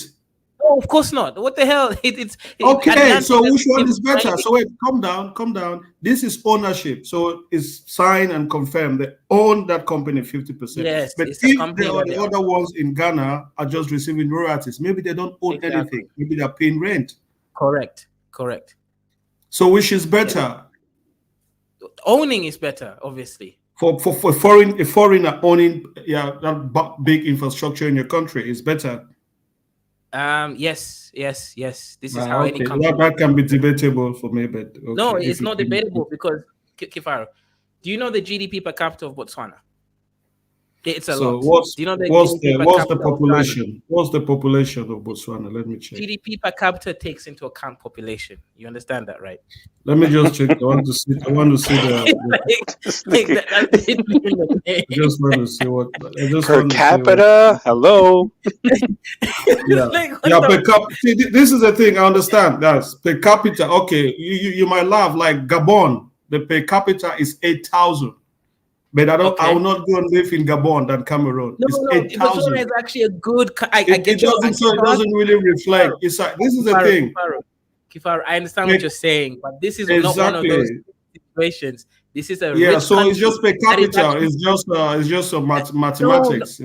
S10: No, of course not. What the hell?
S13: Okay, so which one is better? So wait, calm down. This is ownership. So it's signed and confirmed. They own that company 50%.
S10: Yes,
S13: but
S10: it's
S13: if
S10: a company
S13: the other ones in Ghana are just receiving royalties, maybe they don't own anything. Maybe they're paying rent.
S10: Correct.
S13: So which is better?
S10: Owning is better, obviously.
S13: For foreigner owning that big infrastructure in your country is better.
S10: Yes. This is how any company.
S13: That can be debatable for me, but okay.
S10: No, it's not debatable because Kifaro, do you know the GDP per capita of Botswana? It's a lot.
S13: What's
S10: do you know
S13: what's the population? What's the population of Botswana? Let me check.
S10: GDP per capita takes into account population. You understand that, right?
S13: Let me just check. I want to see the I just want to see what
S9: per capita. Hello.
S13: Per capita. See, this is the thing. I understand. That's per capita. Okay, you might laugh like Gabon. The per capita is 8,000. But I will not go and live in Gabon than Cameroon.
S10: No,
S13: it's 8,000.
S10: Botswana is actually a good.
S13: It doesn't really reflect. It's like this is the thing.
S10: Kifaro, I understand what you're saying, but this is not one of those situations. This is a
S13: rich so country. It's just per capita. It's just mathematics,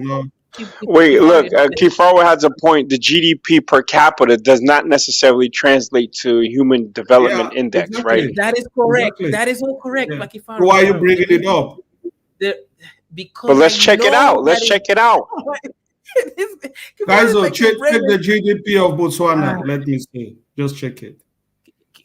S9: Wait, look, Kifaro has a point. The GDP per capita does not necessarily translate to Human Development Index, right?
S10: That is correct. That is all correct. Yeah.
S13: Why are you bringing it up?
S10: because
S9: But let's check it out. Let's check it out.
S13: Guys, check the GDP of Botswana. Let me see. Just check it.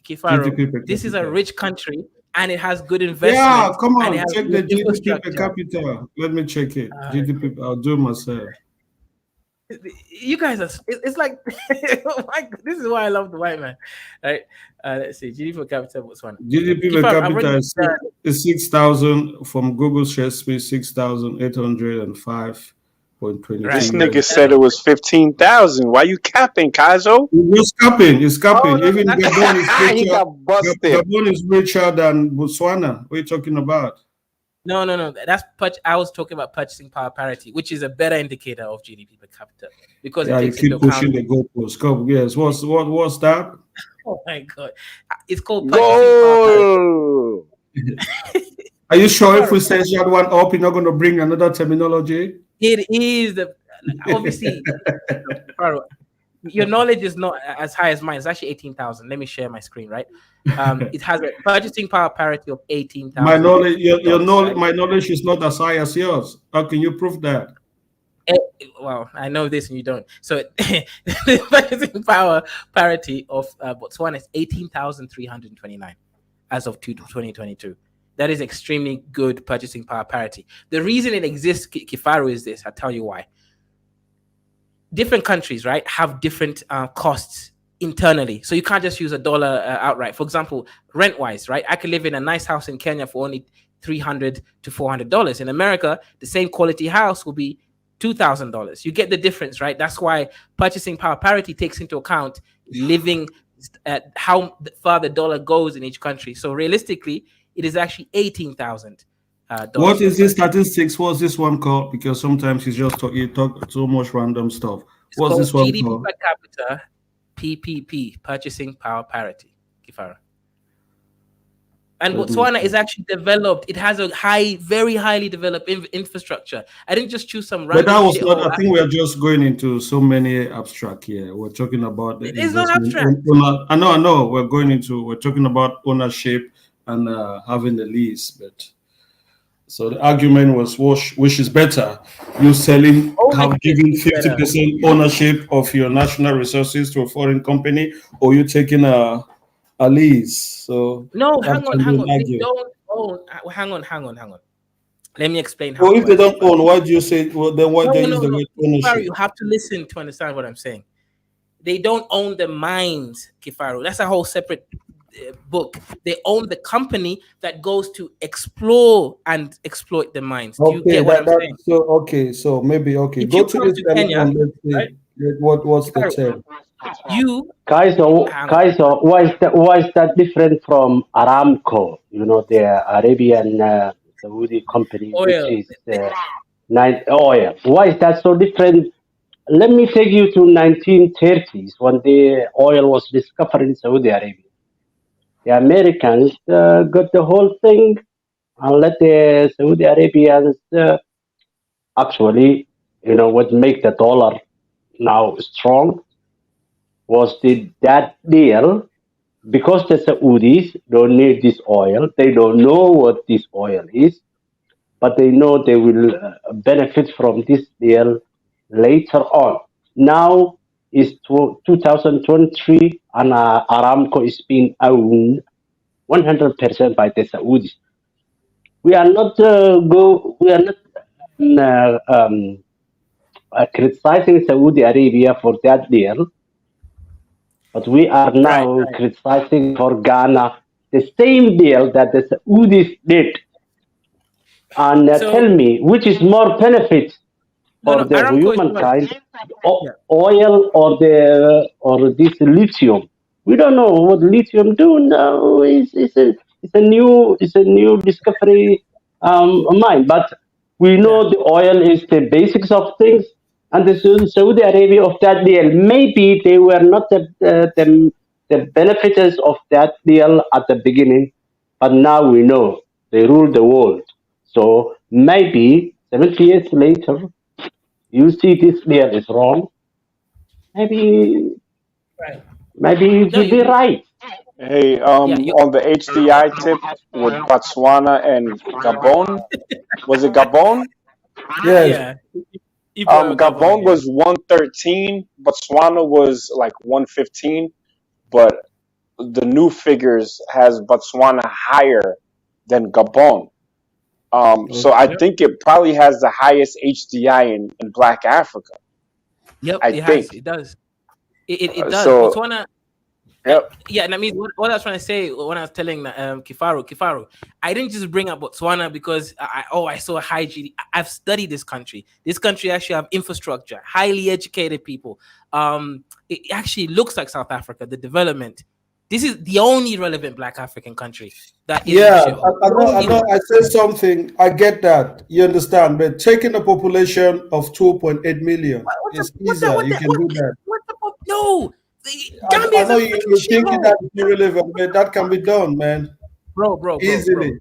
S10: Kifaro, this is a rich country and it has good investment.
S13: Yeah, come on,
S10: and
S13: check the GDP per capita. Let me check it. GDP, I'll do it myself.
S10: You guys are, it's like, this is why I love the white man. Right? Let's see, GDP per capita, Botswana.
S13: GDP per capita is 6,000 from Google Share Space, 6,805.22.
S9: This nigga said it was 15,000. Why you capping, Kazo?
S13: It's capping. It's capping. Even Gabon is richer.
S9: He got busted.
S13: Gabon is richer than Botswana. What are you talking about?
S10: No. That's I was talking about purchasing power parity, which is a better indicator of GDP per capita because it takes
S13: you keep
S10: into
S13: pushing
S10: account
S13: the goalpost. Yes. What's that?
S10: Oh my god! It's called purchasing power parity.
S13: Are you sure if we say that one up, you're not going to bring another terminology?
S10: It is obviously your knowledge is not as high as mine. It's actually 18,000. Let me share my screen. Right, it has a purchasing power parity of 18,000.
S13: My knowledge, your knowledge, my knowledge is not as high as yours. How can you prove that?
S10: Well, I know this and you don't. So the purchasing power parity of Botswana is 18,329 as of 2022. That is extremely good purchasing power parity. The reason it exists, Kifaru, is this. I'll tell you why. Different countries, right, have different costs internally. So you can't just use a dollar outright. For example, rent-wise, right? I could live in a nice house in Kenya for only $300 to $400. In America, the same quality house will be $2,000. You get the difference, right? That's why purchasing power parity takes into account living at how far the dollar goes in each country. So realistically, it is actually $18,000.
S13: What is this statistics? What's this one called? Because sometimes you talk so much random stuff. What's this one
S10: GDP
S13: called?
S10: per capita, PPP, purchasing power parity. Kifara. And Botswana is actually developed. It has a very highly developed infrastructure. I didn't just choose some random.
S13: But that was not. I think we are just going into so many abstract here. We're talking about the
S10: it's not abstract.
S13: I know. We're talking about ownership and having the lease. But so the argument was which is better, you selling, have given 50% ownership of your national resources to a foreign company, or you taking a lease. So
S10: no, hang on. They don't own. Hang on. Let me explain how.
S13: Well, if they don't own, why do you say? Well, then why they use the word ownership?
S10: Kifaru, you have to listen to understand what I'm saying. They don't own the mines, Kifaru. That's a whole separate book. They own the company that goes to explore and exploit the mines. Do you get what I'm saying?
S13: So maybe
S10: If
S13: go
S10: you
S13: to
S10: come
S13: this
S10: to Kenya,
S13: and let's see
S10: right?
S13: what's the term.
S14: Kaiso, why is that different from Aramco? You know, the Arabian Saudi company,
S10: Oil.
S14: which is oil. Why is that so different? Let me take you to 1930s when the oil was discovered in Saudi Arabia. The Americans got the whole thing and let the Saudi Arabians actually, what make the dollar now strong was that deal, because the Saudis don't need this oil. They don't know what this oil is, but they know they will benefit from this deal later on. Now is 2023, and Aramco is being owned 100% by the Saudis. We are not criticizing Saudi Arabia for that deal, but we are now criticizing for Ghana the same deal that the Saudis did. And tell me, which is more benefit for the humankind, oil or this lithium? We don't know what lithium do now. It's a new discovery mine, but we know the oil is the basics of things. And the Saudi Arabia of that deal, maybe they were not the benefiters of that deal at the beginning, but now we know they rule the world. So maybe 70 years later, you see this deal is wrong. Maybe you will be right.
S9: Hey, on the HDI tip with Botswana and Gabon, was it Gabon?
S10: Yeah.
S9: Gabon was 113, Botswana was like 115, but the new figures has Botswana higher than Gabon. So I think it probably has the highest HDI in Black Africa.
S10: Yep,
S9: I
S10: it
S9: think.
S10: has. It does. It does.
S9: So
S10: Botswana.
S9: Yep.
S10: Yeah, and I mean, what I was trying to say when I was telling Kifaru, I didn't just bring up Botswana because I saw a high GDP. I've studied this country. This country actually have infrastructure, highly educated people. It actually looks like South Africa. The development. This is the only relevant Black African country that is.
S13: Yeah, I know. I said something. I get that. You understand, but taking a population of 2.8 million is easier. You can do that.
S10: No.
S13: I know you're thinking that is irrelevant, but that can be done, man.
S10: Bro.
S13: Easily.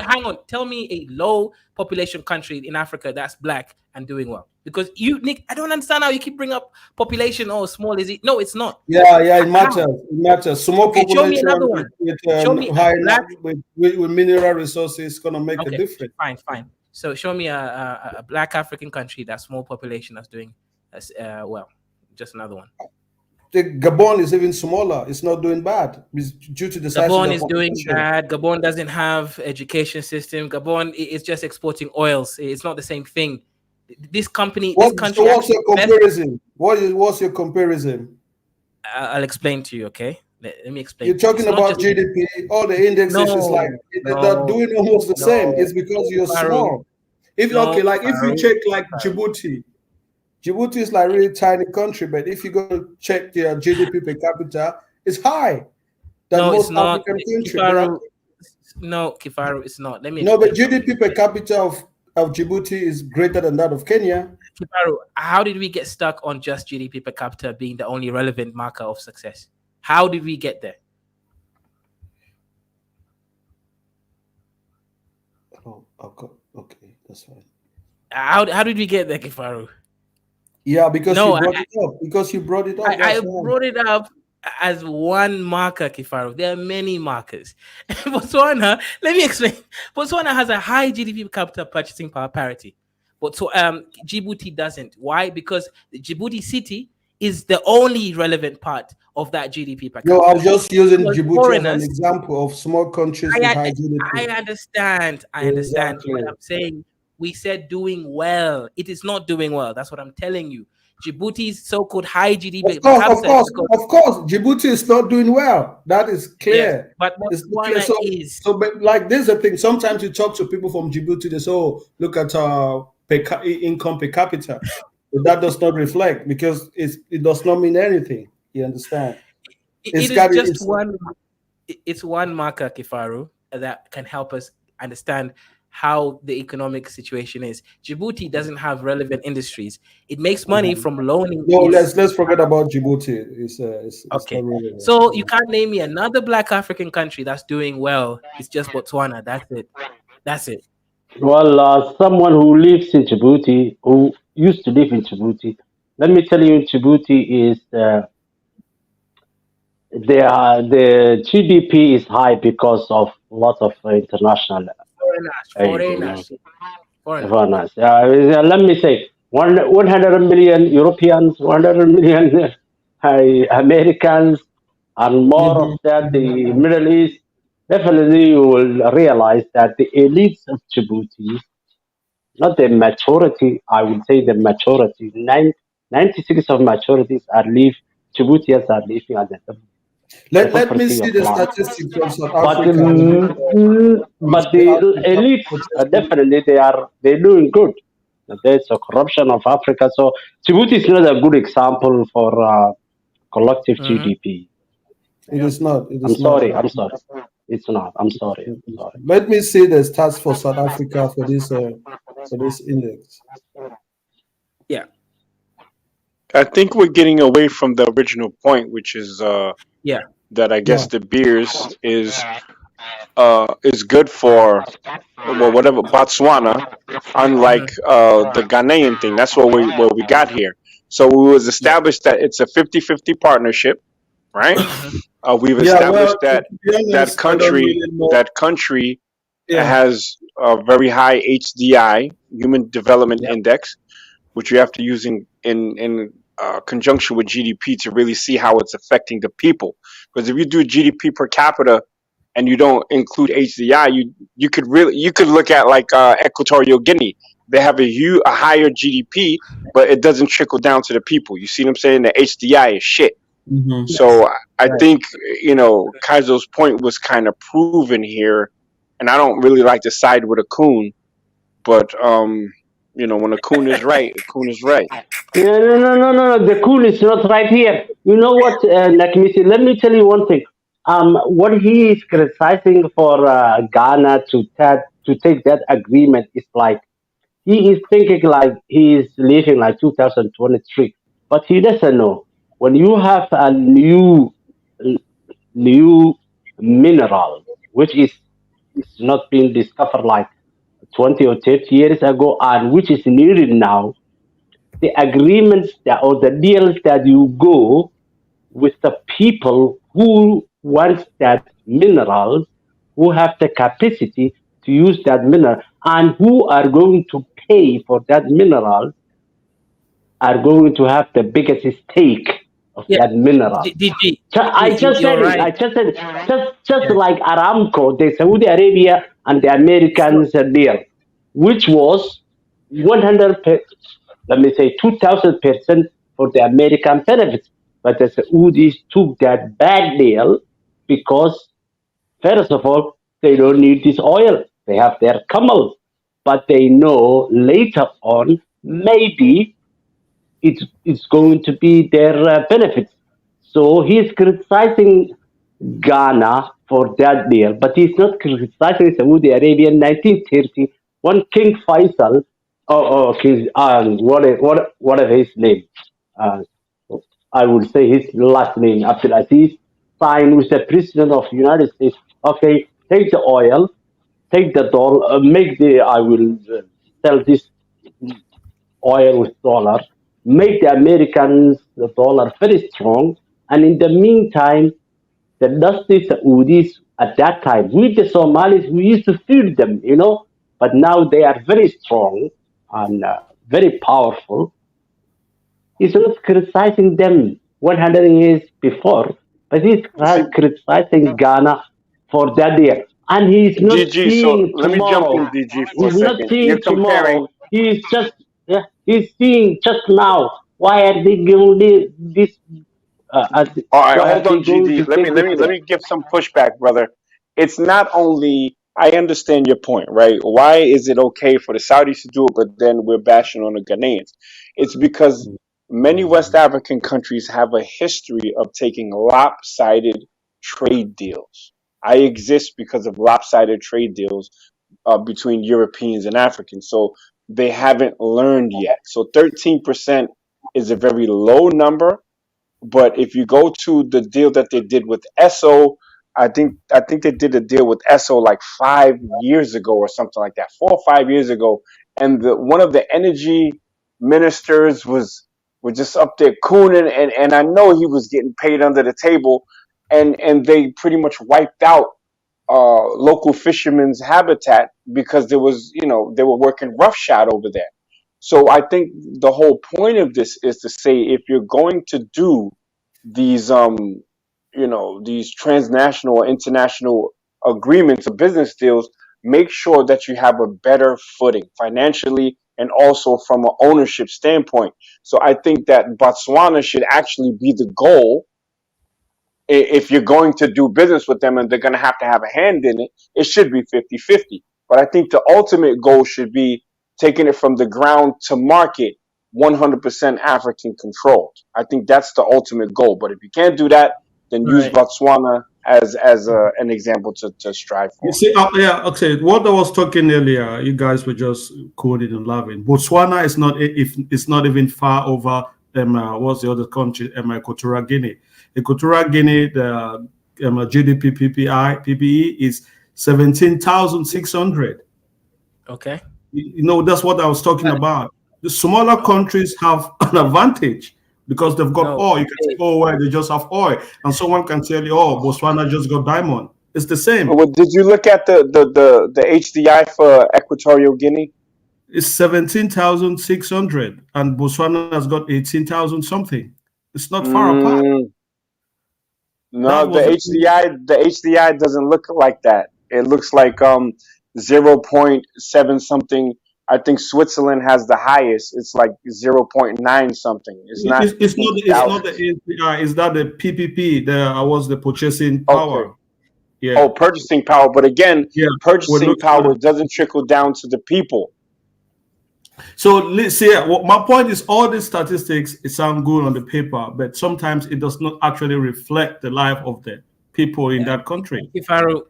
S10: Hang on. Tell me a low population country in Africa that's Black and doing well. Because Nick, I don't understand how you keep bringing up population. Oh, small is it? No, it's not.
S13: Yeah, it matters. It matters. Small population
S10: show me another one.
S13: with mineral resources is gonna make a difference.
S10: Fine. So show me a Black African country that's small population that's doing well. Just another one.
S13: The Gabon is even smaller. It's not doing bad. It's due to the size of
S10: Gabon
S13: the
S10: is doing bad. Gabon doesn't have education system. Gabon is just exporting oils. It's not the same thing. This country.
S13: What's your comparison? What's your comparison?
S10: I'll explain to you. Okay, let me explain.
S13: You're talking about GDP. All the indexes is like they're doing almost the same. It's because you're small. If you check like Djibouti is like really tiny country, but if you go check their GDP per capita, it's high than most African countries.
S10: No, Kifaru, it's not. Let me.
S13: No, but GDP per capita of Djibouti is greater than that of Kenya.
S10: Kifaru, how did we get stuck on just GDP per capita being the only relevant marker of success? How did we get there?
S13: Oh, okay, that's fine.
S10: How did we get there, Kifaru?
S13: Yeah, because you brought it up. Because you brought it up.
S10: I brought it up as one marker, Kifaru. There are many markers. Botswana, let me explain. Botswana has a high GDP per capita purchasing power parity. But Djibouti doesn't. Why? Because the Djibouti city is the only relevant part of that GDP per capita.
S13: No, I'm just using Djibouti as an example of small countries with high GDP.
S10: I understand. Exactly. What I'm saying, we said doing well. It is not doing well. That's what I'm telling you. Djibouti's so-called high GDP.
S13: Of course. Djibouti is not doing well. That is clear.
S10: Yes, but Botswana is.
S13: So, but like there's a thing. Sometimes you talk to people from Djibouti. They say, "Oh, look at income per capita." But that does not reflect because it does not mean anything. You understand?
S10: It's one marker, Kifaru, that can help us understand how the economic situation is. Djibouti doesn't have relevant industries. It makes money from loaning.
S13: No, let's forget about Djibouti. It's
S10: okay. So you can't name me another Black African country that's doing well. It's just Botswana. That's it.
S14: Well, someone who lives in Djibouti, who used to live in Djibouti, let me tell you, Djibouti is the GDP is high because of lots of international foreigners. Let me say 100 million Europeans, 100 million Americans, and more of that the Middle East. Definitely, you will realize that the elites of Djibouti, not the majority, I would say the majority, 96 of majorities Djiboutians are living at the top.
S13: Let me see the statistics from South Africa.
S14: But the elites, definitely, they're doing good. There's a corruption of Africa. So Djibouti is not a good example for collective GDP.
S13: It is not.
S14: I'm sorry. It's not. I'm sorry.
S13: Let me see the stats for South Africa for this index.
S10: Yeah.
S9: I think we're getting away from the original point, which is that I guess the beers is good for whatever Botswana, unlike the Ghanaian thing. That's what we got here. So we was established that it's a 50-50 partnership, right? We've established that country has a very high HDI, Human Development Index, which you have to use in conjunction with GDP to really see how it's affecting the people. Because if you do GDP per capita and you don't include HDI, you could look at like Equatorial Guinea. They have a higher GDP, but it doesn't trickle down to the people. You see what I'm saying? The HDI is shit. So I think, Kaizo's point was kind of proven here, and I don't really like to side with a coon, but when a coon is right, a coon is right.
S14: Yeah, no. The cool is not right here. You know what? Let me tell you one thing. What he is criticizing for Ghana to take that agreement is like he is thinking like he is living like 2023, but he doesn't know when you have a new mineral which is not being discovered like 20 or 30 years ago and which is needed now. The agreements or the deals that you go with the people who want that mineral, who have the capacity to use that mineral, and who are going to pay for that mineral, are going to have the biggest stake of that mineral. I just said it. I just said it. Just like Aramco, the Saudi Arabia and the Americans deal, which was 100%. Let me say 2,000% for the American benefits. But the Saudis took that bad deal because, first of all, they don't need this oil. They have their camel. But they know later on, maybe it's going to be their benefits. So he's criticizing Ghana for that deal, but he's not criticizing Saudi Arabia in 1930 when King Faisal, whatever his name, I would say his last name, Abdulaziz, signed with the President of the United States. Okay, take the oil, take the dollar, I will sell this oil with dollar, make the Americans the dollar very strong, and in the meantime, the dusty Saudis at that time, with the Somalis, we used to feed them, but now they are very strong and very powerful. He's not criticizing them 100 years before, but he's criticizing Ghana for that year. And he's not seeing
S9: let
S14: tomorrow.
S9: me jump in, DG, for
S14: He's
S9: a
S14: not
S9: second.
S14: seeing
S9: You're
S14: tomorrow.
S9: comparing.
S14: He's seeing just now. Why are they giving this?
S9: All right, hold on, GD. Let me give some pushback, brother. It's not only I understand your point, right? Why is it okay for the Saudis to do it, but then we're bashing on the Ghanaians? It's because many West African countries have a history of taking lopsided trade deals. I exist because of lopsided trade deals between Europeans and Africans. So they haven't learned yet. So 13% is a very low number. But if you go to the deal that they did with ESSO, I think they did a deal with ESSO like 5 years ago or something like that, 4 or 5 years ago. And one of the energy ministers was just up there cooning, and I know he was getting paid under the table, and they pretty much wiped out local fishermen's habitat because there was, they were working roughshod over there. So I think the whole point of this is to say, if you're going to do these, these transnational or international agreements or business deals, make sure that you have a better footing financially and also from an ownership standpoint. So I think that Botswana should actually be the goal. If you're going to do business with them and they're going to have a hand in it, it should be 50-50. But I think the ultimate goal should be taking it from the ground to market 100% African controlled. I think that's the ultimate goal. But if you can't do that, then use Botswana as an example to strive for.
S13: You see, okay. What I was talking earlier, you guys were just quoting and laughing. Botswana is not even far over. What's the other country? Equatorial Guinea. Equatorial Guinea, the GDP PPE is 17,600.
S10: Okay.
S13: That's what I was talking about. The smaller countries have an advantage because they've got oil. You can say, well, they just have oil. And someone can tell you, Botswana just got diamond. It's the same.
S9: Well, did you look at the HDI for Equatorial Guinea?
S13: It's 17,600, and Botswana has got 18,000 something. It's not far apart.
S9: No, the HDI doesn't look like that. It looks like 0.7 something. I think Switzerland has the highest. It's like 0.9 something. It's not.
S13: It's not the HDI. It's not the PPP. Was the purchasing power.
S9: Okay.
S13: Yeah.
S9: Oh, purchasing power. But again, purchasing power doesn't trickle down to the people.
S13: So let's see. My point is, all these statistics sound good on the paper, but sometimes it does not actually reflect the life of the people in that country.
S10: Kifaru,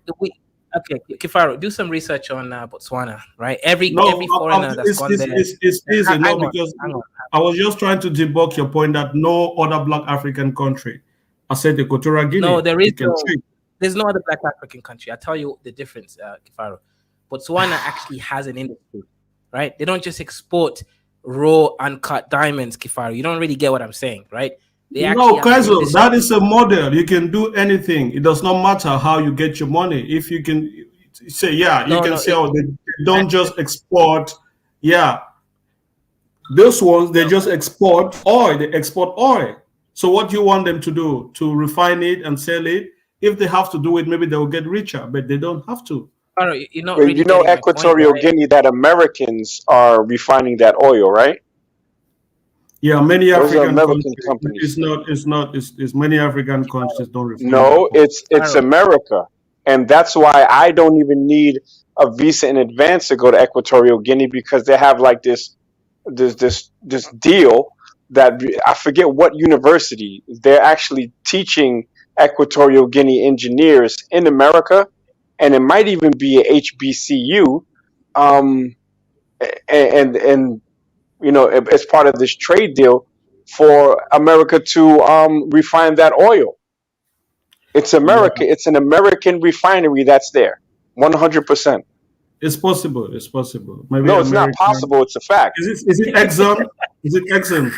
S10: do some research on Botswana, right? Every foreigner that's gone there.
S13: It's easy, because I was just trying to debunk your point that no other Black African country. I said Equatorial Guinea.
S10: No, there's no other Black African country. I'll tell you the difference, Kifaru. Botswana actually has an industry, right? They don't just export raw uncut diamonds, Kifaru. You don't really get what I'm saying, right?
S13: No, Kaizo, that is a model. You can do anything. It does not matter how you get your money. If you can say, they don't just export. Yeah, those ones, they just export oil. They export oil. So what do you want them to do? To refine it and sell it? If they have to do it, maybe they will get richer, but they don't have to.
S10: You know
S9: Equatorial Guinea, that Americans are refining that oil, right?
S13: Yeah, many
S9: Those
S13: African
S9: American
S13: countries.
S9: companies.
S13: It's many African countries don't refine.
S9: No, it's America, and that's why I don't even need a visa in advance to go to Equatorial Guinea, because they have like this deal that I forget what university they're actually teaching Equatorial Guinea engineers in America, and it might even be a HBCU, and you know, it's part of this trade deal for America to refine that oil. It's America. It's an American refinery that's there, 100%.
S13: It's possible. It's possible. Maybe
S9: no, it's not possible. It's a fact.
S13: Is it Exxon? Is it Exxon?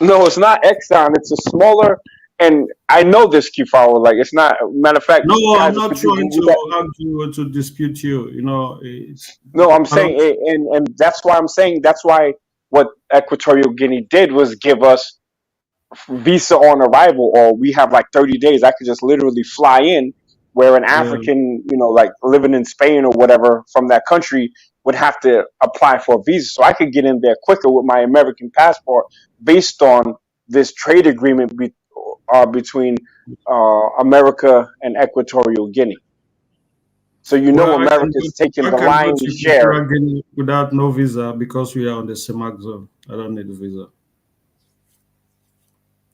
S9: No, it's not Exxon. It's a smaller. And I know this, Kifaru. Like, it's not. Matter of fact,
S13: no, I'm not trying to dispute you. You know.
S9: No, I'm saying, and that's why I'm saying that's why what Equatorial Guinea did was give us visa on arrival, or we have like 30 days. I could just literally fly in, where an African, you know, like living in Spain or whatever from that country would have to apply for a visa. So I could get in there quicker with my American passport based on this trade agreement between America and Equatorial Guinea. So you know, America is taking the lion's share.
S13: Without no visa, because we are on the CEMAC zone. I don't need a visa.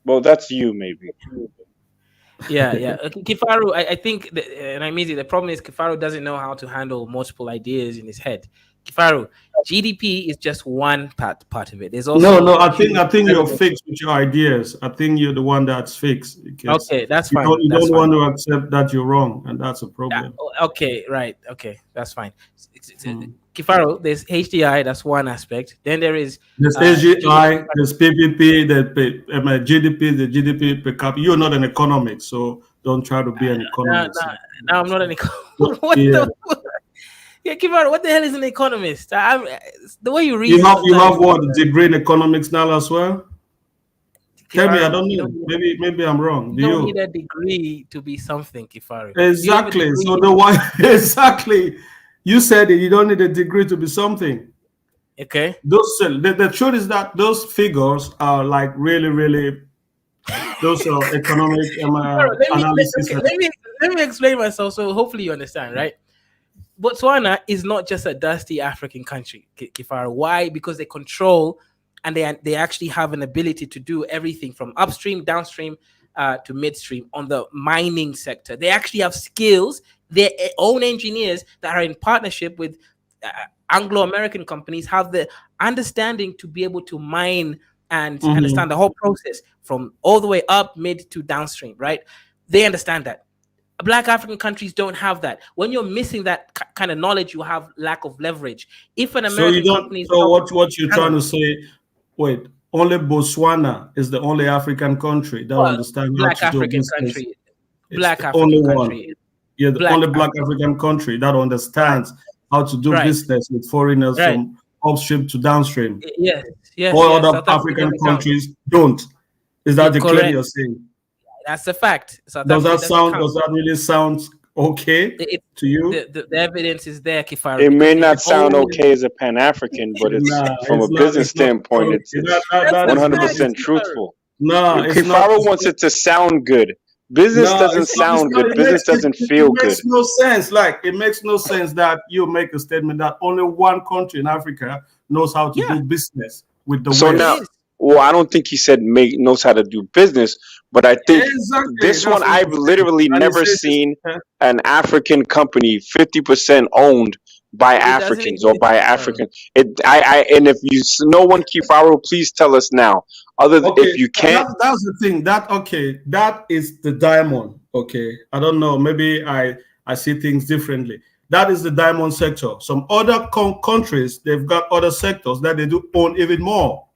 S9: Well, that's you, maybe.
S10: Yeah. Kifaru, I think, and I mean, the problem is Kifaru doesn't know how to handle multiple ideas in his head. Kifaru, GDP is just one part of it. There's also
S13: no. I think you're fixed with your ideas. I think you're the one that's fixed.
S10: Okay, that's fine.
S13: You don't want to accept that you're wrong, and that's a problem.
S10: Okay, right. Okay, that's fine. Kifaru, there's HDI. That's one aspect. Then there's
S13: HDI, there's PPP, the GDP, the GDP per capita. You're not an economist, so don't try to be an economist.
S10: No, I'm not an economist. Yeah, Kifaru, what the hell is an economist? The way you read.
S13: You have what, a degree in economics now as well? Tell me, I don't know. Maybe I'm wrong.
S10: You don't need a degree to be something, Kifaru.
S13: Exactly. So exactly. You said it. You don't need a degree to be something.
S10: Okay.
S13: The truth is that those figures are like really. Those are economic analysis.
S10: Let me explain myself. So hopefully you understand, right? Botswana is not just a dusty African country, Kifaru. Why? Because they control and they actually have an ability to do everything from upstream, downstream, to midstream on the mining sector. They actually have skills, their own engineers that are in partnership with Anglo-American companies have the understanding to be able to mine and understand the whole process from all the way up, mid to downstream, right? They understand that. Black African countries don't have that. When you're missing that kind of knowledge, you have lack of leverage. If an American company,
S13: so what you're trying to say? Wait, only Botswana is the only African country that understands
S10: Black African country. Black African country.
S13: Yeah, the only black African country that understands how to do business with foreigners from upstream to downstream.
S10: Yes, yes,
S13: All
S10: yes.
S13: other African countries don't. Is that the claim you're saying?
S10: That's a fact.
S13: Does that really sound okay to you?
S10: The evidence is there, Kifaru.
S9: It may not sound okay as a Pan-African, but it's from a business standpoint, it's 100% truthful.
S13: No,
S9: Kifaru wants it to sound good. Business doesn't sound good. Business doesn't feel good.
S13: It makes no sense. Like, it makes no sense that you make a statement that only one country in Africa knows how to do business with the
S9: So
S13: West.
S9: now, well, I don't think he said knows how to do business, but I think this one I've literally never seen an African company 50% owned by Africans or by Africans. And if you know one, Kifaru, please tell us now. Other than if you can't,
S13: that's the thing. That is the diamond. Okay, I don't know. Maybe I see things differently. That is the diamond sector. Some other countries, they've got other sectors that they do own even more.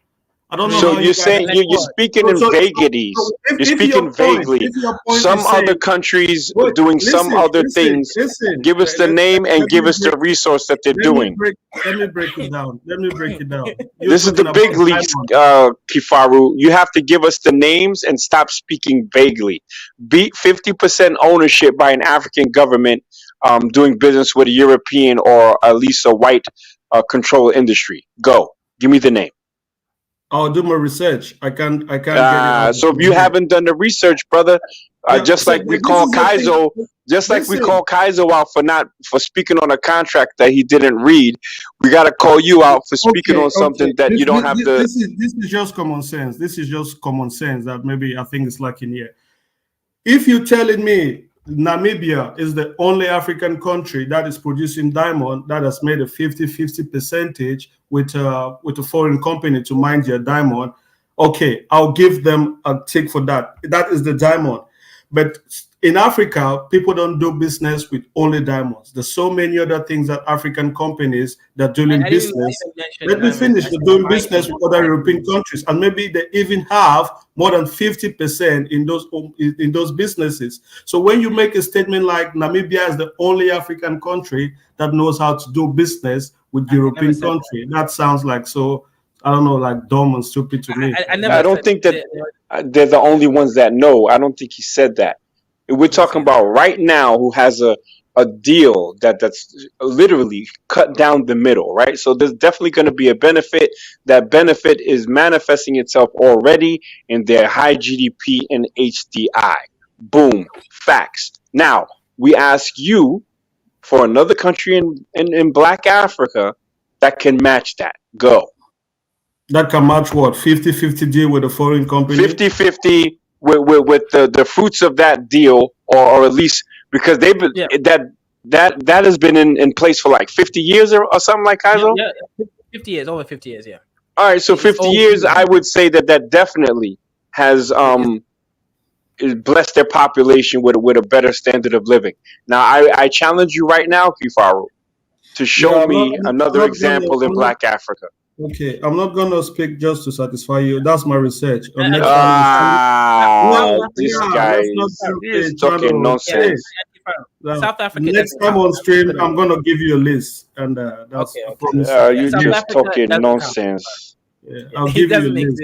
S13: I don't know.
S9: So you're saying you're speaking in vagaries. You're speaking vaguely. Some other countries doing some other things. Give us the name and give us the resource that they're doing.
S13: Let me break it down.
S9: This is the big leagues, Kifaru. You have to give us the names and stop speaking vaguely. Beat 50% ownership by an African government doing business with a European or at least a white control industry. Go. Give me the name.
S13: I'll do my research. I can't get it.
S9: So if you haven't done the research, brother, just like we call Kaizo out for speaking on a contract that he didn't read, we gotta call you out for speaking on something that you don't have to.
S13: This is just common sense. This is just common sense that maybe I think it's lacking here. If you're telling me Namibia is the only African country that is producing diamond that has made a 50-50 percentage with a foreign company to mine their diamond, okay, I'll give them a tick for that. That is the diamond. But in Africa, people don't do business with only diamonds. There's so many other things that African companies that do in business. Let me finish. They're doing business with other European countries, and maybe they even have more than 50% in those businesses. So when you make a statement like Namibia is the only African country that knows how to do business with European country, that sounds like I don't know, like dumb and stupid to me.
S9: I don't think that they're the only ones that know. I don't think he said that. We're talking about right now who has a deal that's literally cut down the middle, right? So there's definitely going to be a benefit. That benefit is manifesting itself already in their high GDP and HDI. Boom. Facts. Now, we ask you for another country in Black Africa that can match that. Go.
S13: That can match what? 50-50 deal with a foreign company?
S9: 50-50 with the fruits of that deal, or at least because they've been that has been in place for like 50 years or something like Kaizo?
S10: Yeah, 50 years, over 50 years, yeah.
S9: All right, so 50 years, I would say that definitely has blessed their population with a better standard of living. Now, I challenge you right now, Kifaru, to show me another example in Black Africa.
S13: Okay, I'm not going to speak just to satisfy you. That's my research.
S9: This guy is talking nonsense.
S10: South Africa.
S13: Next time on stream, I'm going to give you a list, and that's
S9: you're just talking nonsense.
S13: Yeah, I'll give you a list.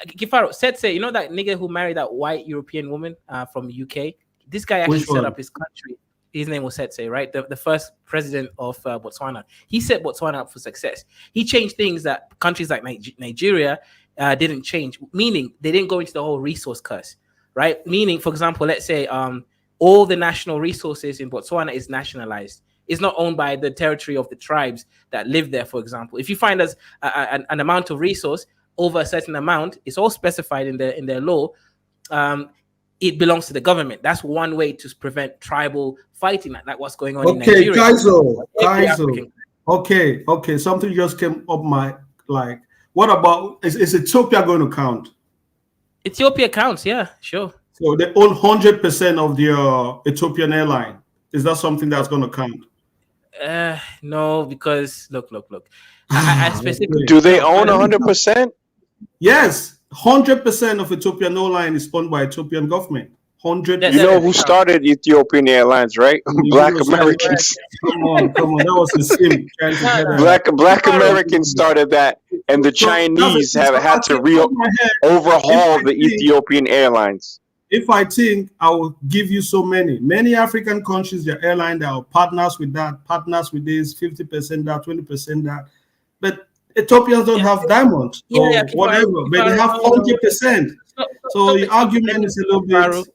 S10: Kifaru, say, you know that nigga who married that white European woman from the UK? This guy actually set up his country. His name was Setse, right? The first president of Botswana. He set Botswana up for success. He changed things that countries like Nigeria didn't change, meaning they didn't go into the whole resource curse, right? Meaning, for example, let's say all the national resources in Botswana is nationalized. It's not owned by the territory of the tribes that live there, for example. If you find us an amount of resource over a certain amount, it's all specified in their law. It belongs to the government. That's one way to prevent tribal fighting, like what's going on in Nigeria.
S13: Kaizo. Okay. Something just came up what about, is Ethiopia going to count?
S10: Ethiopia counts, yeah, sure.
S13: So they own 100% of the Ethiopian airline. Is that something that's going to count?
S10: No, because look. I specifically
S9: do they own 100%?
S13: Yes. 100% of Ethiopian airline is owned by Ethiopian government. 100%.
S9: You know who started Ethiopian Airlines, right? Black Americans.
S13: Come on. That was a sim.
S9: Black Americans started that, and the Chinese have had to overhaul the Ethiopian Airlines.
S13: If I think I will give you so many African countries, their airline, they are partners with that, partners with this, 50% that, 20% that. But Ethiopians don't have diamonds or whatever, but they have 100%. So the argument is a little bit.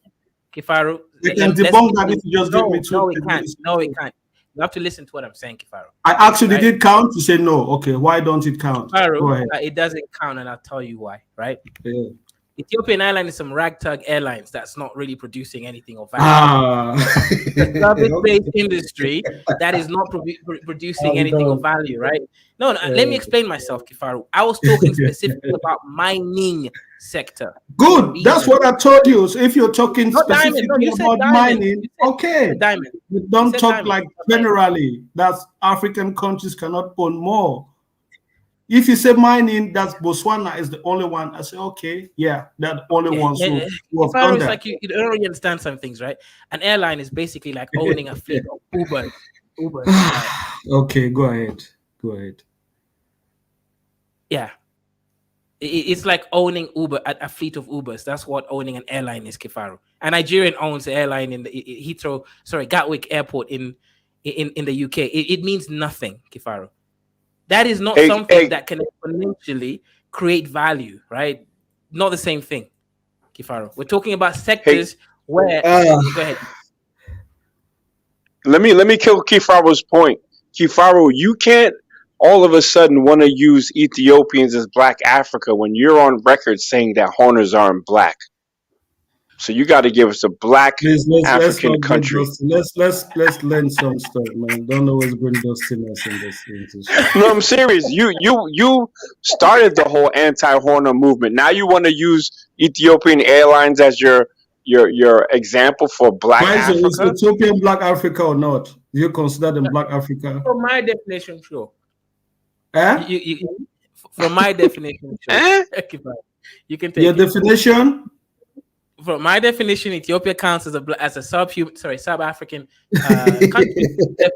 S10: Kifaru,
S13: they can debunk that if you just give me two.
S10: No, it can't. No, it can't. You have to listen to what I'm saying, Kifaru.
S13: I actually did count. You say no. Okay, why don't it count?
S10: Kifaru,
S13: go ahead.
S10: It doesn't count, and I'll tell you why. Right?
S13: Yeah.
S10: Ethiopian Airlines is some ragtag airlines that's not really producing anything of value. The service-based industry that is not producing anything of value, right? No, let me explain myself, Kifaru. I was talking specifically about mining sector.
S13: Good. That's what I told you. So if you're talking specifically about mining, okay.
S10: Diamond.
S13: Don't talk like generally that African countries cannot own more. If you say mining, that's Botswana is the only one. I say, okay, yeah, that only one. So
S10: if I was like you don't really understand some things, right? An airline is basically like owning a fleet of Uber.
S13: Okay, go ahead. Yeah.
S10: It's like owning a fleet of Ubers. That's what owning an airline is, Kifaru. A Nigerian owns an airline in the Gatwick Airport in the UK. It means nothing, Kifaru. That is not something that can exponentially create value, right? Not the same thing, Kifaru. We're talking about sectors where. Go ahead.
S9: Let me kill Kifaru's point. Kifaru, you can't all of a sudden want to use Ethiopians as Black Africa when you're on record saying that Horners aren't black. So you got to give us a black African country.
S13: Let's learn some stuff, man. Don't always bring dustiness in this.
S9: No, I'm serious. You started the whole anti-Horner movement. Now you want to use Ethiopian Airlines as your example for Black Africa.
S13: Is Ethiopian Black Africa or not? Do you consider them Black Africa?
S10: From my definition, sure. From my definition, sure. You can take
S13: your definition.
S10: From my definition, Ethiopia counts as a sub-African country.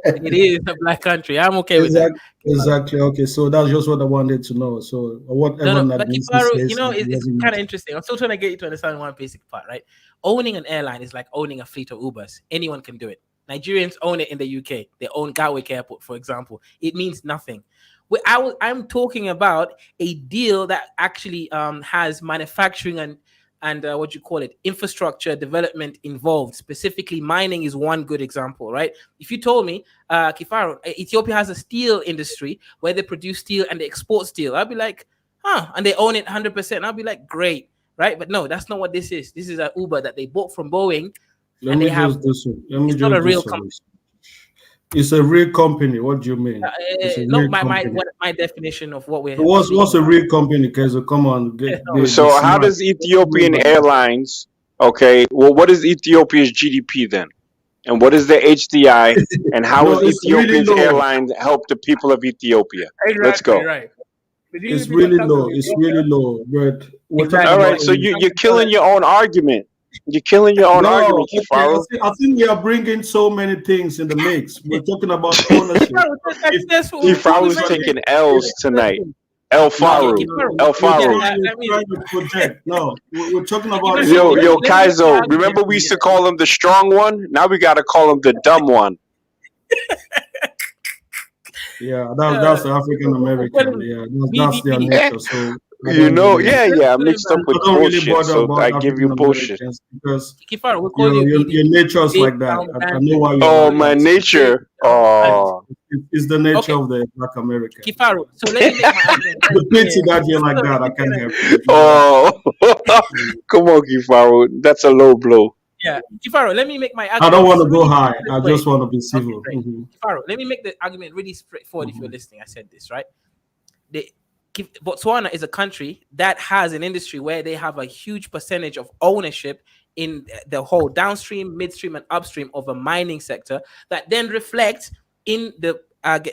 S10: It is a black country. I'm okay with that.
S13: Exactly. Okay, so that's just what I wanted to know. So whatever.
S10: But Kifaru, it's kind of interesting. I'm still trying to get you to understand one basic part, right? Owning an airline is like owning a fleet of Ubers. Anyone can do it. Nigerians own it in the UK. They own Gatwick Airport, for example. It means nothing. I'm talking about a deal that actually has manufacturing and infrastructure development involved. Specifically, mining is one good example, right? If you told me, Kifaru, Ethiopia has a steel industry where they produce steel and they export steel, I'd be like, and they own it 100%. I'd be like, great, right? But no, that's not what this is. This is an Uber that they bought from Boeing. It's not a real company.
S13: It's a real company. What do you mean?
S10: Not my definition of what we're.
S13: What's a real company? Because come on.
S9: So how does Ethiopian Airlines? Okay, well, what is Ethiopia's GDP then? And what is the HDI? And how is Ethiopian Airlines help the people of Ethiopia?
S10: Exactly,
S9: let's go.
S10: Right.
S13: It's really low. It's really low. But
S9: all right, so you're killing your own argument. You're killing your own argument, Kifaru.
S13: I think you are bringing so many things in the mix. We're talking about ownership.
S9: Kifaru is taking L's tonight. El Faru.
S13: No, we're talking about.
S9: Yo, Kaizo. Remember we used to call him the strong one? Now we got to call him the dumb one.
S13: Yeah, that's African American. Yeah, that's their nature. So.
S9: I mixed up with bullshit,
S13: really
S9: so I give you bullshit.
S13: Because your nature is like that. I know why.
S9: Oh, my nature. Oh,
S13: it's the nature of the Black American.
S10: Kifaru, so let me make my argument.
S13: The pity that you're like that, I can't help it.
S9: Oh, come on, Kifaru. That's a low blow.
S10: Yeah, Kifaru, let me make my argument.
S13: I don't want to go high. I just want to be civil.
S10: Okay, Kifaru, let me make the argument really straightforward. If you're listening, I said this right. Botswana is a country that has an industry where they have a huge percentage of ownership in the whole downstream, midstream, and upstream of a mining sector that then reflects in the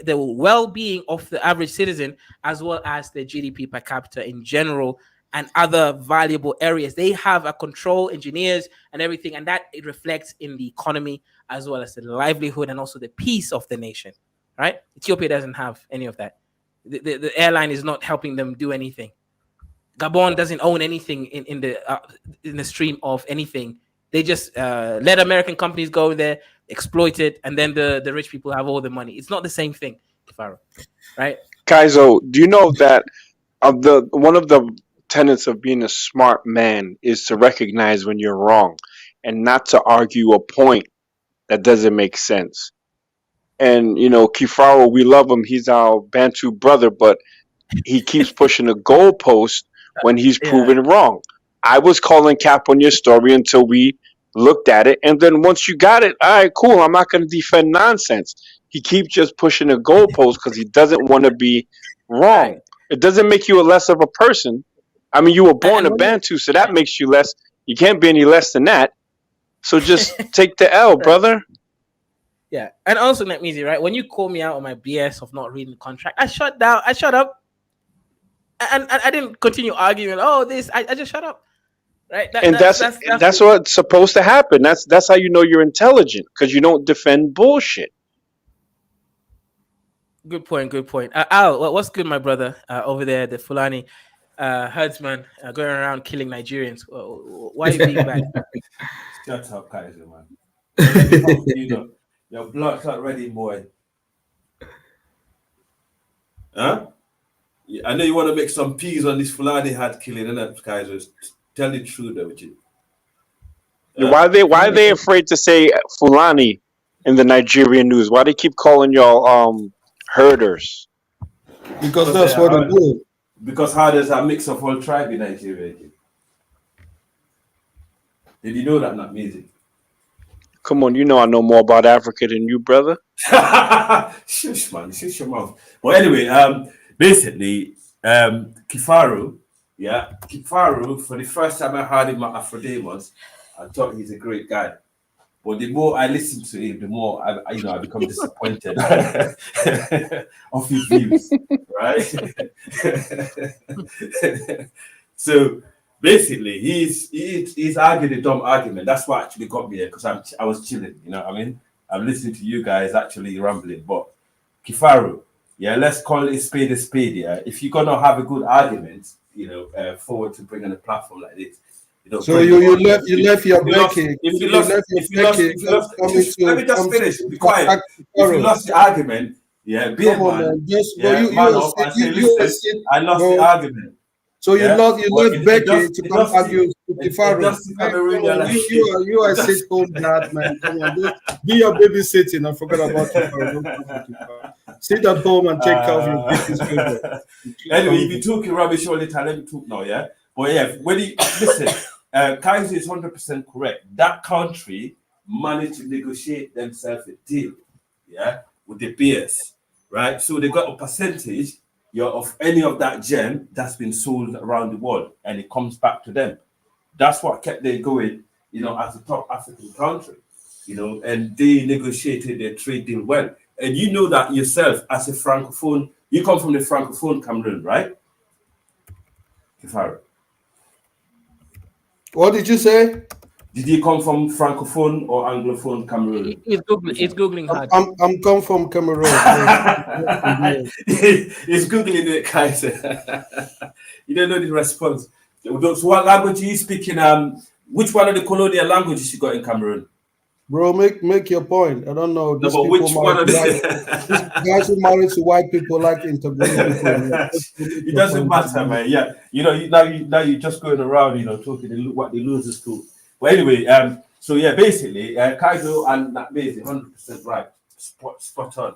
S10: well-being of the average citizen as well as the GDP per capita in general and other valuable areas. They have a control, engineers, and everything, and that it reflects in the economy as well as the livelihood and also the peace of the nation. Right? Ethiopia doesn't have any of that. The airline is not helping them do anything. Gabon doesn't own anything in the stream of anything. They just let American companies go there, exploit it, and then the rich people have all the money. It's not the same thing, Kifaro, right?
S9: Kaizo, do you know that one of the tenets of being a smart man is to recognize when you're wrong and not to argue a point that doesn't make sense? And Kifaro, we love him. He's our Bantu brother, but he keeps pushing the goalpost when he's proven wrong. I was calling cap on your story until we looked at it, and then once you got it, all right, cool. I'm not going to defend nonsense. He keeps just pushing the goalpost because he doesn't want to be wrong. It doesn't make you a less of a person. I mean, you were born a Bantu, so that makes you less. You can't be any less than that. So just take the L, brother.
S10: Yeah, and also let me see, right? When you call me out on my BS of not reading the contract, I shut down. I shut up, and I didn't continue arguing. Oh, I just shut up, right?
S9: That's what's supposed to happen. That's how you know you're intelligent, because you don't defend bullshit.
S10: Good point. Good point. Al, what's good, my brother? Over there, the Fulani herdsman going around killing Nigerians. Why are you being bad?
S15: Shut up, Kaiser, man. Your blood's not ready, boy. Huh? I know you want to make some peas on this Fulani hat killing, innit, Kaiser? Tell the truth, don't you?
S9: Why are they afraid to say Fulani in the Nigerian news? Why they keep calling y'all herders?
S13: Because that's what they do.
S15: Because herders are a mix of all tribe in Nigeria. Did you know that, not music?
S9: Come on, I know more about Africa than you, brother.
S15: Shush, man, shush your mouth. Well, anyway, basically, Kifaro, for the first time I heard him at Aphrodemos, I thought he's a great guy. But the more I listen to him, the more I become disappointed of his views, right? So basically, he's arguing a dumb argument. That's what actually got me here, because I was chilling. You know what I mean? I'm listening to you guys actually rambling. But Kifaro, let's call it a spade. Yeah, if you're gonna have a good argument, forward to bring on a platform like this.
S13: So you left your Becky.
S15: Let me just finish. Be quiet. If you lost the argument, be a man. I lost the argument.
S13: So you left Becky to come argue with Kifaro. You are sit home, dad, man. Come on, be your babysitting and forget about Kifaro. Sit at home and take care of your business.
S15: Anyway, if you talking rubbish all the time, let me talk now, yeah? But when you listen, Kaiser is 100% correct. That country managed to negotiate themselves a deal, with the BS, right? So they got a percentage of any of that gem that's been sold around the world, and it comes back to them. That's what kept them going, as a top African country, and they negotiated their trade deal well. And you know that yourself as a Francophone, you come from the Francophone Cameroon, right? Kifaro.
S13: What did you say?
S15: Did you come from Francophone or Anglophone Cameroon?
S10: It's Googling hard.
S13: I'm come from Cameroon.
S15: It's Googling it, Kaiser. You don't know the response. So what language are you speaking? Which one of the colonial languages you got in Cameroon?
S13: Bro, make your point. I don't know.
S15: No, but which one of
S13: the guys who married to white people like integrating people.
S15: It doesn't matter, man. Yeah, now you're just going around, talking what the losers do. Well, anyway, basically, Kaido and that is 100% right, spot on.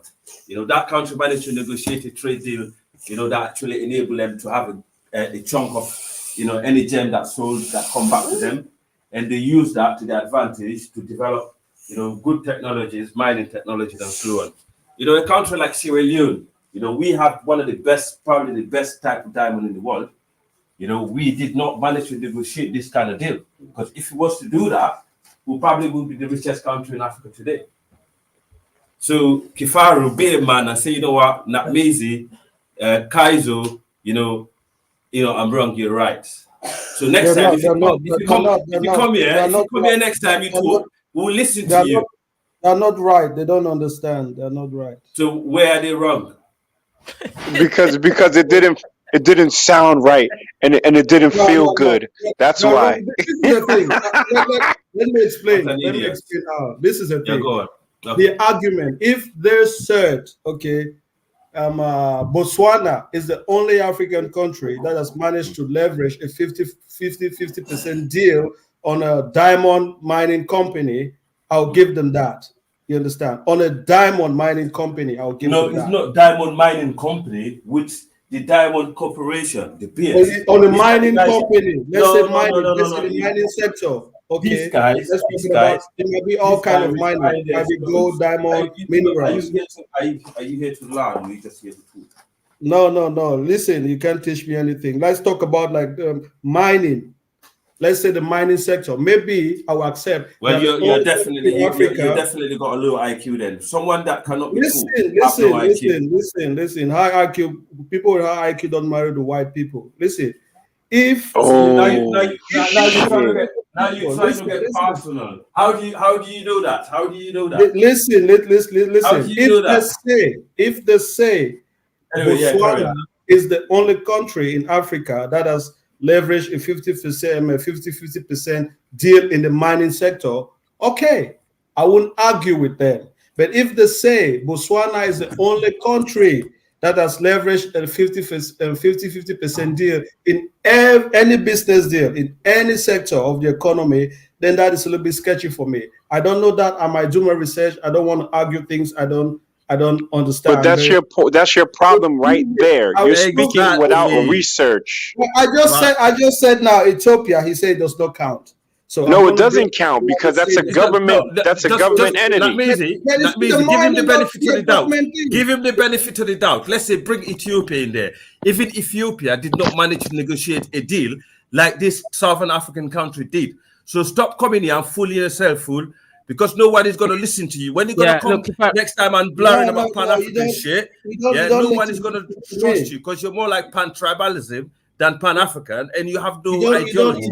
S15: That country managed to negotiate a trade deal, that actually enabled them to have a chunk of, any gem that sold that come back to them, and they use that to their advantage to develop, good technologies, mining technologies, and so on. A country like Sierra Leone, we have one of the best, probably the best type of diamond in the world. We did not manage to negotiate this kind of deal, because if it was to do that, we probably would be the richest country in Africa today. So Kifaro, be a man and say, what, Nakmezi, Kaizo, I'm wrong, you're right. So next time, if you come here next time you talk, we'll listen to you.
S13: They're not right. They don't understand. They're not right.
S15: So where are they wrong?
S9: because it didn't sound right and it didn't feel good. That's why.
S13: This is the thing. Let me explain. This is the thing.
S15: Go on.
S13: The argument, if there's said, Botswana is the only African country that has managed to leverage a 50% deal on a diamond mining company, I'll give them that. You understand? On a diamond mining company, I'll give them that.
S15: No, it's not diamond mining company, which the Diamond Corporation, the PS.
S13: On a mining company, let's say the mining sector. Okay,
S15: these guys,
S13: it might be all kind of mining. It might be gold, diamond, minerals.
S15: Are you here to learn? Or you just here to talk?
S13: No. Listen, you can't teach me anything. Let's talk about mining. Let's say the mining sector. Maybe I will accept.
S15: Well, you're definitely got a low IQ then. Someone that cannot be
S13: listen. High IQ people with high IQ don't marry the white people. Listen, if
S15: now you're trying to get personal. How do you know that? How do you know that?
S13: Listen. If they say Botswana is the only country in Africa that has leveraged a 50% deal in the mining sector, okay, I won't argue with them. But if they say Botswana is the only country that has leveraged a 50% deal in any business deal, in any sector of the economy, then that is a little bit sketchy for me. I don't know that. I might do my research. I don't want to argue things I don't understand.
S9: But that's your problem right there. You're speaking without research.
S13: I just said now Ethiopia. He said it does not count. So
S9: no, it doesn't count because that's a government. That's a government entity.
S12: That means give him the benefit of the doubt. Give him the benefit of the doubt. Let's say bring Ethiopia in there. If Ethiopia did not manage to negotiate a deal like this Southern African country did, so stop coming here and fooling yourself, fool. Because nobody's going to listen to you. When you're going to come next time and blaring about Pan-African shit, no one is going to trust you because you're more like Pan-Tribalism than Pan-African and you have no ideology.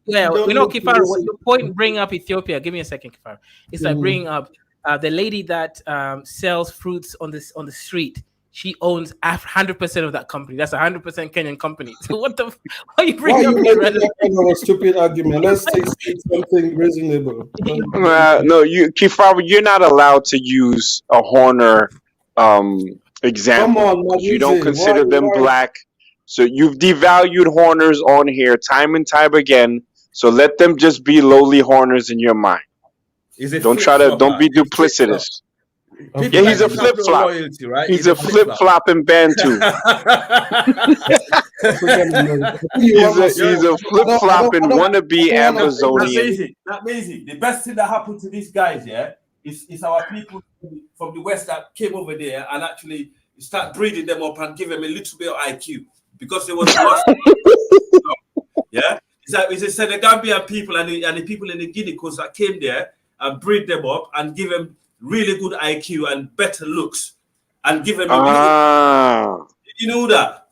S10: Kifaru, your point bringing up Ethiopia, give me a second, Kifaru. It's like bringing up the lady that sells fruits on the street. She owns 100% of that company. That's 100% Kenyan company. So what the? Why are you bringing up
S13: that kind of a stupid argument? Let's take something reasonable.
S9: No, Kifaru, you're not allowed to use a Horner example.
S13: Come on,
S9: you don't consider them black. So you've devalued Horners on here time and time again. So let them just be lowly Horners in your mind. Don't be duplicitous. Yeah, he's a flip flop. Right? He's a flip flopping Bantu. he's a flip flopping wannabe Amazonian.
S15: Not easy. The best thing that happened to these guys, is our people from the West that came over there and actually start breeding them up and give them a little bit of IQ because they were lost. It's a Senegambian people and the people in the Guinea coast that came there and breed them up and give them really good IQ and better looks and give them Did you know that?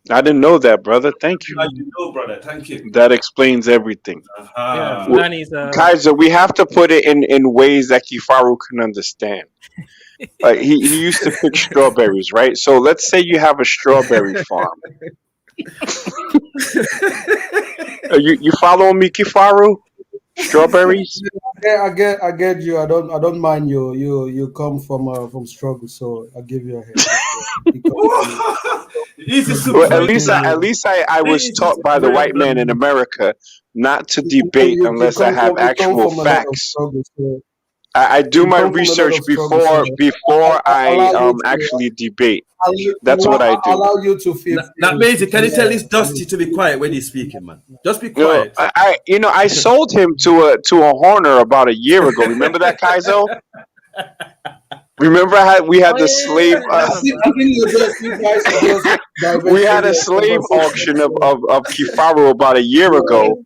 S9: I didn't know that, brother. Thank you.
S15: You know, brother. Thank you.
S9: That explains everything. Kaiser, we have to put it in ways that Kifaru can understand. Like he used to pick strawberries, right? So let's say you have a strawberry farm. You following me, Kifaru? Strawberries?
S13: I get you. I don't mind you. You come from struggle, so I'll give you a hand.
S9: Well, at least I was taught by the white man in America not to debate unless I have actual facts. I do my research before I actually debate. That's what I do.
S13: Allow you to feel.
S12: That means can you tell this Dusty to be quiet when he's speaking, man? Just be quiet.
S9: I sold him to a Horner about a year ago. Remember that, Kaizo? Remember we had the slave. We had a slave auction of Kifaru about a year ago.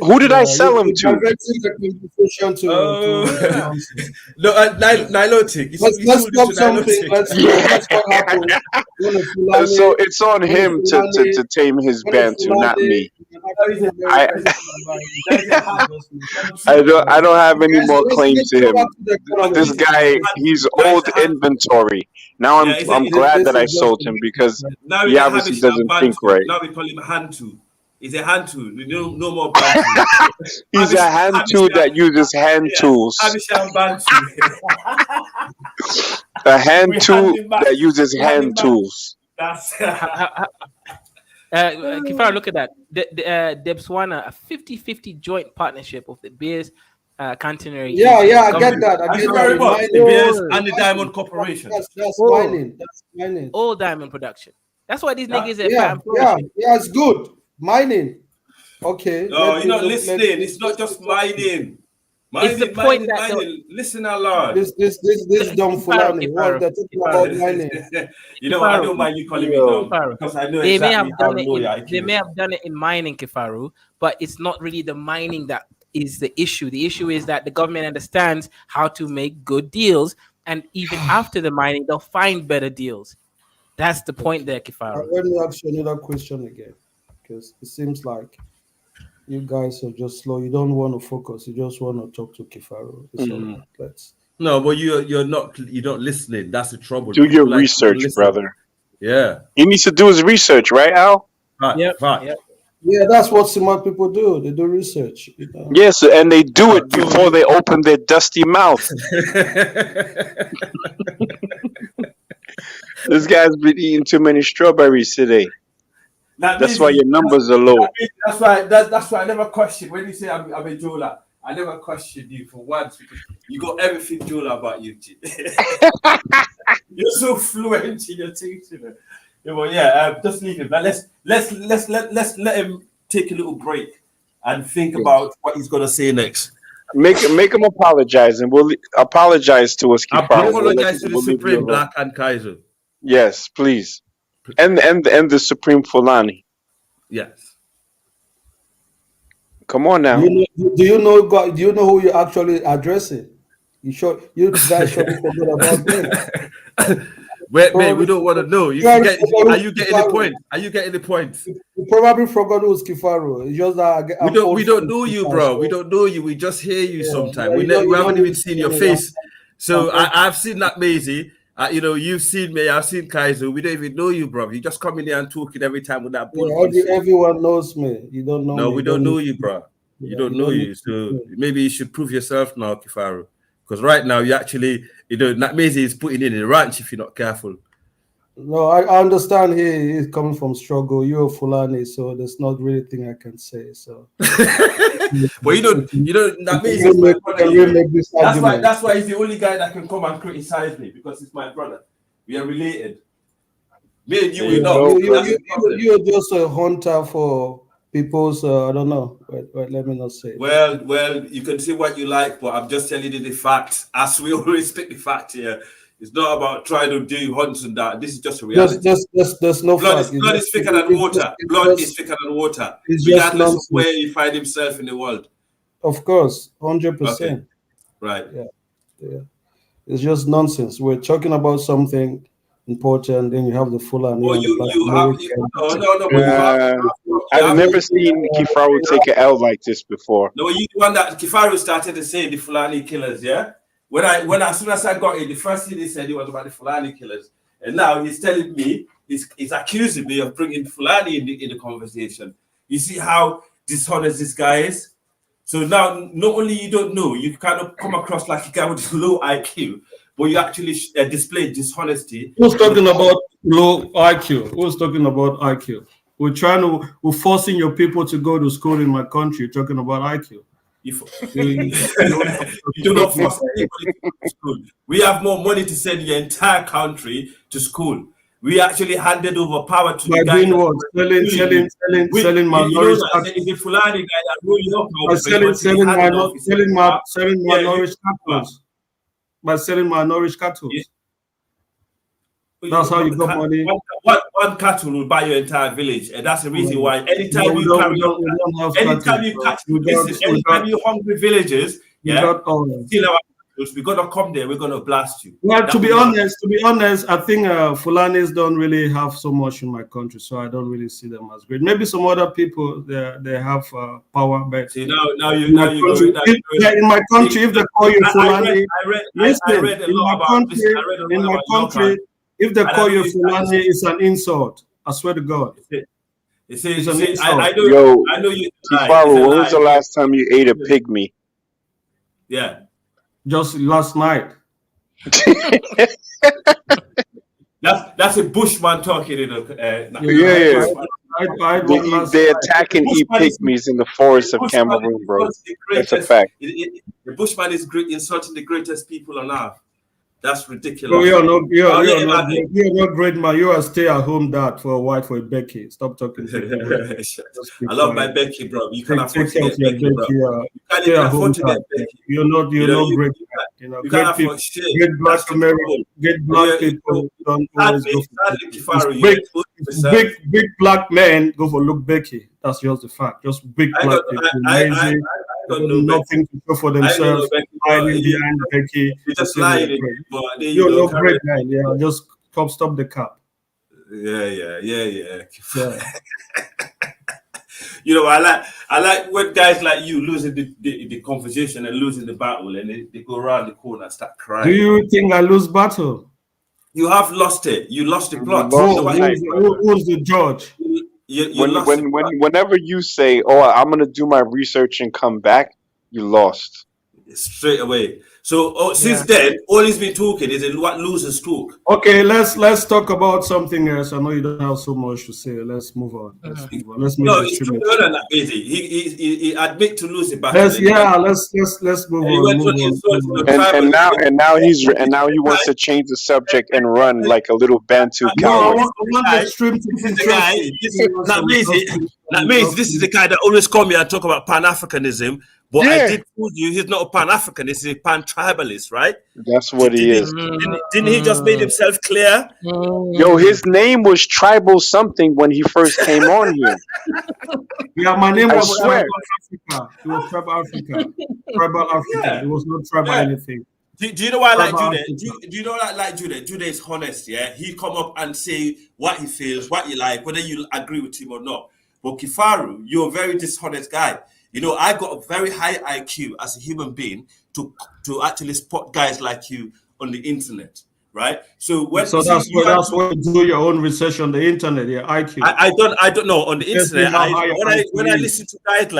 S9: Who did I sell him to?
S16: Diverting the conversation to
S15: no, Nilotic.
S16: Let's stop something. That's what happened.
S9: So it's on him to tame his bantu, not me. I don't have any more claim to him. This guy, he's old inventory. Now I'm glad that I sold him because he obviously doesn't think right.
S15: Now we call him Hantu. He's a hand tool. We no more bantu.
S9: He's a hand tool that uses hand tools. A hand tool that uses hand tools.
S15: That's
S10: Kifara, look at that. The Botswana, a 50-50 joint partnership of the Bears Cantonary.
S16: Yeah, I get that. I get that.
S15: The Bears and the Diamond Corporation.
S16: That's mining. That's mining.
S10: All diamond production. That's why these niggas are
S16: yeah, it's good. Mining. Okay.
S15: No, you're not listening. It's not just mining.
S10: It's the point that
S15: listen out loud.
S16: This dumb Fulani. What they're talking about mining.
S15: You know, I don't mind you calling me dumb because I know
S10: they may
S15: exactly
S10: have
S15: how
S10: done
S15: low
S10: it. They may have done it in mining, Kifaru, but it's not really the mining that is the issue. The issue is that the government understands how to make good deals, and even after the mining, they'll find better deals. That's the point there, Kifaru.
S16: Let me ask you another question again, because it seems like you guys are just slow. You don't want to focus. You just want to talk to Kifaru.
S15: No, but you're not listening. That's the trouble.
S9: Do your research, brother.
S15: Yeah.
S9: He needs to do his research, right, Al?
S16: Yeah, that's what smart people do. They do research. You know?
S9: Yes, and they do it before they open their dusty mouth. This guy's been eating too many strawberries today. That's why your numbers are low.
S15: That's why I never question when you say I'm a jeweler. I never question you for once because you got everything jeweler about you. You're so fluent in your teaching. Yeah, well, just leave him. But let's let him take a little break and think about what he's gonna say next.
S9: Make him apologize, and we'll apologize to us.
S15: Apologize to the Supreme Black and Kaiser.
S9: Yes, please. And the Supreme Fulani.
S15: Yes.
S9: Come on now.
S16: Do you know who you're actually addressing? You guys should forget about them.
S15: Wait, we don't want to know. Are you getting the point? Are you getting the point?
S16: You probably forgot who's Kifaru. It's just that
S15: we don't know you, bro. We don't know you. We just hear you sometimes. We haven't even seen your face. So I've seen that Maisie. You've seen me. I've seen Kaiser. We don't even know you, bro. You just come in there and talking every time with that bull.
S16: Everyone knows me. You don't know me.
S15: No, we don't know you, bro. You don't know you. So maybe you should prove yourself now, Kifaru. Because right now, you actually, that Maisie is putting in a ranch if you're not careful.
S16: No, I understand he's coming from struggle. You're a Fulani, so there's not really thing I can say. So,
S15: well, that Maisie. That's why he's the only guy that can come and criticize me because he's my brother. We are related. Me and you, we know.
S16: You're just a hunter for people's. I don't know. Wait, let me not say.
S15: Well, you can say what you like, but I'm just telling you the facts. As we always speak the fact here. It's not about trying to do hunts and that. This is just a reality.
S16: There's no
S15: blood is thicker than water. Blood is thicker than water, regardless of where you find himself in the world.
S16: Of course, 100%.
S15: Right.
S16: Yeah. It's just nonsense. We're talking about something important, then you have the full and
S9: I've never seen Kifaru take an L like this before.
S15: No, you the one that Kifaru started to say the Fulani killers, yeah? As soon as I got in, the first thing he said it was about the Fulani killers, and now he's telling me he's accusing me of bringing Fulani in the conversation. You see how dishonest this guy is. So now, not only you don't know, you kind of come across like a guy with low IQ, but you actually display dishonesty.
S13: Who's talking about low IQ? Who's talking about IQ? We're forcing your people to go to school in my country. You're talking about IQ.
S15: You do not force anybody to school. We have more money to send your entire country to school. We actually handed over power to the guy. Selling malnourished cattle. Is the Fulani guy that rule you up?
S13: By selling malnourished cattle. That's how you got money.
S15: What one cattle will buy your entire village, and that's the reason why anytime
S13: No, we
S15: you
S13: don't,
S15: carry
S13: we
S15: your
S13: don't, we don't have
S15: anytime
S13: cattle,
S15: you
S13: bro.
S15: catch,
S13: We
S15: listen,
S13: got, we
S15: anytime
S13: got,
S15: you hungry villagers,
S13: we
S15: yeah,
S13: got oil.
S15: steal our cattle, we're gonna come there, we're gonna blast you.
S13: Well,
S15: That
S13: to be
S15: will never
S13: honest, I think Fulanis don't really have so much in my country, so I don't really see them as great. Maybe some other people they have power, but
S15: see now
S13: in my country, if they call you Fulani, listen, in my country, if they call you Fulani, it's an insult. I swear to God.
S15: It's an
S13: insult.
S15: I know you.
S9: Kifaru, when was the last time you ate a pygmy?
S15: Yeah.
S13: Just last night.
S15: That's a Bushman talking.
S9: They attack and eat pygmies in the forests of Cameroon, bro. That's a fact.
S15: The Bushman is insulting the greatest people on earth. That's ridiculous.
S13: Bro, you're not great, man. You are stay-at-home dad for a wife for a Becky. Stop talking to me.
S15: I love my Becky, bro. You can't afford to get Becky, bro. You can't
S13: Stay
S15: even
S13: at home
S15: afford to
S13: dad.
S15: get Becky.
S13: You're not great. You know, great people, great black American, great black people don't always go for big black men go for look Becky. That's just the fact. Just big black people, lazy, nothing to show for themselves, hiding behind Becky.
S15: You just lied, but
S13: you're no great man. Yeah, just stop the cap.
S15: Yeah. You know, I like when guys like you losing the conversation and losing the battle, and they go around the corner and start crying.
S13: Do you think I lose battle?
S15: You have lost it. You lost the plot.
S13: Who's the judge?
S9: Whenever you say, "Oh, I'm gonna do my research and come back," you lost
S15: straight away. So since then, all he's been talking is what losers talk.
S13: Okay, let's talk about something else. I know you don't have so much to say. Let's move on. Let's move on.
S15: It's true than that, busy. He admit to losing battle.
S13: Let's move on.
S9: And now he wants to change the subject and run like a little Bantu coward.
S15: This is the guy that always call me and talk about Pan-Africanism. But I did tell you he's not a Pan-Africanist, he's a Pan-tribalist, right?
S9: That's what he is.
S15: Didn't he just make himself clear?
S9: Yo, his name was Tribal something when he first came on here.
S13: Yeah, my name was Tribal Africa. It was Tribal Africa. Tribal Africa.
S15: Yeah.
S13: It was not Tribal anything.
S15: Do you know why I like Judah? Do you know what I like Judah? Judah is honest, yeah? He come up and say what he feels, what he like, whether you agree with him or not. But Kifaru, you're a very dishonest guy. You know, I got a very high IQ as a human being to actually spot guys like you on the internet, right? So that's
S13: why you do your own research on the internet. Your IQ.
S15: I don't know on the internet. When I listen to guys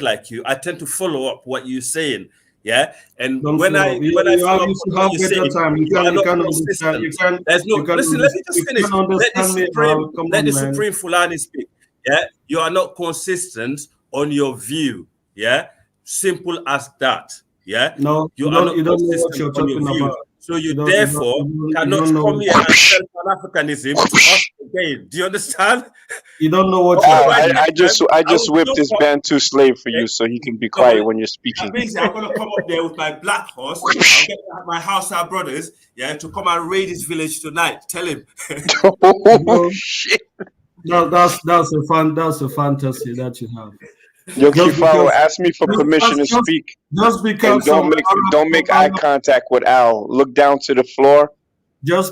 S15: like you, I tend to follow up what you're saying. Yeah, and when I follow up what you're saying, listen. Let me just finish. Let the Supreme Fulani speak. Yeah, you are not consistent on your view. Yeah, simple as that. Yeah,
S13: no,
S15: you don't know what you're talking about. So you therefore cannot come here and sell Pan-Africanism to us again. Do you understand?
S13: You don't know what.
S9: I just whipped this Bantu slave for you, so he can be quiet when you're speaking.
S15: Basically, I'm gonna come up there with my black horse. I'll get my Hausa brothers, to come and raid this village tonight. Tell him.
S9: Oh shit!
S13: That's a fantasy that you have.
S9: Yo, Kifaru, ask me for permission to speak.
S13: Just because
S9: don't make eye contact with Al. Look down to the floor.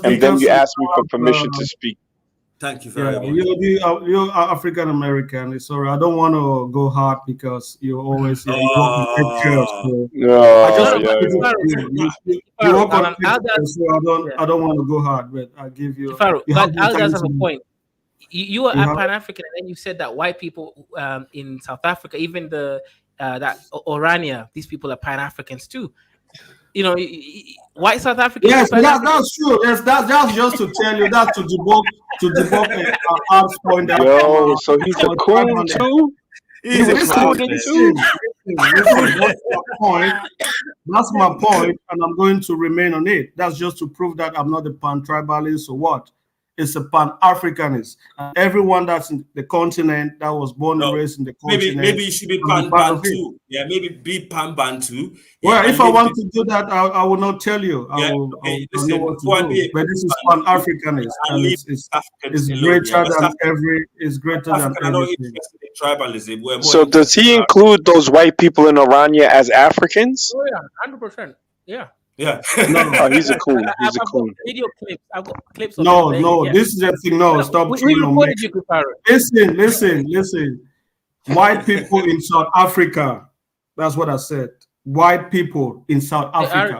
S9: And then you ask me for permission to speak.
S15: Thank you very much.
S13: You're African American. It's all right. I don't want to go hard because you always I don't want to go hard, but I give you.
S10: Al does have a point. You are Pan-African, and then you said that white people in South Africa, even that Orania, these people are Pan-Africans too. You know, white South Africans.
S13: Yes, that's true. Yes, that's just to tell you that to debunk Al's point.
S9: Yo, so he's a coon too.
S15: He's a coon too.
S13: That's my point, and I'm going to remain on it. That's just to prove that I'm not a pan-tribalist or what. is a Pan-Africanist. And everyone that's in the continent, that was born and raised in the continent.
S15: Maybe you should be Pan-Bantu. Yeah, maybe be Pan-Bantu.
S13: Well,
S15: Yeah,
S13: if I want to do that, I will not tell you. I will know what to do. But this is Pan-Africanist, and it's greater than every. It's greater than everything.
S15: Tribalism.
S9: So does he include those white people in Orania as Africans?
S10: Oh yeah, 100%. Yeah.
S15: Yeah.
S9: No, he's a coon. He's a coon.
S10: Video clips. I've got clips. Of
S13: No, this is the thing. No, stop.
S10: We recorded you, Kufaro.
S13: Listen. White people in South Africa. That's what I said. White people in South Africa.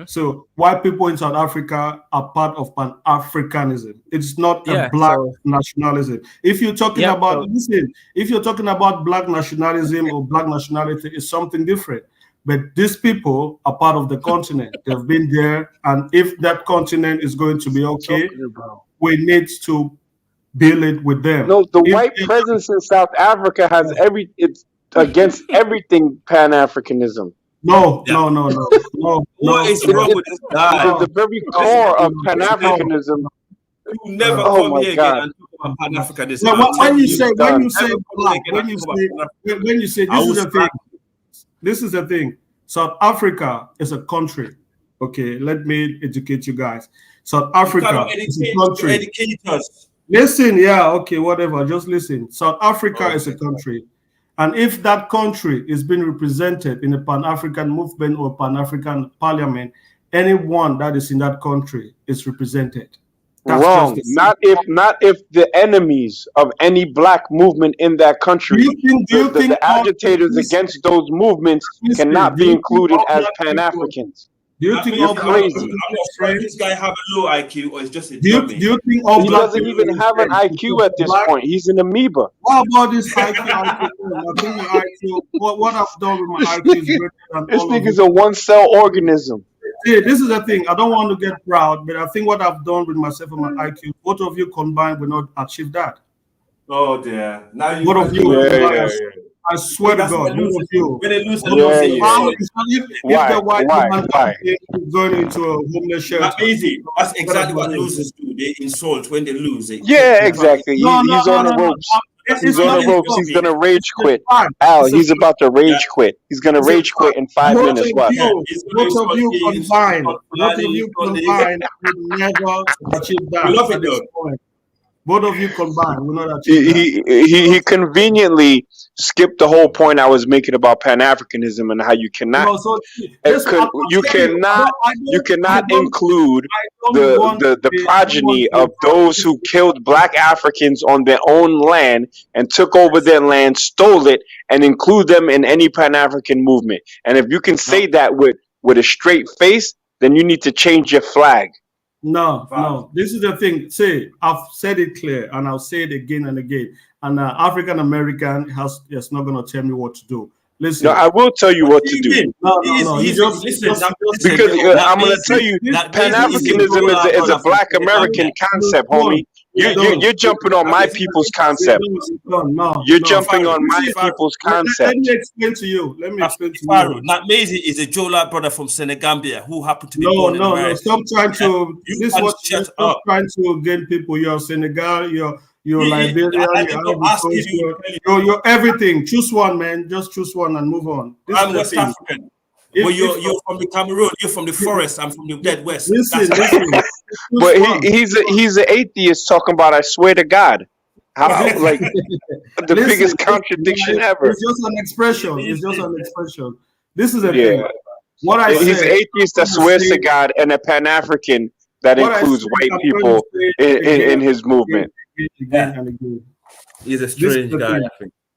S13: So white people in South Africa are part of Pan-Africanism. It's not a black nationalism. If you're talking about, if you're talking about black nationalism or black nationality, it's something different. But these people are part of the continent. They've been there, and if that continent is going to be okay, we need to build it with them.
S9: No, the white presence in South Africa has it's against everything Pan-Africanism.
S13: No.
S15: What is wrong with this guy?
S9: The very core of Pan-Africanism.
S15: You never come here again and talk about Pan-Africanism.
S13: No, when you say black, when you say this is the thing. South Africa is a country. Okay, let me educate you guys. South Africa is a country.
S15: Educate us.
S13: Listen, whatever. Just listen. South Africa is a country. And if that country is being represented in a Pan-African movement or Pan-African parliament, anyone that is in that country is represented. That's
S9: wrong. Not if the enemies of any black movement in that country, the agitators against those movements cannot be included as Pan-Africans.
S13: Do you think
S9: you're crazy?
S15: This guy have a low IQ or is just a
S13: do you think all
S9: he doesn't even have an IQ at this point? He's an amoeba.
S13: What about this IQ? What I've done with my IQ is greater than
S9: this
S13: all
S9: nigga's a one-cell organism.
S13: See, this is the thing. I don't want to get proud, but I think what I've done with myself and my IQ, both of you combined will not achieve that.
S15: Oh dear! Now you.
S13: Both of you. I swear to God, both of you.
S15: When they lose,
S13: if the white woman is going into a homeless shelter,
S15: that's easy. That's exactly what losers do. They insult when they lose.
S9: Yeah, exactly. He's on the ropes. He's on the ropes. He's gonna rage quit. Al, he's about to rage quit. He's gonna rage quit in 5 minutes. What?
S13: Both of you combined will never achieve that.
S15: We love it though.
S13: Both of you combined will not achieve that.
S9: He conveniently skipped the whole point I was making about Pan-Africanism and how you cannot you cannot include the progeny of those who killed black Africans on their own land and took over their land, stole it, and include them in any Pan-African movement. And if you can say that with a straight face, then you need to change your flag.
S13: No. This is the thing. I've said it clear, and I'll say it again and again. And African American is not going to tell me what to do. Listen.
S9: No, I will tell you what to do.
S13: No.
S9: Because I'm going to tell you, Pan-Africanism is a Black American concept, homie. You're jumping on my people's concept. You're jumping on my people's concept.
S13: Let me explain to you.
S15: Not Maisie is a Jola brother from Senegambia who happened to be born in America.
S13: Stop trying to. Stop trying to gain people. You're Senegal. You're Liberia. You're everything. Choose one, man. Just choose one and move on.
S15: I'm West African. Well, you're from the Cameroon. You're from the forest. I'm from the dead west.
S13: Listen.
S9: But he's an atheist talking about I swear to God. How like the biggest contradiction ever.
S13: It's just an expression. This is a thing. What I
S9: he's an atheist that swears to God and a Pan-African that includes white people in his movement.
S15: He's a strange guy.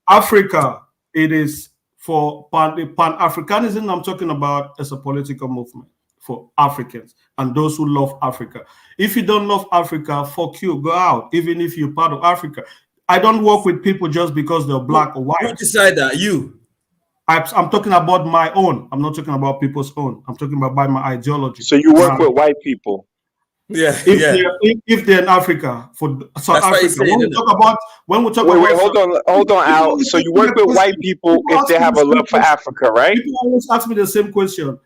S13: Africa, it is for Pan-Africanism. I'm talking about as a political movement for Africans and those who love Africa. If you don't love Africa, fuck you, go out, even if you're part of Africa. I don't work with people just because they're black or white.
S15: Who decide that? You?
S13: I'm talking about my own. I'm not talking about people's own. I'm talking about my ideology.
S9: So you work with white people?
S15: Yeah.
S13: If they're in Africa, for South Africa. When we talk about
S9: hold on, Al. So you work with white people if they have a love for Africa, right?
S13: People always ask me the same question.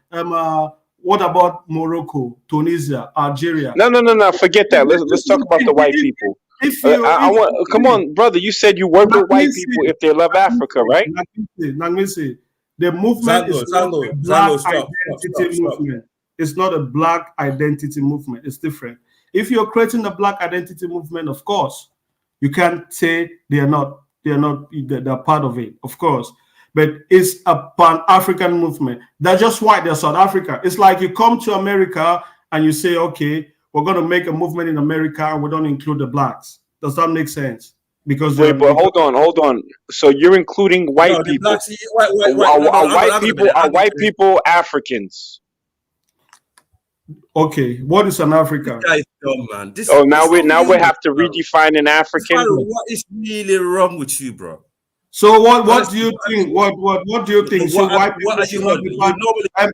S13: What about Morocco, Tunisia, Algeria?
S9: No. Forget that. Let's talk about the white people. Come on, brother. You said you work with white people if they love Africa, right?
S13: Nangmisi, the movement is not a black identity movement. It's not a black identity movement. It's different. If you're creating a black identity movement, of course, you can't say they're part of it, of course. But it's a Pan-African movement. They're just white, they're South Africa. It's like you come to America and you say, okay, we're going to make a movement in America and we don't include the blacks. Does that make sense? Because
S9: wait, but hold on. So you're including white people. Are white people Africans?
S13: Okay, what is an African?
S15: This guy is dumb, man.
S9: Now we have to redefine an African.
S15: What is really wrong with you, bro?
S13: So what do you think? What do you think? So white people should not be part.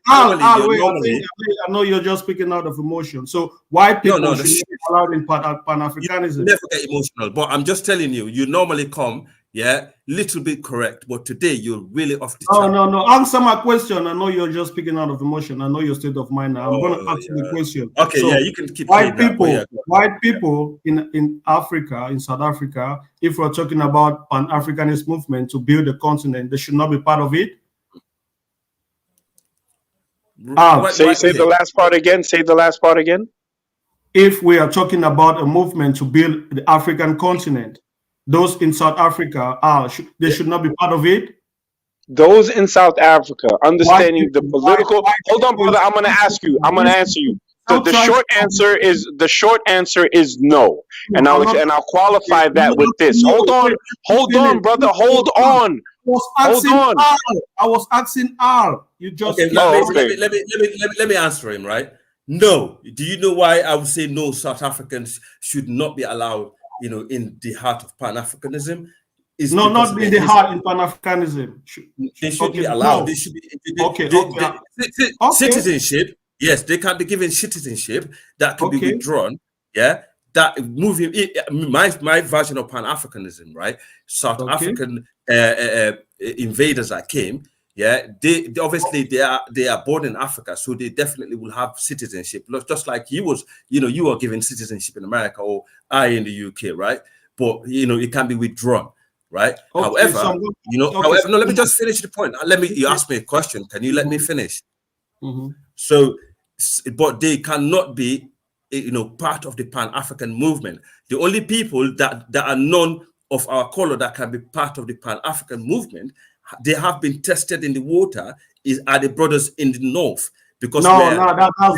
S13: I know you're just speaking out of emotion. So white people should not be allowed in Pan-Africanism.
S15: You never get emotional, but I'm just telling you. You normally come, little bit correct, but today you're really off the chart.
S13: No. Answer my question. I know you're just speaking out of emotion. I know your state of mind now. I'm going to ask you the question.
S15: Okay,
S13: so
S15: you can keep
S13: white people in Africa, in South Africa, if we're talking about Pan-Africanist movement to build a continent, they should not be part of it.
S9: Say the last part again. Say the last part again.
S13: If we are talking about a movement to build the African continent, those in South Africa they should not be part of it.
S9: Those in South Africa, understanding the political. Hold on, brother. I'm going to ask you. I'm going to answer you. So the short answer is no, and I'll qualify that with this. Hold on, brother. Hold on.
S13: I was asking R. You just
S15: let me answer him, right? No. Do you know why I would say no? South Africans should not be allowed, in the heart of Pan-Africanism.
S13: Not in the heart in Pan-Africanism.
S15: They should be allowed. They should be citizenship. Yes, they can be given citizenship that can be withdrawn. Yeah, that moving. My version of Pan-Africanism, right? South African invaders that came. Yeah, they obviously they are born in Africa, so they definitely will have citizenship. Just like you are given citizenship in America or I in the UK, right? But it can be withdrawn, right? However, let me just finish the point. You asked me a question. Can you let me finish? So, but they cannot be, part of the Pan-African movement. The only people that are none of our color that can be part of the Pan-African movement, they have been tested in the water, are the brothers in the north. Because
S13: that's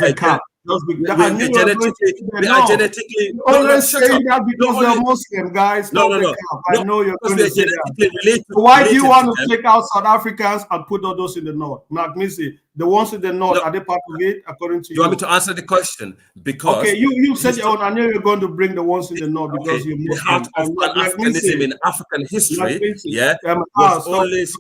S13: the cap.
S9: We are genetically.
S13: Always saying that because they're Muslim, guys. I know you're going to say that. Why do you want to take out South Africans and put all those in the north? Nagmisi, the ones in the north, are they part of it according to you?
S15: You want me to answer the question? Because
S13: you said your own. I know you're going to bring the ones in the north because you're Muslim.
S15: Pan-Africanism in African history, was always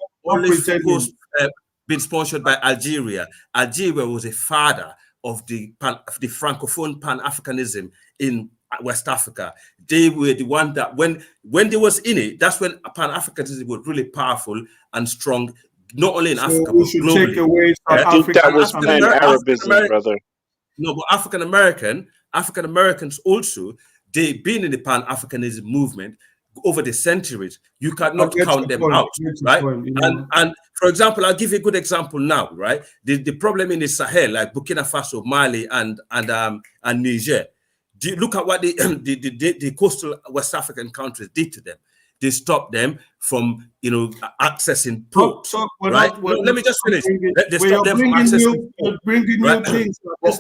S15: been sponsored by Algeria. Algeria was a father of the Francophone Pan-Africanism in West Africa. They were the one that when they was in it, that's when Pan-Africanism was really powerful and strong, not only in Africa, but globally.
S13: Take away
S9: that was Pan-Arabism, brother.
S15: No, but African Americans also, they've been in the Pan-Africanism movement over the centuries. You cannot count them out, right? And for example, I'll give you a good example now, right? The problem in the Sahel, like Burkina Faso, Mali, and Niger. Look at what the coastal West African countries did to them. They stopped them from, accessing ports. Right? Let me just finish. They stopped them from accessing ports.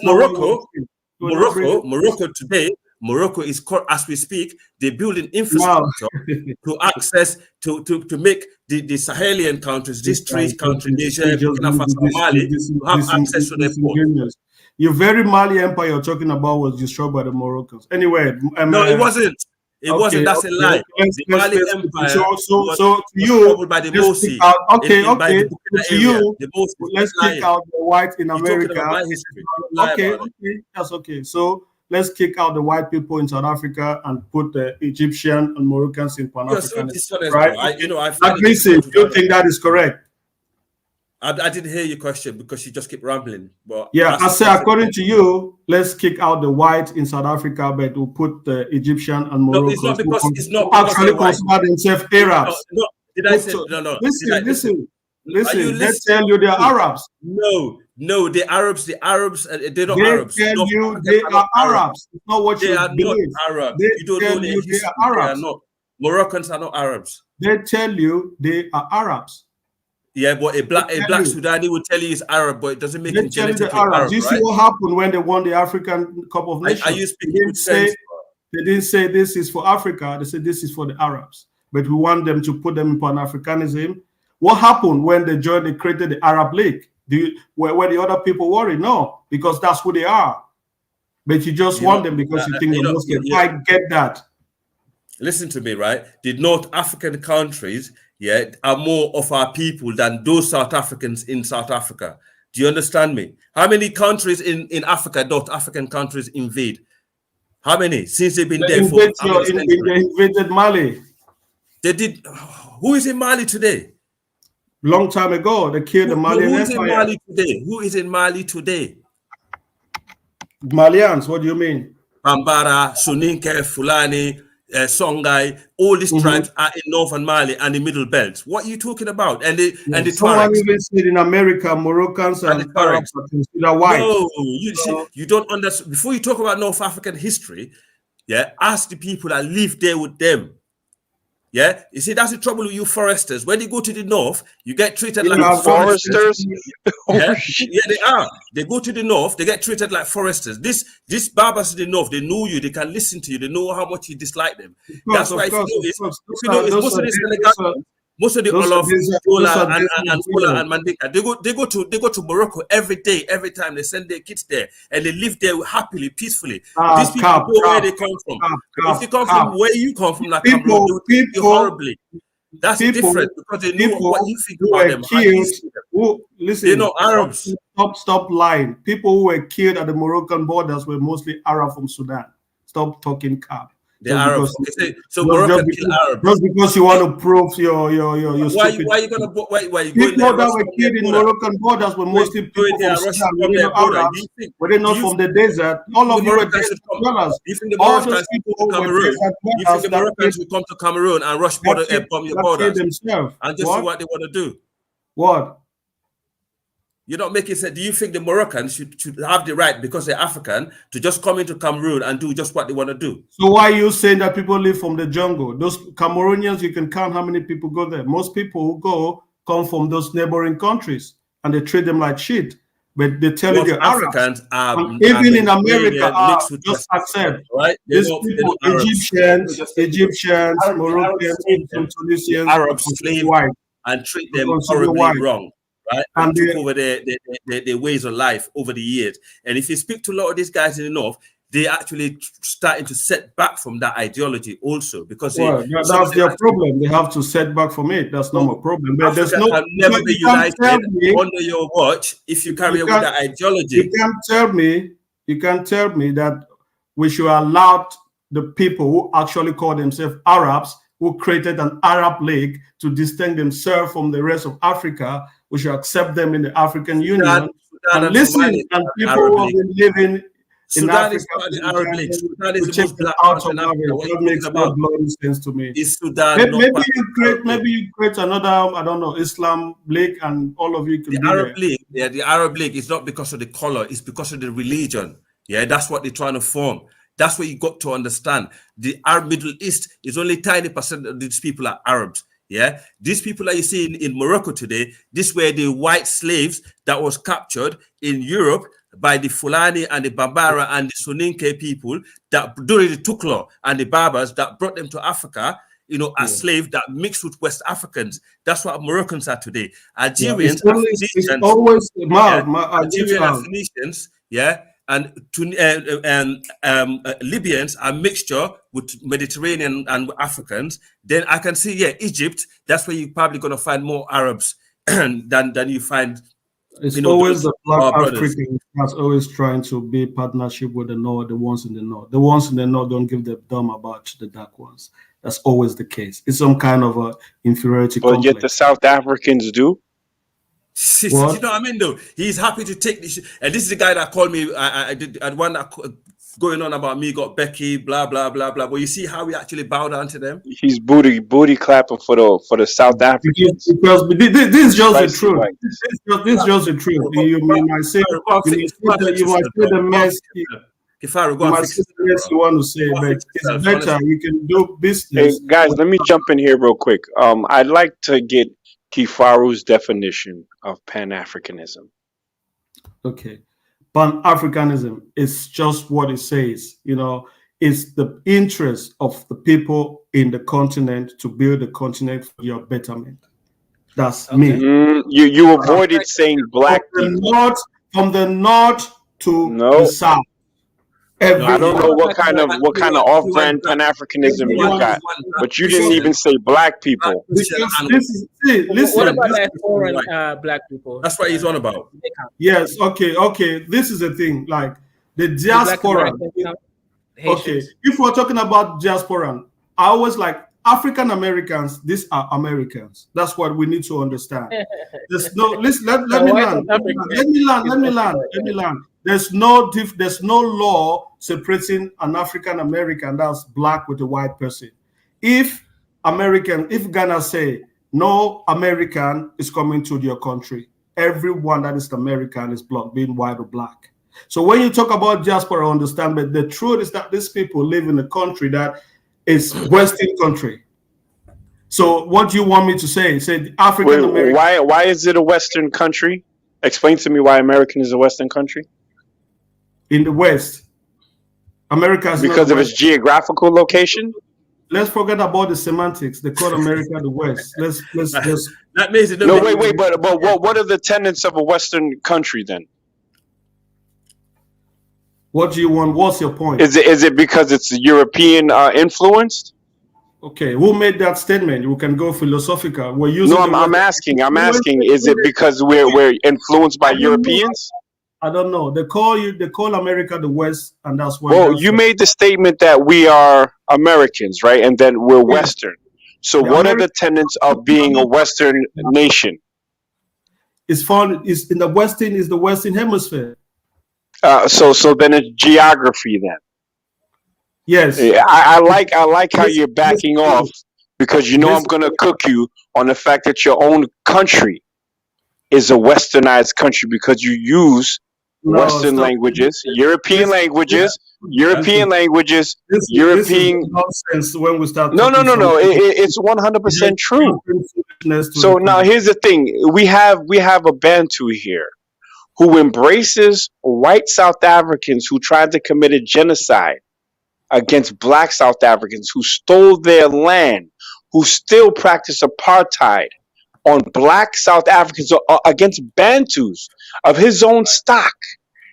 S15: Morocco today. Morocco is, as we speak, they're building infrastructure to access, to make the Sahelian countries, these three countries, Niger, Burkina Faso, Mali, to have access to their ports.
S13: Your very Mali empire you're talking about was destroyed by the Moroccans. Anyway.
S15: No, it wasn't. It wasn't. That's a lie. The Mali empire
S13: so to you,
S15: by the Mosi.
S13: Let's kick out the white in America. Okay, that's okay. So let's kick out the white people in South Africa and put the Egyptian and Moroccans in Pan-African.
S15: Right?
S13: You think that is correct?
S15: I didn't hear your question because you just keep rambling. But
S13: yeah, I say according to you, let's kick out the white in South Africa, but we'll put the Egyptian and Moroccan.
S15: No, it's not because
S13: actually consider themselves Arabs.
S15: No, did I say no?
S13: Listen. They
S15: listening?
S13: tell you they're Arabs.
S15: No, the Arabs, they're not Arabs.
S13: They tell you they are Arabs. It's not what you believe.
S15: Not Arabs.
S13: They
S15: You don't know their history.
S13: they are Arabs.
S15: They are not. Moroccans are not Arabs.
S13: They tell you they are Arabs.
S15: Yeah, but a black Sudani will tell you he's Arab, but it doesn't make him genetically Arab.
S13: Do you see what happened when they won the African Cup of Nations?
S15: Are you speaking with sense?
S13: They didn't say this is for Africa. They said this is for the Arabs. But we want them to put them in Pan-Africanism. What happened when they joined? They created the Arab League. Were the other people worried? No, because that's who they are. But you just want them because you think they're Muslim. I get that.
S15: Listen to me, right? The North African countries, are more of our people than those South Africans in South Africa. Do you understand me? How many countries in Africa, North African countries invade? How many? Since they've been there for
S13: they invaded Mali.
S15: They did. Who is in Mali today?
S13: Long time ago, they killed the Malian
S15: Who is in
S13: Empire.
S15: Mali today? Who is in Mali today?
S13: Malians, what do you mean?
S15: Bambara, Soninke, Fulani, Songhai, all these tribes are in northern Mali and the middle belt. What are you talking about? And the
S13: someone
S15: Tuaregs.
S13: even said in America, Moroccans and Arabs are considered white.
S15: No, you don't understand. Before you talk about North African history, ask the people that live there with them. Yeah, you see, that's the trouble with you foresters. When you go to the north, you get treated like
S9: foresters.
S15: Yeah, they are. They go to the north, they get treated like foresters. This Barbers in the north, they know you, they can listen to you, they know how much you dislike them. That's why most of the Olof, Fola, and Mandinka, they go to Morocco every day, every time. They send their kids there and they live there happily, peacefully. These people know where they come from. If you come from where you come from, like Cameroon, they would treat you horribly. That's different because they know what you think about them.
S13: Listen,
S15: they're not Arabs.
S13: Stop lying. People who were killed at the Moroccan borders were mostly Arab from Sudan. Stop talking cap.
S15: They're Arabs. So Moroccan kill Arabs.
S13: Just because you want to prove your stupid.
S15: Why are you gonna
S13: people that were killed in Moroccan borders were mostly people from Sudan. Were they not from the desert? All of you were desert dwellers.
S15: You think the Moroccans will come to Cameroon? You think the Moroccans will come to Cameroon and rush bomb your borders and just do what they want to do?
S13: What?
S15: You're not making sense. Do you think the Moroccans should have the right, because they're African, to just come into Cameroon and do just what they want to do?
S13: So why are you saying that people live from the jungle? Those Cameroonians, you can count how many people go there. Most people who go come from those neighboring countries, and they treat them like shit. But they tell you they're
S15: Africans
S13: Arabs. Even in America, just accept,
S15: right?
S13: These people, Egyptians, Moroccans, Tunisians,
S15: Arabs, slave white, and treat them horribly wrong. Right, and took over their ways of life over the years. And if you speak to a lot of these guys in the north, they're actually starting to set back from that ideology also, because
S13: that's their problem. They have to set back from it. That's not a problem. But
S15: Africa can never be united under your watch if you carry on with that ideology.
S13: You can't tell me that we should allow the people who actually call themselves Arabs, who created an Arab League to distinguish themselves from the rest of Africa. We should accept them in the African Union. And listen, and people who have been living in Africa,
S15: is part of the Arab League. Sudan is
S13: the most black out of Africa. That makes no bloody sense to me.
S15: Is Sudan
S13: maybe you create another, I don't know, Islam League, and all of you can
S15: the Arab League. Yeah, the Arab League is not because of the color; it's because of the religion. Yeah, that's what they're trying to form. That's what you got to understand. The Arab Middle East is only tiny percent of these people are Arabs. Yeah, these people that you see in Morocco today, these were the white slaves that was captured in Europe by the Fulani and the Bambara and the Soninke people that during the Tuklo and the Berbers that brought them to Africa, as slaves that mixed with West Africans. That's what Moroccans are today. Algerians,
S13: it's always
S15: Algerian and Phoenicians, and Libyans are mixture with Mediterranean and Africans. Then I can see, Egypt. That's where you're probably going to find more Arabs than you find.
S13: It's always the black Africans that's always trying to be partnership with the North, the ones in the North. The ones in the North don't give a damn about the dark ones. That's always the case. It's some kind of a inferiority complex.
S9: Yet the South Africans do.
S15: Do you know what I mean, though? He's happy to take this. And this is the guy that called me. I had one that going on about me, got Becky, blah, blah, blah, blah. But you see how we actually bow down to them?
S9: He's booty clapping for the South Africans.
S13: Because this is just the truth. This is just the truth. You might say the mess. You want to say, but it's better. You can do business.
S9: Hey, guys, let me jump in here real quick. I'd like to get Kifaru's definition of Pan-Africanism.
S13: Okay. Pan-Africanism is just what it says. You know, it's the interest of the people in the continent to build the continent for your betterment. That's me.
S9: You avoided saying black people.
S13: From the north to the south.
S9: I don't know what kind of off-brand Pan-Africanism you got, but you didn't even say black people.
S10: Listen. What about that foreign black people?
S15: That's what he's on about.
S13: Yes. Okay. This is the thing. Like the diaspora. Okay. If we're talking about diaspora, I always like African Americans. These are Americans. That's what we need to understand. There's no. Listen. Let me land. There's no law separating an African American that's black with a white person. If Ghana say no American is coming to your country, everyone that is American is blocked, being white or black. So when you talk about diaspora, understand, but the truth is that these people live in a country that is Western country. So what do you want me to say? Say African American.
S9: Why is it a Western country? Explain to me why American is a Western country.
S13: In the West, America is
S9: because of its geographical location.
S13: Let's forget about the semantics. They call America the West. Let's
S15: that means it.
S9: No, wait. But what are the tenets of a Western country then?
S13: What do you want? What's your point?
S9: Is it because it's European influenced?
S13: Okay, who made that statement? We can go philosophical. We're using.
S9: No, I'm asking. Is it because we're influenced by Europeans?
S13: I don't know. They call America the West, and that's why.
S9: Well, you made the statement that we are Americans, right? And then we're Western. So what are the tenets of being a Western nation?
S13: It's in the Western Hemisphere.
S9: So then it's geography then.
S13: Yes.
S9: I like how you're backing off, because you know I'm gonna cook you on the fact that your own country is a westernized country because you use Western languages, European languages, European
S13: nonsense when we start.
S9: No. It's 100% true. So now here's the thing: we have a Bantu here who embraces white South Africans who tried to commit a genocide against black South Africans, who stole their land, who still practice apartheid on black South Africans, against Bantus of his own stock.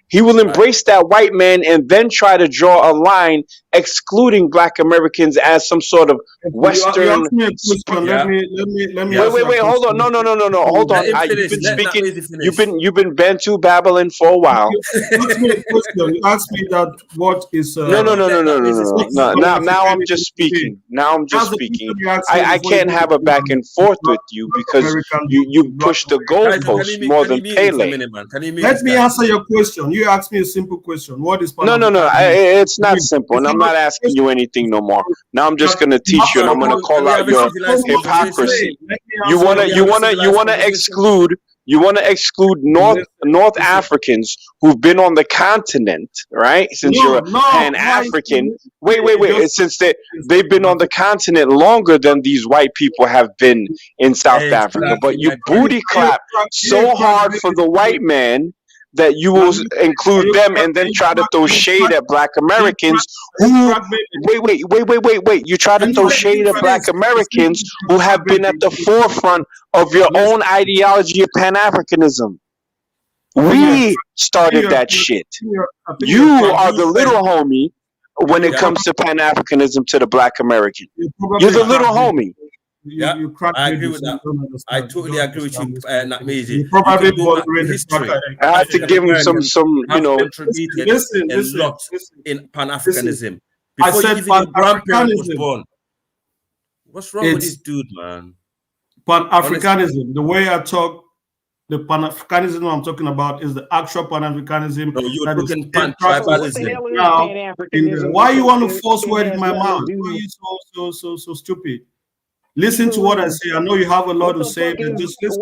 S9: He will embrace that white man and then try to draw a line excluding black Americans as some sort of Western.
S13: Let me.
S9: Wait. Hold on. No. Hold on. You've been Bantu babbling for a while.
S13: You asked me that. What is?
S9: No. Now I'm just speaking. I can't have a back and forth with you because you push the goalpost more than Pele.
S13: Let me answer your question. You asked me a simple question. What is?
S9: No. It's not simple, and I'm not asking you anything no more. Now I'm just gonna teach you, and I'm gonna call out your hypocrisy. You wanna exclude North Africans who've been on the continent, right? Since you're Pan-African. Wait. Since they've been on the continent longer than these white people have been in South Africa, but you booty clap so hard for the white man that you will include them and then try to throw shade at black Americans who wait. You try to throw shade at black Americans who have been at the forefront of your own ideology of Pan-Africanism. We started that shit. You are the little homie when it comes to Pan-Africanism to the black American. You're the little homie.
S15: I agree with that. I totally agree with you. Not amazing.
S9: I have to give him some
S15: listen. In Pan-Africanism. Before even your grandparent was born. What's wrong with this dude, man?
S13: Pan-Africanism. The way I talk The Pan-Africanism I'm talking about is the actual Pan-Africanism.
S15: No, you're
S13: that is
S15: talking
S14: What
S15: pan-tribalism.
S14: the
S13: now
S14: hell is Pan-Africanism?
S13: why you want to
S14: It
S13: force word in
S14: has
S13: my
S14: nothing to
S13: mouth?
S14: do.
S13: Why are you so stupid? Listen to what I say. I know you have a lot to say, but just listen.